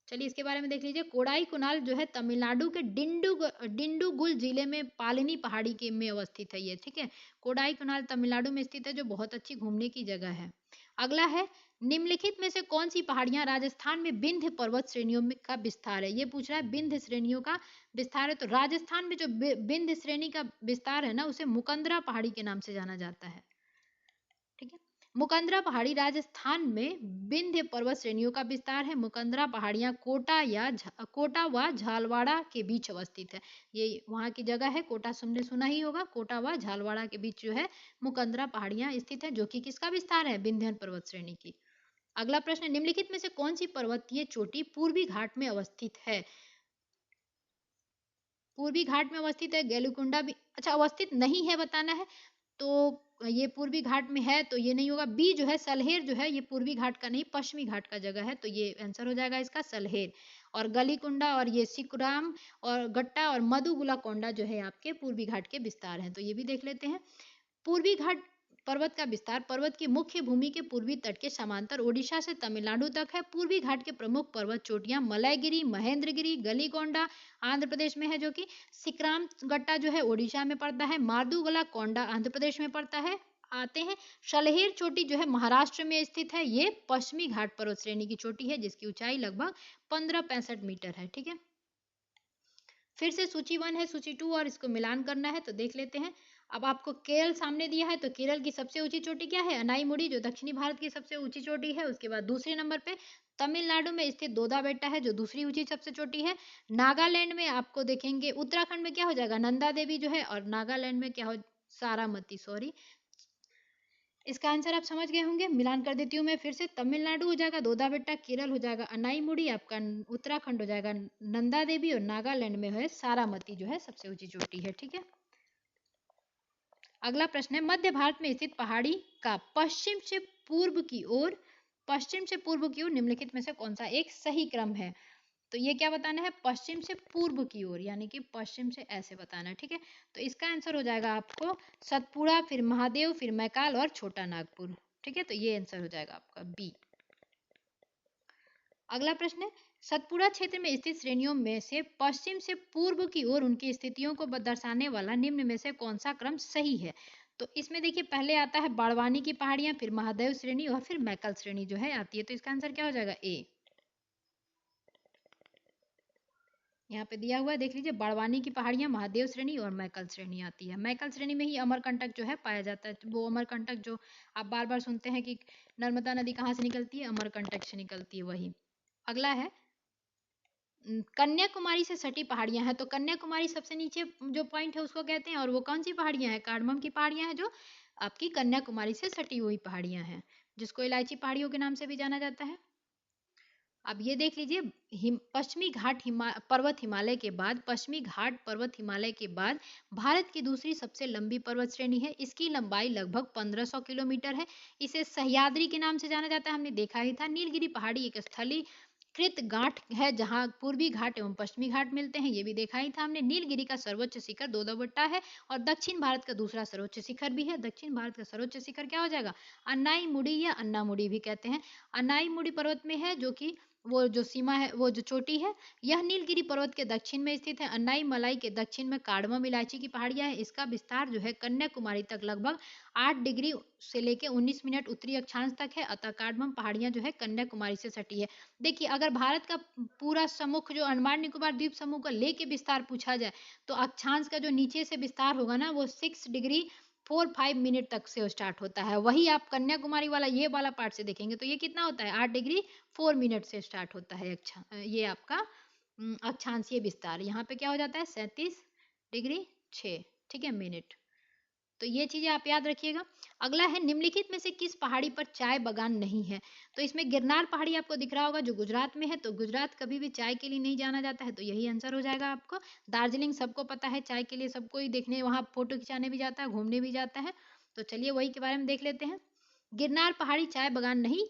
चलिए इसके बारे में देख लीजिए। कोडाई कुनाल जो है तमिलनाडु के डिंडुगुल जिले में पालनी पहाड़ी के में अवस्थित है ये, ठीक है। कोडाई कुनाल तमिलनाडु में स्थित है, जो बहुत अच्छी घूमने की जगह है। अगला है, निम्नलिखित में से कौन सी पहाड़ियां राजस्थान में विंध्य पर्वत श्रेणियों में का विस्तार है? ये पूछ रहा है विंध्य श्रेणियों का विस्तार है। तो राजस्थान में जो विंध्य श्रेणी का विस्तार है ना, उसे मुकंदरा पहाड़ी के नाम से जाना जाता है, ठीक है। मुकंदरा पहाड़ी राजस्थान में विंध्य पर्वत श्रेणियों का विस्तार है। मुकंदरा पहाड़ियां कोटा व झालवाड़ा के बीच अवस्थित है। ये वहां की जगह है, कोटा तुमने सुना ही होगा। कोटा व झालवाड़ा के बीच जो है मुकंदरा पहाड़ियां स्थित है, जो कि किसका विस्तार है? विंध्य पर्वत श्रेणी की। अगला प्रश्न, निम्नलिखित में से कौन सी पर्वतीय चोटी पूर्वी घाट में अवस्थित है? पूर्वी घाट में अवस्थित है गेलुकुंडा भी, अच्छा अवस्थित नहीं है बताना है, तो ये पूर्वी घाट में है तो ये नहीं होगा। बी जो है सलहेर जो है ये पूर्वी घाट का नहीं पश्चिमी घाट का जगह है, तो ये आंसर हो जाएगा इसका सलहेर। और गलीकुंडा और ये सिकुराम और गट्टा और मधुगुला कोंडा जो है आपके पूर्वी घाट के विस्तार हैं, तो ये भी देख लेते हैं। पूर्वी घाट पर्वत का विस्तार पर्वत की मुख्य भूमि के पूर्वी तट के समांतर ओडिशा से तमिलनाडु तक है। पूर्वी घाट के प्रमुख पर्वत चोटियां मलयगिरी, महेंद्रगिरी, गलीकोंडा आंध्र प्रदेश में है, जो कि सिकराम गट्टा जो है ओडिशा में पड़ता है। मार्दुगला कोंडा आंध्र प्रदेश में पड़ता है। आते हैं शलहेर चोटी जो है महाराष्ट्र में स्थित है। ये पश्चिमी घाट पर्वत श्रेणी की चोटी है जिसकी ऊंचाई लगभग 1565 मीटर है, ठीक है। फिर से सूची 1 है, सूची 2 और इसको मिलान करना है, तो देख लेते हैं। अब आपको केरल सामने दिया है, तो केरल की सबसे ऊंची चोटी क्या है? अनाईमुड़ी, जो दक्षिणी भारत की सबसे ऊंची चोटी है। उसके बाद दूसरे नंबर पे तमिलनाडु में स्थित दोदा बेट्टा है, जो दूसरी ऊंची सबसे चोटी है। नागालैंड में आपको देखेंगे, उत्तराखंड में क्या हो जाएगा? नंदा देवी जो है, और नागालैंड में क्या हो? सारामती, सॉरी। इसका आंसर आप समझ गए होंगे। मिलान कर देती हूँ मैं फिर से। तमिलनाडु हो जाएगा दोदा बेट्टा, केरल हो जाएगा अनाईमुड़ी, आपका उत्तराखंड हो जाएगा नंदा देवी, और नागालैंड में है सारामती जो है सबसे ऊंची चोटी है, ठीक है। अगला प्रश्न है, मध्य भारत में स्थित पहाड़ी का पश्चिम से पूर्व की ओर निम्नलिखित में से कौन सा एक सही क्रम है? तो ये क्या बताना है? पश्चिम से पूर्व की ओर, यानी कि पश्चिम से ऐसे बताना है, ठीक है। तो इसका आंसर हो जाएगा आपको सतपुड़ा, फिर महादेव, फिर मैकाल और छोटा नागपुर, ठीक है। तो ये आंसर हो जाएगा आपका बी। अगला प्रश्न है, सतपुड़ा क्षेत्र में स्थित श्रेणियों में से पश्चिम से पूर्व की ओर उनकी स्थितियों को दर्शाने वाला निम्न में से कौन सा क्रम सही है? तो इसमें देखिए पहले आता है बाड़वानी की पहाड़ियां, फिर महादेव श्रेणी और फिर मैकल श्रेणी जो है आती है। तो इसका आंसर क्या हो जाएगा? ए। यहाँ पे दिया हुआ है, देख लीजिए, बाड़वानी की पहाड़ियां, महादेव श्रेणी और मैकल श्रेणी आती है। मैकल श्रेणी में ही अमरकंटक जो है पाया जाता है। तो वो अमरकंटक जो आप बार बार सुनते हैं कि नर्मदा नदी कहाँ से निकलती है? अमरकंटक से निकलती है, वही। अगला है, कन्याकुमारी से सटी पहाड़ियां हैं। तो कन्याकुमारी सबसे नीचे जो पॉइंट है उसको कहते हैं, और वो कौन सी पहाड़ियां हैं? कार्डमम की पहाड़ियां हैं, जो आपकी कन्याकुमारी से सटी हुई पहाड़ियां हैं, जिसको इलायची पहाड़ियों के नाम से भी जाना जाता है। अब ये देख लीजिए, पश्चिमी घाट पर्वत हिमालय के बाद, पश्चिमी घाट पर्वत हिमालय के बाद भारत की दूसरी सबसे लंबी पर्वत श्रेणी है। इसकी लंबाई लगभग 1500 किलोमीटर है। इसे सह्याद्री के नाम से जाना जाता है, हमने देखा ही था। नीलगिरी पहाड़ी एक स्थलीय कृत गांठ है जहां पूर्वी घाट एवं पश्चिमी घाट मिलते हैं, ये भी देखा ही था हमने। नीलगिरी का सर्वोच्च शिखर दोदबट्टा है और दक्षिण भारत का दूसरा सर्वोच्च शिखर भी है। दक्षिण भारत का सर्वोच्च शिखर क्या हो जाएगा? अन्नाईमुड़ी या अन्नामुड़ी भी कहते हैं। अन्नाईमुड़ी पर्वत में है, जो कि वो जो सीमा है, वो जो चोटी है, यह नीलगिरी पर्वत के दक्षिण में स्थित है। अन्नाई मलाई के दक्षिण में कार्डमम इलायची की पहाड़ियां है। इसका विस्तार जो है कन्याकुमारी तक लगभग 8 डिग्री से लेके 19 मिनट उत्तरी अक्षांश तक है। अतः कार्डमम पहाड़ियां जो है कन्याकुमारी से सटी है। देखिए, अगर भारत का पूरा समूह जो अंडमान निकोबार द्वीप समूह का लेके विस्तार पूछा जाए, तो अक्षांश का जो नीचे से विस्तार होगा ना, वो 6 डिग्री 4-5 मिनट तक से स्टार्ट होता है। वही आप कन्याकुमारी वाला ये वाला पार्ट से देखेंगे तो ये कितना होता है? 8 डिग्री 4 मिनट से स्टार्ट होता है। अच्छा, ये आपका अक्षांशीय विस्तार यहाँ पे क्या हो जाता है? 37 डिग्री 6, ठीक है, मिनट। तो ये चीजें आप याद रखिएगा। अगला है, निम्नलिखित में से किस पहाड़ी पर चाय बागान नहीं है? तो इसमें गिरनार पहाड़ी आपको दिख रहा होगा, जो गुजरात में है। तो गुजरात कभी भी चाय के लिए नहीं जाना जाता है, तो यही आंसर हो जाएगा आपको। दार्जिलिंग सबको पता है, चाय के लिए सबको ही देखने वहां फोटो खिंचाने भी जाता है, घूमने भी जाता है। तो चलिए वही के बारे में देख लेते हैं। गिरनार पहाड़ी चाय बागान नहीं,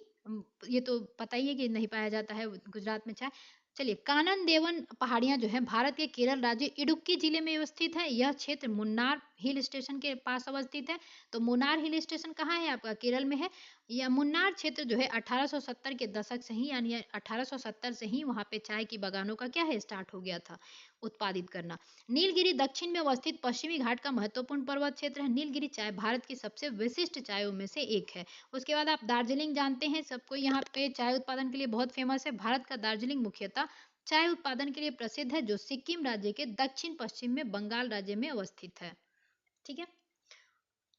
ये तो पता ही है कि नहीं पाया जाता है गुजरात में चाय। चलिए, कानन देवन पहाड़ियां जो है भारत के केरल राज्य इडुक्की जिले में अवस्थित है। यह क्षेत्र मुन्नार हिल स्टेशन के पास अवस्थित है। तो मुन्नार हिल स्टेशन कहाँ है? आपका केरल में है। यह मुन्नार क्षेत्र जो है 1870 के दशक से ही, यानी 1870 से ही वहां पे चाय की बागानों का क्या है, स्टार्ट हो गया था उत्पादित करना। नीलगिरी दक्षिण में अवस्थित पश्चिमी घाट का महत्वपूर्ण पर्वत क्षेत्र है। नीलगिरी चाय भारत की सबसे विशिष्ट चायों में से एक है। उसके बाद आप दार्जिलिंग जानते हैं, सबको यहाँ पे चाय उत्पादन के लिए बहुत फेमस है। भारत का दार्जिलिंग मुख्यतः चाय उत्पादन के लिए प्रसिद्ध है, जो सिक्किम राज्य के दक्षिण पश्चिम में बंगाल राज्य में अवस्थित है। ठीक है।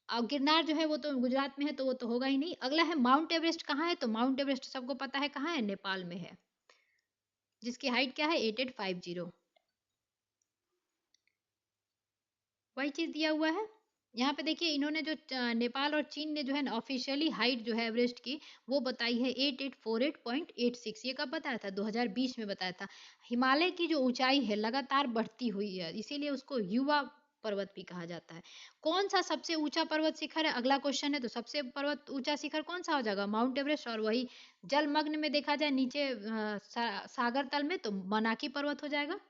और गिरनार जो है वो तो गुजरात में है, तो वो तो होगा ही नहीं। अगला है, माउंट एवरेस्ट कहाँ है? तो माउंट एवरेस्ट सबको पता है कहाँ है, नेपाल में है, जिसकी हाइट क्या है, 8850। वही चीज दिया हुआ है यहाँ पे। देखिए, इन्होंने जो नेपाल और चीन ने जो है ऑफिशियली हाइट जो है एवरेस्ट की, वो बताई है 8848.86। ये कब बताया था? 2020 में बताया था। हिमालय की जो ऊंचाई है लगातार बढ़ती हुई है, इसीलिए उसको युवा पर्वत भी कहा जाता है। कौन सा सबसे ऊंचा पर्वत शिखर है? अगला क्वेश्चन है। तो सबसे पर्वत ऊंचा शिखर कौन सा हो जाएगा? Mount Everest. और वही जलमग्न में देखा जाए नीचे सागर तल में, तो मनाकी पर्वत हो जाएगा,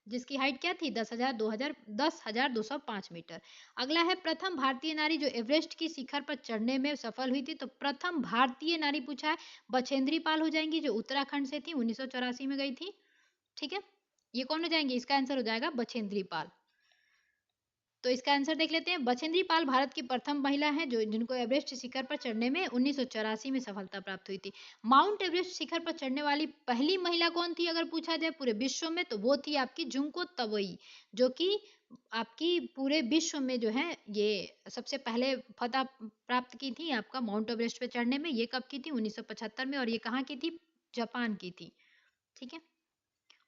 जिसकी हाइट क्या थी? 10,205 मीटर। अगला है, प्रथम भारतीय नारी जो एवरेस्ट की शिखर पर चढ़ने में सफल हुई थी। तो प्रथम भारतीय नारी पूछा है, बछेंद्री पाल हो जाएंगी, जो उत्तराखंड से थी, 1984 में गई थी। ठीक है, ये कौन हो जाएंगे? इसका आंसर हो जाएगा बछेंद्री पाल। तो इसका आंसर देख लेते हैं। बछेंद्री पाल भारत की प्रथम महिला हैं जो जिनको एवरेस्ट शिखर पर चढ़ने में 1984 में सफलता प्राप्त हुई थी। माउंट एवरेस्ट शिखर पर चढ़ने वाली पहली महिला कौन थी अगर पूछा जाए पूरे विश्व में? तो वो थी आपकी जुंको तवई, जो कि आपकी पूरे विश्व में जो है ये सबसे पहले फतह प्राप्त की थी आपका माउंट एवरेस्ट पे चढ़ने में। ये कब की थी? 1975 में। और ये कहाँ की थी? जापान की थी। ठीक है।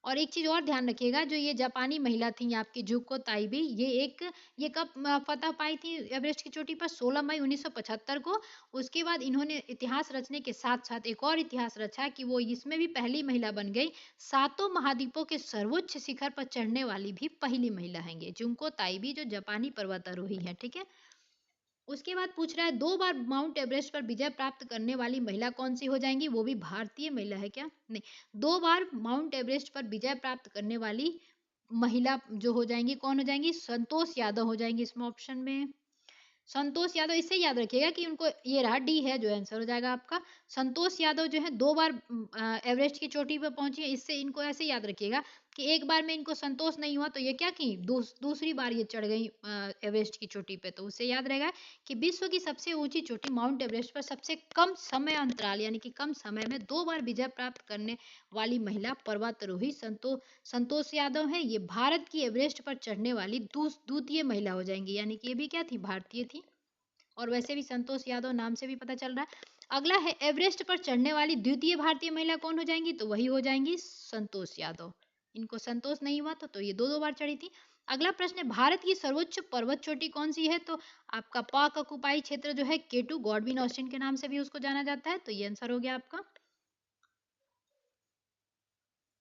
और एक चीज और ध्यान रखिएगा, जो ये जापानी महिला थी आपकी जुको ताइबी, ये कब फतह पाई थी एवरेस्ट की चोटी पर? 16 मई 1975 को। उसके बाद इन्होंने इतिहास रचने के साथ साथ एक और इतिहास रचा कि वो इसमें भी पहली महिला बन गई, सातों महाद्वीपों के सर्वोच्च शिखर पर चढ़ने वाली भी पहली महिला है जुको ताइबी, जो जापानी पर्वतारोही है। ठीक है। उसके बाद पूछ रहा है, 2 बार माउंट एवरेस्ट पर विजय प्राप्त करने वाली महिला कौन सी हो जाएंगी? वो भी भारतीय महिला है क्या? नहीं, 2 बार माउंट एवरेस्ट पर विजय प्राप्त करने वाली महिला जो हो जाएंगी, कौन हो जाएंगी? संतोष यादव हो जाएंगी इसमें ऑप्शन में। संतोष यादव, इससे याद रखिएगा कि उनको, ये रहा डी है जो आंसर हो जाएगा आपका। संतोष यादव जो है 2 बार एवरेस्ट की चोटी पर पहुंची है। इससे इनको ऐसे याद रखिएगा कि एक बार में इनको संतोष नहीं हुआ तो ये क्या की, दूसरी बार ये चढ़ गई एवरेस्ट की चोटी पे। तो उससे याद रहेगा कि विश्व की सबसे ऊंची चोटी माउंट एवरेस्ट पर सबसे कम समय अंतराल यानी कि कम समय में 2 बार विजय प्राप्त करने वाली महिला पर्वतारोही संतोष यादव है। ये भारत की एवरेस्ट पर चढ़ने वाली द्वितीय महिला हो जाएंगी, यानी कि ये भी क्या थी? भारतीय थी। और वैसे भी संतोष यादव नाम से भी पता चल रहा है। अगला है, एवरेस्ट पर चढ़ने वाली द्वितीय भारतीय महिला कौन हो जाएंगी? तो वही हो जाएंगी संतोष यादव। इनको संतोष नहीं हुआ तो ये 2 बार चढ़ी थी। अगला प्रश्न है, भारत की सर्वोच्च पर्वत चोटी कौन सी है? तो आपका पाक ऑक्युपाई क्षेत्र जो है K2 गॉडविन ऑस्टिन के नाम से भी उसको जाना जाता है, तो ये आंसर हो गया आपका।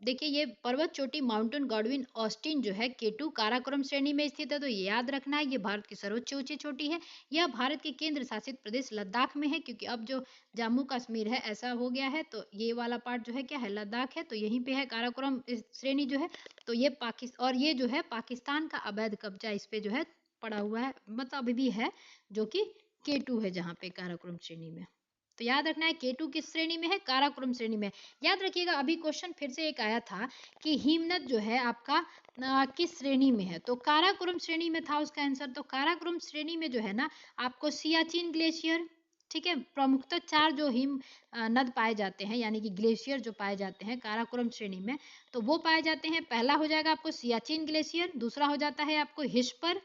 देखिए ये पर्वत चोटी माउंटेन गॉडविन ऑस्टिन जो है K2 काराकोरम श्रेणी में स्थित है, तो ये याद रखना है, ये भारत की सर्वोच्च ऊंची चोटी है। यह भारत के केंद्र शासित प्रदेश लद्दाख में है, क्योंकि अब जो जम्मू कश्मीर है ऐसा हो गया है, तो ये वाला पार्ट जो है क्या है, लद्दाख है, तो यहीं पे है काराकोरम श्रेणी जो है। तो ये पाकिस्तान, और ये जो है पाकिस्तान का अवैध कब्जा इस पे जो है पड़ा हुआ है, मतलब अभी भी है, जो कि K2 है जहाँ पे काराकोरम श्रेणी में। तो याद रखना है K2 किस श्रेणी में है, काराकोरम श्रेणी में। याद रखिएगा, अभी क्वेश्चन फिर से एक आया था कि हिमनद जो है आपका किस श्रेणी में है, तो काराकोरम श्रेणी में था उसका आंसर। तो काराकोरम श्रेणी में जो है ना आपको सियाचिन ग्लेशियर, ठीक है, प्रमुखतः 4 जो हिम नद पाए जाते हैं, यानी कि ग्लेशियर जो पाए जाते हैं काराकोरम श्रेणी में, तो वो पाए जाते हैं। पहला हो जाएगा आपको सियाचिन ग्लेशियर, दूसरा हो जाता है आपको हिस्पर,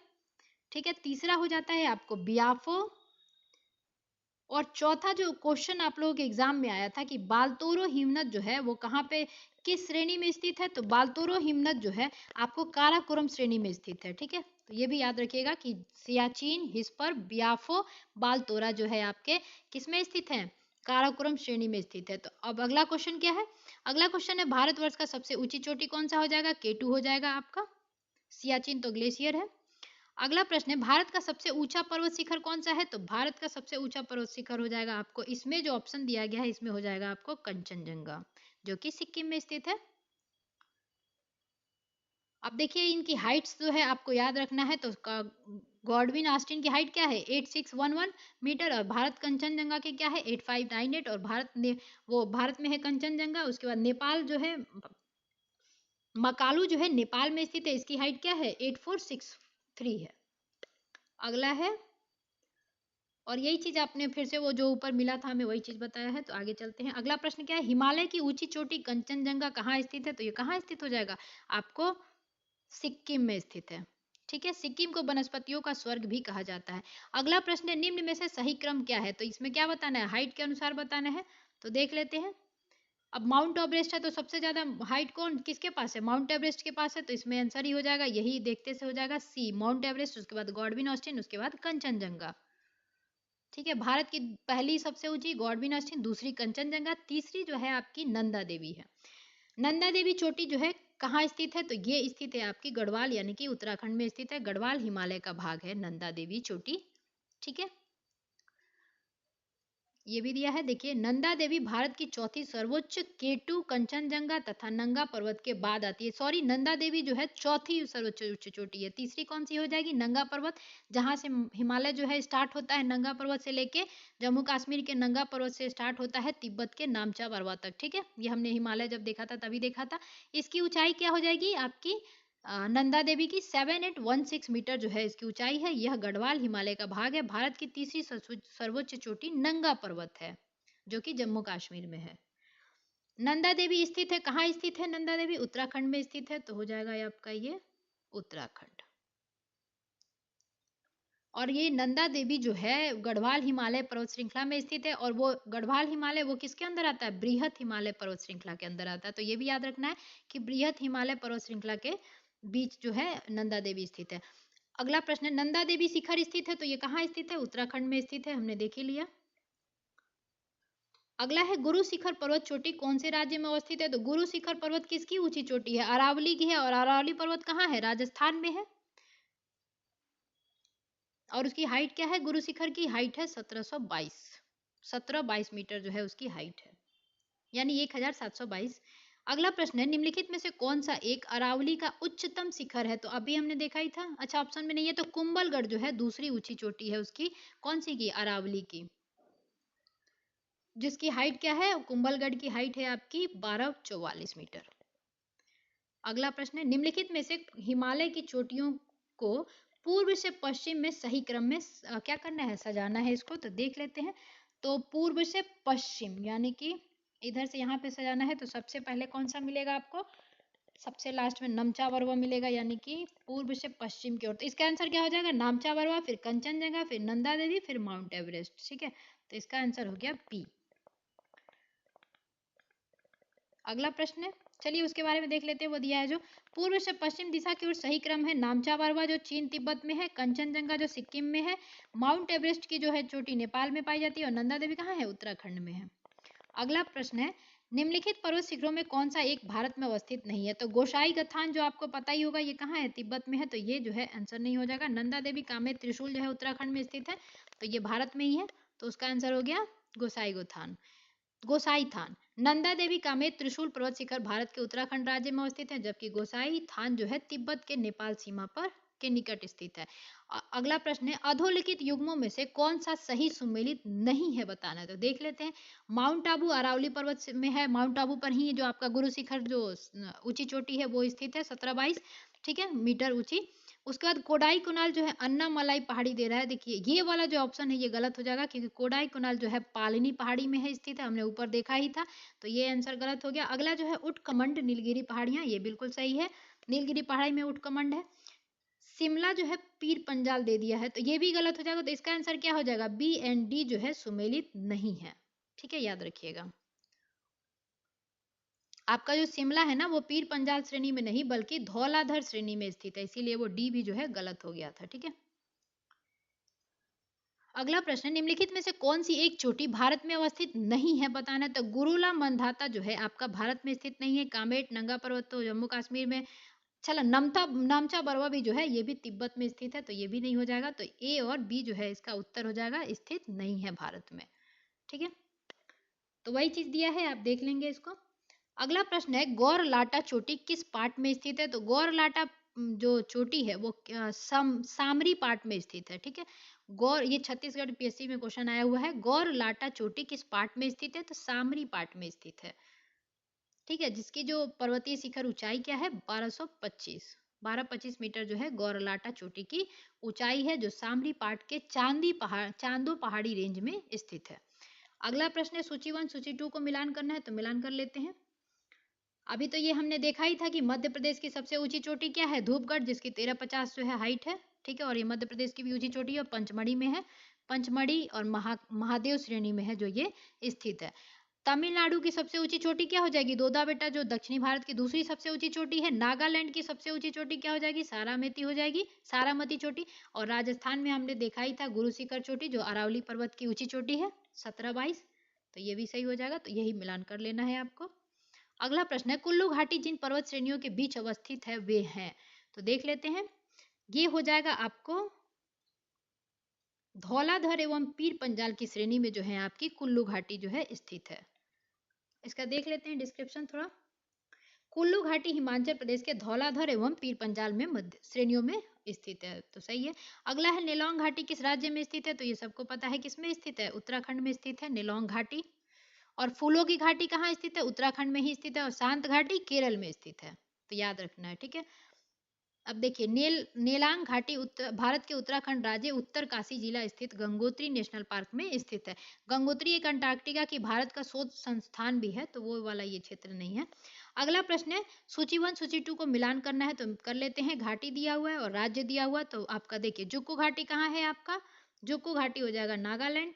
ठीक है, तीसरा हो जाता है आपको बियाफो, और चौथा जो क्वेश्चन आप लोगों के एग्जाम में आया था कि बालतोरो हिमनद जो है वो कहाँ पे किस श्रेणी में स्थित है, तो बालतोरो हिमनद जो है आपको काराकोरम श्रेणी में स्थित है, ठीक है। तो ये भी याद रखिएगा कि सियाचिन, हिस्पर, बियाफो, बालतोरा जो है आपके किस में स्थित है, काराकोरम श्रेणी में स्थित है। तो अब अगला क्वेश्चन क्या है, अगला क्वेश्चन है भारतवर्ष का सबसे ऊंची चोटी कौन सा हो जाएगा, K2 हो जाएगा आपका, सियाचिन तो ग्लेशियर है। अगला प्रश्न है, भारत का सबसे ऊंचा पर्वत शिखर कौन सा है, तो भारत का सबसे ऊंचा पर्वत शिखर हो जाएगा आपको, इसमें जो ऑप्शन दिया गया है इसमें हो जाएगा आपको कंचनजंगा, जो कि सिक्किम में स्थित है। अब देखिए इनकी हाइट्स जो है आपको याद रखना है, तो गॉडविन ऑस्टिन की हाइट क्या है 8611 मीटर, और भारत कंचनजंगा की क्या है 8598, और वो भारत में है कंचनजंगा। उसके बाद नेपाल जो है मकालू जो है नेपाल में स्थित है, इसकी हाइट क्या है 8463 है। अगला है, और यही चीज आपने फिर से वो जो ऊपर मिला था हमें वही चीज बताया है, तो आगे चलते हैं। अगला प्रश्न क्या है, हिमालय की ऊंची चोटी कंचनजंगा कहाँ स्थित है, तो ये कहाँ स्थित हो जाएगा आपको, सिक्किम में स्थित है, ठीक है। सिक्किम को वनस्पतियों का स्वर्ग भी कहा जाता है। अगला प्रश्न है, निम्न में से सही क्रम क्या है, तो इसमें क्या बताना है, हाइट के अनुसार बताना है, तो देख लेते हैं। अब माउंट एवरेस्ट है, तो सबसे ज्यादा हाइट कौन किसके पास है, माउंट एवरेस्ट के पास है, तो इसमें आंसर ही हो जाएगा, यही देखते से हो जाएगा सी, माउंट एवरेस्ट, उसके बाद गॉडविन ऑस्टिन, उसके बाद कंचनजंगा, ठीक है। भारत की पहली सबसे ऊंची गॉडविन ऑस्टिन, दूसरी कंचनजंगा, तीसरी जो है आपकी नंदा देवी है। नंदा देवी चोटी जो है कहाँ स्थित है, तो ये स्थित है आपकी गढ़वाल यानी कि उत्तराखंड में स्थित है, गढ़वाल हिमालय का भाग है नंदा देवी चोटी, ठीक है। ये भी दिया है, देखिए नंदा देवी भारत की चौथी सर्वोच्च K2 कंचनजंगा तथा नंगा पर्वत के बाद आती है, सॉरी नंदा देवी जो है चौथी सर्वोच्च उच्च चोटी है, तीसरी कौन सी हो जाएगी, नंगा पर्वत, जहां से हिमालय जो है स्टार्ट होता है, नंगा पर्वत से लेके जम्मू कश्मीर के नंगा पर्वत से स्टार्ट होता है तिब्बत के नामचा पर्वत तक, ठीक है। ये हमने हिमालय जब देखा था तभी देखा था। इसकी ऊंचाई क्या हो जाएगी आपकी, नंदा देवी की 7816 मीटर जो है इसकी ऊंचाई है। यह गढ़वाल हिमालय का भाग है। भारत की तीसरी सर्वोच्च चोटी नंगा पर्वत है, जो कि जम्मू कश्मीर में है। नंदा देवी स्थित है, कहाँ स्थित है नंदा देवी, उत्तराखंड में स्थित है, तो हो जाएगा ये आपका ये उत्तराखंड। और ये नंदा देवी जो है गढ़वाल हिमालय पर्वत श्रृंखला में स्थित है, और वो गढ़वाल हिमालय वो किसके अंदर आता है, बृहत हिमालय पर्वत श्रृंखला के अंदर आता है। तो ये भी याद रखना है कि बृहत हिमालय पर्वत श्रृंखला के बीच जो है नंदा देवी स्थित है। अगला प्रश्न है, नंदा देवी शिखर स्थित है, तो ये कहाँ स्थित है, उत्तराखंड में स्थित है, हमने देख ही लिया। अगला है, गुरु शिखर पर्वत चोटी कौन से राज्य में अवस्थित है, तो गुरु शिखर पर्वत किसकी ऊंची चोटी है, अरावली की है, और अरावली पर्वत कहाँ है, राजस्थान में है। और उसकी हाइट क्या है, गुरु शिखर की हाइट है 1722 मीटर जो है उसकी हाइट है, यानी 1722। अगला प्रश्न है, निम्नलिखित में से कौन सा एक अरावली का उच्चतम शिखर है, तो अभी हमने देखा ही था, अच्छा ऑप्शन में नहीं है, तो कुंभलगढ़ जो है दूसरी ऊंची चोटी है उसकी, कौन सी की, अरावली की, जिसकी हाइट क्या है, कुंभलगढ़ की हाइट है आपकी 1244 मीटर। अगला प्रश्न है, निम्नलिखित में से हिमालय की चोटियों को पूर्व से पश्चिम में सही क्रम में क्या करना है, सजाना है इसको, तो देख लेते हैं। तो पूर्व से पश्चिम यानी कि इधर से यहाँ पे सजाना है, तो सबसे पहले कौन सा मिलेगा आपको, सबसे लास्ट में नमचा बरवा मिलेगा, यानी कि पूर्व से पश्चिम की ओर। तो इसका आंसर क्या हो जाएगा, नामचा बरवा, फिर कंचनजंगा, फिर नंदा देवी, फिर माउंट एवरेस्ट, ठीक है। तो इसका आंसर हो गया बी। अगला प्रश्न है, चलिए उसके बारे में देख लेते हैं। वो दिया है जो पूर्व से पश्चिम दिशा की ओर सही क्रम है नामचा बरवा जो चीन तिब्बत में है, कंचनजंगा जो सिक्किम में है, माउंट एवरेस्ट की जो है चोटी नेपाल में पाई जाती है और नंदा देवी कहाँ है? उत्तराखंड में है। अगला प्रश्न है निम्नलिखित पर्वत शिखरों में कौन सा एक भारत में अवस्थित नहीं है? तो गोसाई गथान जो आपको पता ही होगा ये कहाँ है? तिब्बत में है, तो ये जो है आंसर नहीं हो जाएगा। नंदा देवी कामेत त्रिशूल जो है उत्तराखंड में स्थित है, तो ये भारत में ही है, तो उसका आंसर हो गया गोसाई गोथान गोसाई थान। नंदा देवी कामेत त्रिशूल पर्वत शिखर भारत के उत्तराखंड राज्य में अवस्थित है, जबकि गोसाई थान जो है तिब्बत के नेपाल सीमा पर के निकट स्थित है। अगला प्रश्न है अधोलिखित युग्मों में से कौन सा सही सुमेलित नहीं है बताना है? तो देख लेते हैं। माउंट आबू अरावली पर्वत में है, माउंट आबू पर ही जो आपका गुरु शिखर जो ऊंची चोटी है वो स्थित है 1722 ठीक है मीटर ऊंची। उसके बाद कोडाई कुनाल जो है अन्नामलाई पहाड़ी दे रहा है। देखिए ये वाला जो ऑप्शन है ये गलत हो जाएगा, क्योंकि कोडाई कुनाल जो है पालनी पहाड़ी में है स्थित है, हमने ऊपर देखा ही था, तो ये आंसर गलत हो गया। अगला जो है उटकमंड नीलगिरी पहाड़ियां, ये बिल्कुल सही है, नीलगिरी पहाड़ी में उटकमंड है। शिमला जो है पीर पंजाल दे दिया है, तो ये भी गलत हो जाएगा, तो इसका आंसर क्या हो जाएगा? बी एंड डी जो है सुमेलित नहीं है, ठीक है, याद रखिएगा। आपका जो शिमला है ना वो पीर पंजाल श्रेणी में नहीं बल्कि धौलाधर श्रेणी में स्थित है, इसीलिए वो डी भी जो है गलत हो गया था, ठीक है। अगला प्रश्न निम्नलिखित में से कौन सी एक चोटी भारत में अवस्थित नहीं है बताना है? तो गुरुला मंदाता जो है आपका भारत में स्थित नहीं है, कामेट नंगा पर्वत तो जम्मू कश्मीर में, चला नामचा बरवा भी जो है ये भी तिब्बत में स्थित है, तो ये भी नहीं हो जाएगा, तो ए और बी जो है इसका उत्तर हो जाएगा स्थित नहीं है भारत में, ठीक है। तो वही चीज दिया है, आप देख लेंगे इसको। अगला प्रश्न है गौर लाटा चोटी किस पार्ट में स्थित है? तो गौर लाटा जो चोटी है वो सामरी पार्ट में स्थित है, ठीक है। गौर ये छत्तीसगढ़ पीएससी में क्वेश्चन आया हुआ है, गौर लाटा चोटी किस पार्ट में स्थित है? तो सामरी पार्ट में स्थित है, ठीक है, जिसकी जो पर्वतीय शिखर ऊंचाई क्या है? 1225 मीटर जो है गौरलाटा चोटी की ऊंचाई है, जो सामरी पाट के चांदो पहाड़ी रेंज में स्थित है। अगला प्रश्न है सूची 1 सूची 2 को मिलान करना है, तो मिलान कर लेते हैं। अभी तो ये हमने देखा ही था कि मध्य प्रदेश की सबसे ऊंची चोटी क्या है? धूपगढ़, जिसकी 1350 जो है हाइट है, ठीक है, और ये मध्य प्रदेश की भी ऊंची चोटी है और पंचमढ़ी में है, पंचमढ़ी और महादेव श्रेणी में है जो ये स्थित है। तमिलनाडु की सबसे ऊंची चोटी क्या हो जाएगी? दोदा बेटा, जो दक्षिणी भारत की दूसरी सबसे ऊंची चोटी है। नागालैंड की सबसे ऊंची चोटी क्या हो जाएगी? सारामती हो जाएगी, सारामती चोटी। और राजस्थान में हमने देखा ही था गुरु शिखर चोटी जो अरावली पर्वत की ऊंची चोटी है 1722, तो ये भी सही हो जाएगा, तो यही मिलान कर लेना है आपको। अगला प्रश्न है कुल्लू घाटी जिन पर्वत श्रेणियों के बीच अवस्थित है वे हैं, तो देख लेते हैं। ये हो जाएगा आपको धौलाधर एवं पीर पंजाल की श्रेणी में जो है आपकी कुल्लू घाटी जो है स्थित है। इसका देख लेते हैं डिस्क्रिप्शन थोड़ा। कुल्लू घाटी हिमाचल प्रदेश के धौलाधर एवं पीर पंजाल में मध्य श्रेणियों में स्थित है, तो सही है। अगला है नेलोंग घाटी किस राज्य में स्थित है? तो ये सबको पता है किसमें स्थित है, उत्तराखंड में स्थित है नेलोंग घाटी। और फूलों की घाटी कहाँ स्थित है? उत्तराखंड में ही स्थित है। और शांत घाटी केरल में स्थित है, तो याद रखना है, ठीक है। अब देखिए नेलांग घाटी भारत के उत्तराखंड राज्य उत्तरकाशी जिला स्थित गंगोत्री नेशनल पार्क में स्थित है। गंगोत्री एक अंटार्कटिका की भारत का शोध संस्थान भी है, तो वो वाला ये क्षेत्र नहीं है। अगला प्रश्न है सूची 1 सूची 2 को मिलान करना है, तो कर लेते हैं। घाटी दिया हुआ है और राज्य दिया हुआ है, तो आपका देखिए जुक्कू घाटी कहाँ है? आपका जुक्कू घाटी हो जाएगा नागालैंड,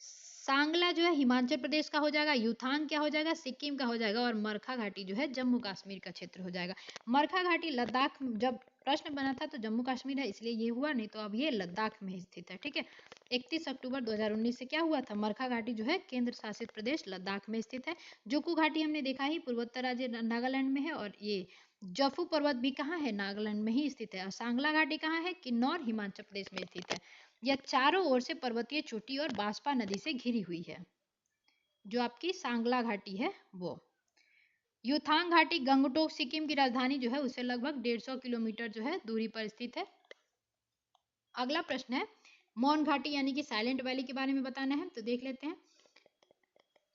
सांगला जो है हिमाचल प्रदेश का हो जाएगा, यूथांग क्या हो जाएगा? सिक्किम का हो जाएगा, और मरखा घाटी जो है जम्मू कश्मीर का क्षेत्र हो जाएगा। मरखा घाटी लद्दाख, जब प्रश्न बना था तो जम्मू कश्मीर है इसलिए ये हुआ, नहीं तो अब ये लद्दाख में स्थित है, ठीक है। 31 अक्टूबर 2019 से क्या हुआ था? मरखा घाटी जो है केंद्र शासित प्रदेश लद्दाख में स्थित है। जुकू घाटी हमने देखा ही पूर्वोत्तर राज्य नागालैंड में है, और ये जफू पर्वत भी कहाँ है? नागालैंड में ही स्थित है। और सांगला घाटी कहाँ है? किन्नौर हिमाचल प्रदेश में स्थित है। यह चारों ओर से पर्वतीय चोटी और बांसपा नदी से घिरी हुई है, जो आपकी सांगला घाटी है वो। युथांग घाटी गंगटोक सिक्किम की राजधानी जो है उससे लगभग 150 किलोमीटर जो है दूरी पर स्थित है। अगला प्रश्न है मौन घाटी यानी कि साइलेंट वैली के बारे में बताना है, तो देख लेते हैं।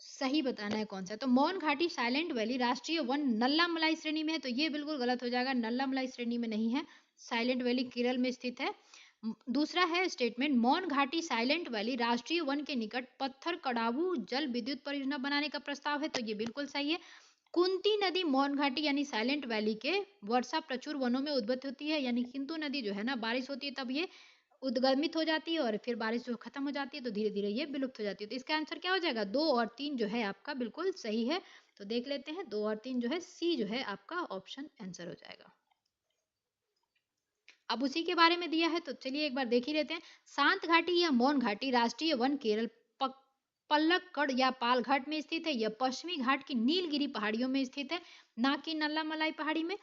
सही बताना है कौन सा, तो मौन घाटी साइलेंट वैली राष्ट्रीय वन नल्ला मलाई श्रेणी में है, तो ये बिल्कुल गलत हो जाएगा, नल्ला मलाई श्रेणी में नहीं है, साइलेंट वैली केरल में स्थित है। दूसरा है स्टेटमेंट मौन घाटी साइलेंट वैली राष्ट्रीय वन के निकट पत्थर कड़ावू जल विद्युत परियोजना बनाने का प्रस्ताव है, तो ये बिल्कुल सही है। कुंती नदी मौन घाटी यानी साइलेंट वैली के वर्षा प्रचुर वनों में उद्भूत होती है, यानी किंतु नदी जो है ना बारिश होती है तब ये उद्गमित हो जाती है, और फिर बारिश जो खत्म हो जाती है तो धीरे धीरे ये विलुप्त हो जाती है, तो इसका आंसर क्या हो जाएगा? 2 और 3 जो है आपका बिल्कुल सही है। तो देख लेते हैं 2 और 3 जो है सी जो है आपका ऑप्शन आंसर हो जाएगा। अब उसी के बारे में दिया है तो चलिए एक बार देख ही लेते हैं। शांत घाटी या मौन घाटी राष्ट्रीय वन केरल पल्लक्कड़ या पालघाट में स्थित है। यह पश्चिमी घाट की नीलगिरी पहाड़ियों में स्थित है, ना कि नल्लामलाई पहाड़ी में।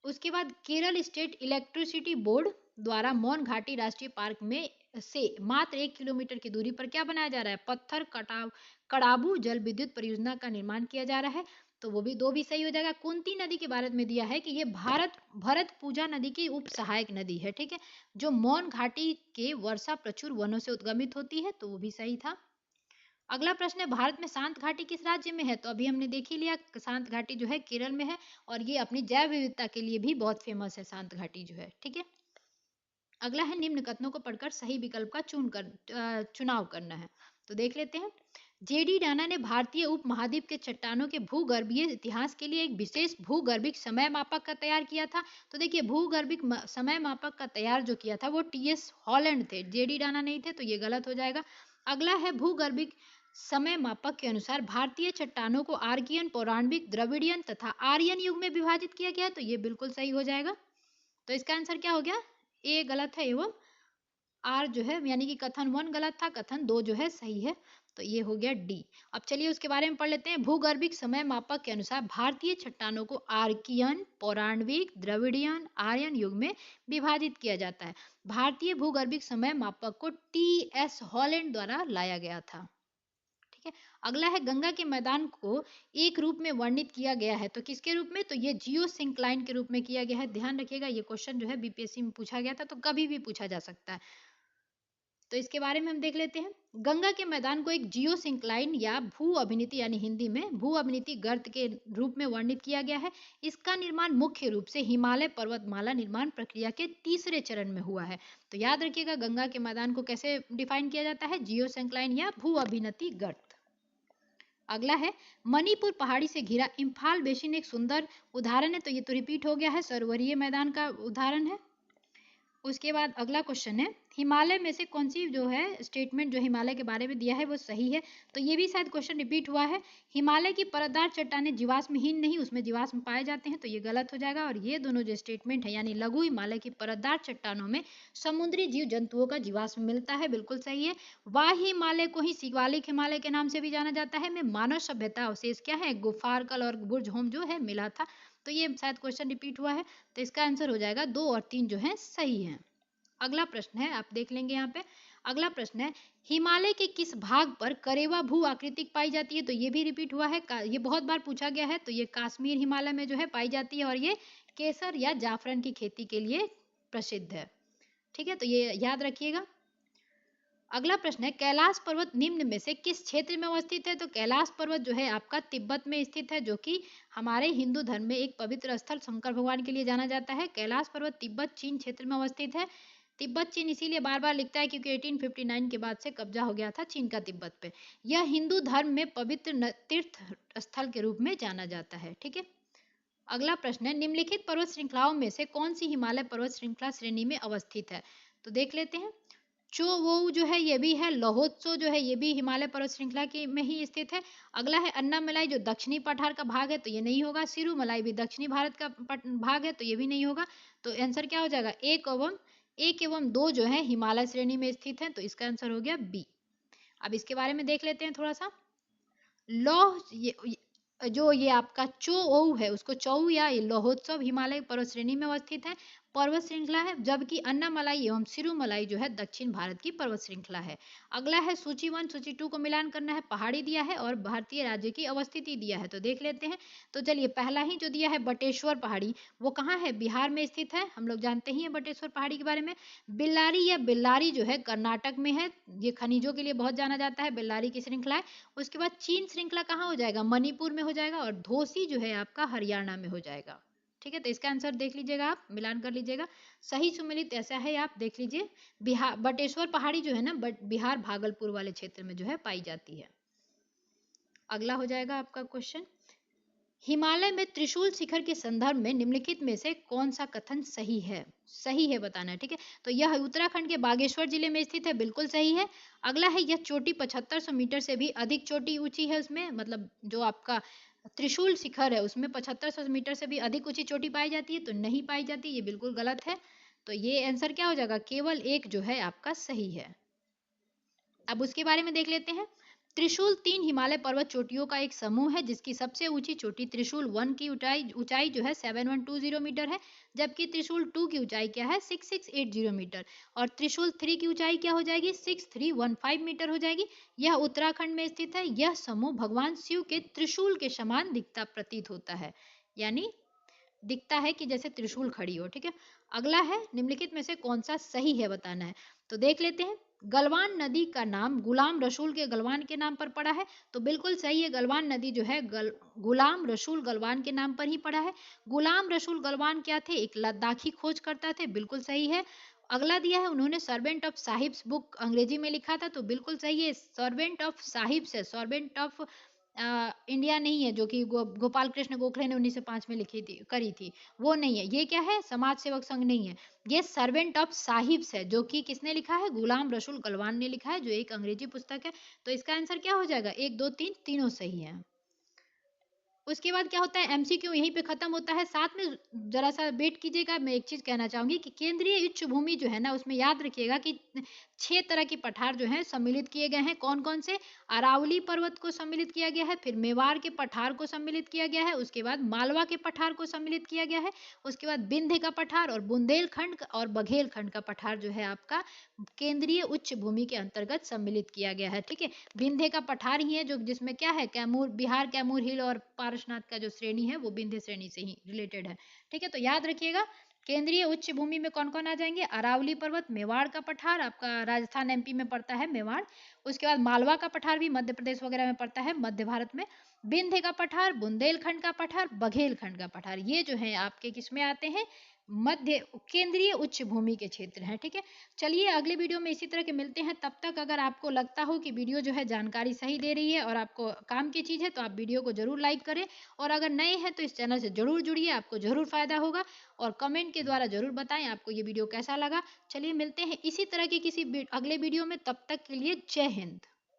उसके बाद केरल स्टेट इलेक्ट्रिसिटी बोर्ड द्वारा मौन घाटी राष्ट्रीय पार्क में से मात्र 1 किलोमीटर की दूरी पर क्या बनाया जा रहा है, पत्थर कड़ाबू जल विद्युत परियोजना का निर्माण किया जा रहा है। तो वो भी 2 भी सही हो जाएगा। कुंती नदी के बारे में दिया है कि ये भरत पूजा नदी की उप सहायक नदी है, ठीक है, जो मौन घाटी के वर्षा प्रचुर वनों से उद्गमित होती है, तो वो भी सही था। अगला प्रश्न है भारत में शांत घाटी किस राज्य में है, तो अभी हमने देख ही लिया शांत घाटी जो है केरल में है और ये अपनी जैव विविधता के लिए भी बहुत फेमस है शांत घाटी जो है, ठीक है। अगला है निम्न कथनों को पढ़कर सही विकल्प का चुनाव करना है, तो देख लेते हैं। जेडी डाना ने भारतीय उपमहाद्वीप के चट्टानों के भूगर्भीय इतिहास के लिए एक विशेष भूगर्भिक समय मापक का तैयार किया था। तो देखिए भूगर्भिक समय मापक का तैयार जो किया था वो टीएस हॉलैंड थे, जेडी डाना नहीं थे, तो ये गलत हो जाएगा। अगला है भूगर्भिक समय मापक के अनुसार भारतीय चट्टानों को आर्कियन, पौराणिक, द्रविडियन तथा आर्यन युग में विभाजित किया गया, तो ये बिल्कुल सही हो जाएगा। तो इसका आंसर क्या हो गया, ए गलत है एवं आर जो है यानी कि कथन 1 गलत था, कथन 2 जो है सही है, तो ये हो गया डी। अब चलिए उसके बारे में पढ़ लेते हैं। भूगर्भिक समय मापक के अनुसार भारतीय चट्टानों को आर्कियन, पौराणिक, द्रविडियन, आर्यन युग में विभाजित किया जाता है। भारतीय भूगर्भिक समय मापक को टीएस हॉलैंड द्वारा लाया गया था, ठीक है। अगला है गंगा के मैदान को एक रूप में वर्णित किया गया है, तो किसके रूप में, तो ये जियो सिंक्लाइन के रूप में किया गया है। ध्यान रखिएगा ये क्वेश्चन जो है बीपीएससी में पूछा गया था, तो कभी भी पूछा जा सकता है। तो इसके बारे में हम देख लेते हैं। गंगा के मैदान को एक जियो सिंक्लाइन या भू अभिनीति यानी हिंदी में भू अभिनीति गर्त के रूप में वर्णित किया गया है। इसका निर्माण मुख्य रूप से हिमालय पर्वतमाला निर्माण प्रक्रिया के तीसरे चरण में हुआ है। तो याद रखिएगा गंगा के मैदान को कैसे डिफाइन किया जाता है, जियो सिंक्लाइन या भू अभिनीति गर्त। अगला है मणिपुर पहाड़ी से घिरा इम्फाल बेसिन एक सुंदर उदाहरण है, तो ये तो रिपीट हो गया है, सरोवरीय मैदान का उदाहरण है। उसके बाद अगला क्वेश्चन है हिमालय में से कौन सी जो है स्टेटमेंट जो हिमालय के बारे में दिया है वो सही है, तो ये भी शायद क्वेश्चन रिपीट हुआ है। हिमालय की परतदार चट्टानें जीवाश्महीन नहीं उसमें जीवाश्म पाए जाते हैं, तो ये गलत हो जाएगा। और ये दोनों जो स्टेटमेंट है यानी लघु हिमालय की परतदार चट्टानों में समुद्री जीव जंतुओं का जीवाश्म मिलता है, बिल्कुल सही है। वाही हिमालय को ही शिवालिक हिमालय के नाम से भी जाना जाता है, में मानव सभ्यता अवशेष क्या है, गुफारकल और बुर्ज होम जो है मिला था, तो ये शायद क्वेश्चन रिपीट हुआ है, तो इसका आंसर हो जाएगा 2 और 3 जो है सही है। अगला प्रश्न है, आप देख लेंगे यहाँ पे। अगला प्रश्न है हिमालय के किस भाग पर करेवा भू आकृति पाई जाती है, तो ये भी रिपीट हुआ है, ये बहुत बार पूछा गया है। तो ये कश्मीर हिमालय में जो है पाई जाती है और ये केसर या जाफरान की खेती के लिए प्रसिद्ध है, ठीक है, तो ये याद रखिएगा। अगला प्रश्न है कैलाश पर्वत निम्न में से किस क्षेत्र में अवस्थित है, तो कैलाश पर्वत जो है आपका तिब्बत में स्थित है, जो कि हमारे हिंदू धर्म में एक पवित्र स्थल शंकर भगवान के लिए जाना जाता है। कैलाश पर्वत तिब्बत चीन क्षेत्र में अवस्थित है। तिब्बत चीन इसीलिए बार बार लिखता है क्योंकि 1859 के बाद से कब्जा हो गया था चीन का तिब्बत पे। यह हिंदू धर्म में पवित्र तीर्थ स्थल के रूप में जाना जाता है, ठीक है। अगला प्रश्न है निम्नलिखित पर्वत श्रृंखलाओं में से कौन सी हिमालय पर्वत श्रृंखला श्रेणी में अवस्थित है, तो देख लेते हैं। चो वो जो है ये भी है, लोहोत्सव जो है ये भी हिमालय पर्वत श्रृंखला के में ही स्थित है। अगला है अन्नामलाई जो दक्षिणी पठार का भाग है, तो ये नहीं होगा। सिरुमलाई भी दक्षिणी भारत का भाग है, तो ये भी नहीं होगा। तो आंसर क्या हो जाएगा, एक एवं 2 जो है हिमालय श्रेणी में स्थित है, तो इसका आंसर हो गया बी। अब इसके बारे में देख लेते हैं थोड़ा सा। लौह जो ये आपका चो है उसको चौ या लोहोत्सव हिमालय पर्वत श्रेणी में अवस्थित है, पर्वत श्रृंखला है, जबकि अन्नामलाई एवं सिरुमलाई जो है दक्षिण भारत की पर्वत श्रृंखला है। अगला है सूची 1 सूची 2 को मिलान करना है, पहाड़ी दिया है और भारतीय राज्य की अवस्थिति दिया है, तो देख लेते हैं। तो चलिए पहला ही जो दिया है बटेश्वर पहाड़ी, वो कहाँ है, बिहार में स्थित है, हम लोग जानते ही हैं बटेश्वर पहाड़ी के बारे में। बिल्लारी या बेल्लारी जो है कर्नाटक में है, ये खनिजों के लिए बहुत जाना जाता है, बेल्लारी की श्रृंखला है। उसके बाद चीन श्रृंखला कहाँ हो जाएगा, मणिपुर में हो जाएगा, और धोसी जो है आपका हरियाणा में हो जाएगा, ठीक है। तो इसका आंसर देख लीजिएगा, आप मिलान कर लीजिएगा। सही सुमेलित ऐसा है, आप देख लीजिए। बिहार बटेश्वर पहाड़ी जो है ना बिहार भागलपुर वाले क्षेत्र में जो है पाई जाती है। अगला हो जाएगा आपका क्वेश्चन, हिमालय में त्रिशूल शिखर के संदर्भ में निम्नलिखित में से कौन सा कथन सही है? सही है बताना है, ठीक है। तो यह उत्तराखंड के बागेश्वर जिले में स्थित है, बिल्कुल सही है। अगला है, यह चोटी 7500 मीटर से भी अधिक चोटी ऊंची है, उसमें मतलब जो आपका त्रिशूल शिखर है उसमें 7500 मीटर से भी अधिक ऊंची चोटी पाई जाती है, तो नहीं पाई जाती, ये बिल्कुल गलत है। तो ये आंसर क्या हो जाएगा? केवल एक जो है आपका सही है। अब उसके बारे में देख लेते हैं। त्रिशूल 3 हिमालय पर्वत चोटियों का एक समूह है, जिसकी सबसे ऊंची चोटी त्रिशूल 1 की ऊंचाई जो है 7120 मीटर है, जबकि त्रिशूल 2 की ऊंचाई क्या है? 6680 मीटर, और त्रिशूल 3 की ऊंचाई क्या हो जाएगी? 6315 मीटर हो जाएगी। यह उत्तराखंड में स्थित है। यह समूह भगवान शिव के त्रिशूल के समान दिखता प्रतीत होता है, यानी दिखता है कि जैसे त्रिशूल खड़ी हो, ठीक है। अगला है, निम्नलिखित में से कौन सा सही है बताना है, तो देख लेते हैं। गलवान नदी का नाम गुलाम रसूल के गलवान के नाम पर पड़ा है, तो बिल्कुल सही है। गलवान नदी जो है गुलाम रसूल गलवान के नाम पर ही पड़ा है। गुलाम रसूल गलवान क्या थे? एक लद्दाखी खोजकर्ता थे, बिल्कुल सही है। अगला दिया है, उन्होंने सर्वेंट ऑफ साहिब्स बुक अंग्रेजी में लिखा था, तो बिल्कुल सही है। सर्वेंट ऑफ साहिब्स है, सर्वेंट ऑफ इंडिया नहीं है, जो कि गोपाल कृष्ण गोखले ने 1905 में लिखी थी, करी थी, वो नहीं है। ये क्या है? समाज सेवक संघ नहीं है। ये सर्वेंट ऑफ साहिब्स है, जो कि किसने लिखा है? गुलाम रसूल गलवान ने लिखा है, जो एक अंग्रेजी पुस्तक है। तो इसका आंसर क्या हो जाएगा? 1 2 3 तीनों सही है। उसके बाद क्या होता है? एमसीक्यू यहीं पे खत्म होता है। साथ में जरा सा वेट कीजिएगा, मैं एक चीज कहना चाहूंगी कि केंद्रीय उच्च भूमि जो है ना, उसमें याद रखिएगा कि 6 तरह के पठार जो हैं सम्मिलित किए गए हैं। कौन कौन से? अरावली पर्वत को सम्मिलित किया गया है, फिर मेवाड़ के पठार को सम्मिलित किया गया है, उसके बाद मालवा के पठार को सम्मिलित किया गया है, उसके बाद विंध्य का पठार और बुंदेलखंड और बघेलखंड का पठार जो है आपका केंद्रीय उच्च भूमि के अंतर्गत सम्मिलित किया गया है, ठीक है। विंध्य का पठार ही है, जो जिसमें क्या है? कैमूर, बिहार कैमूर हिल और पारसनाथ का जो श्रेणी है वो विंध्य श्रेणी से ही रिलेटेड है, ठीक है। तो याद रखिएगा, केंद्रीय उच्च भूमि में कौन कौन आ जाएंगे? अरावली पर्वत, मेवाड़ का पठार आपका राजस्थान एमपी में पड़ता है मेवाड़, उसके बाद मालवा का पठार भी मध्य प्रदेश वगैरह में पड़ता है, मध्य भारत में। विंध्य का पठार, बुंदेलखंड का पठार, बघेलखंड का पठार, ये जो है आपके किसमें आते हैं? मध्य केंद्रीय उच्च भूमि के क्षेत्र हैं, ठीक है। चलिए अगले वीडियो में इसी तरह के मिलते हैं। तब तक अगर आपको लगता हो कि वीडियो जो है जानकारी सही दे रही है और आपको काम की चीज़ है, तो आप वीडियो को जरूर लाइक करें, और अगर नए हैं तो इस चैनल से जरूर जुड़िए, आपको जरूर फायदा होगा, और कमेंट के द्वारा जरूर बताएं आपको ये वीडियो कैसा लगा। चलिए मिलते हैं इसी तरह के किसी अगले वीडियो में, तब तक के लिए जय हिंद।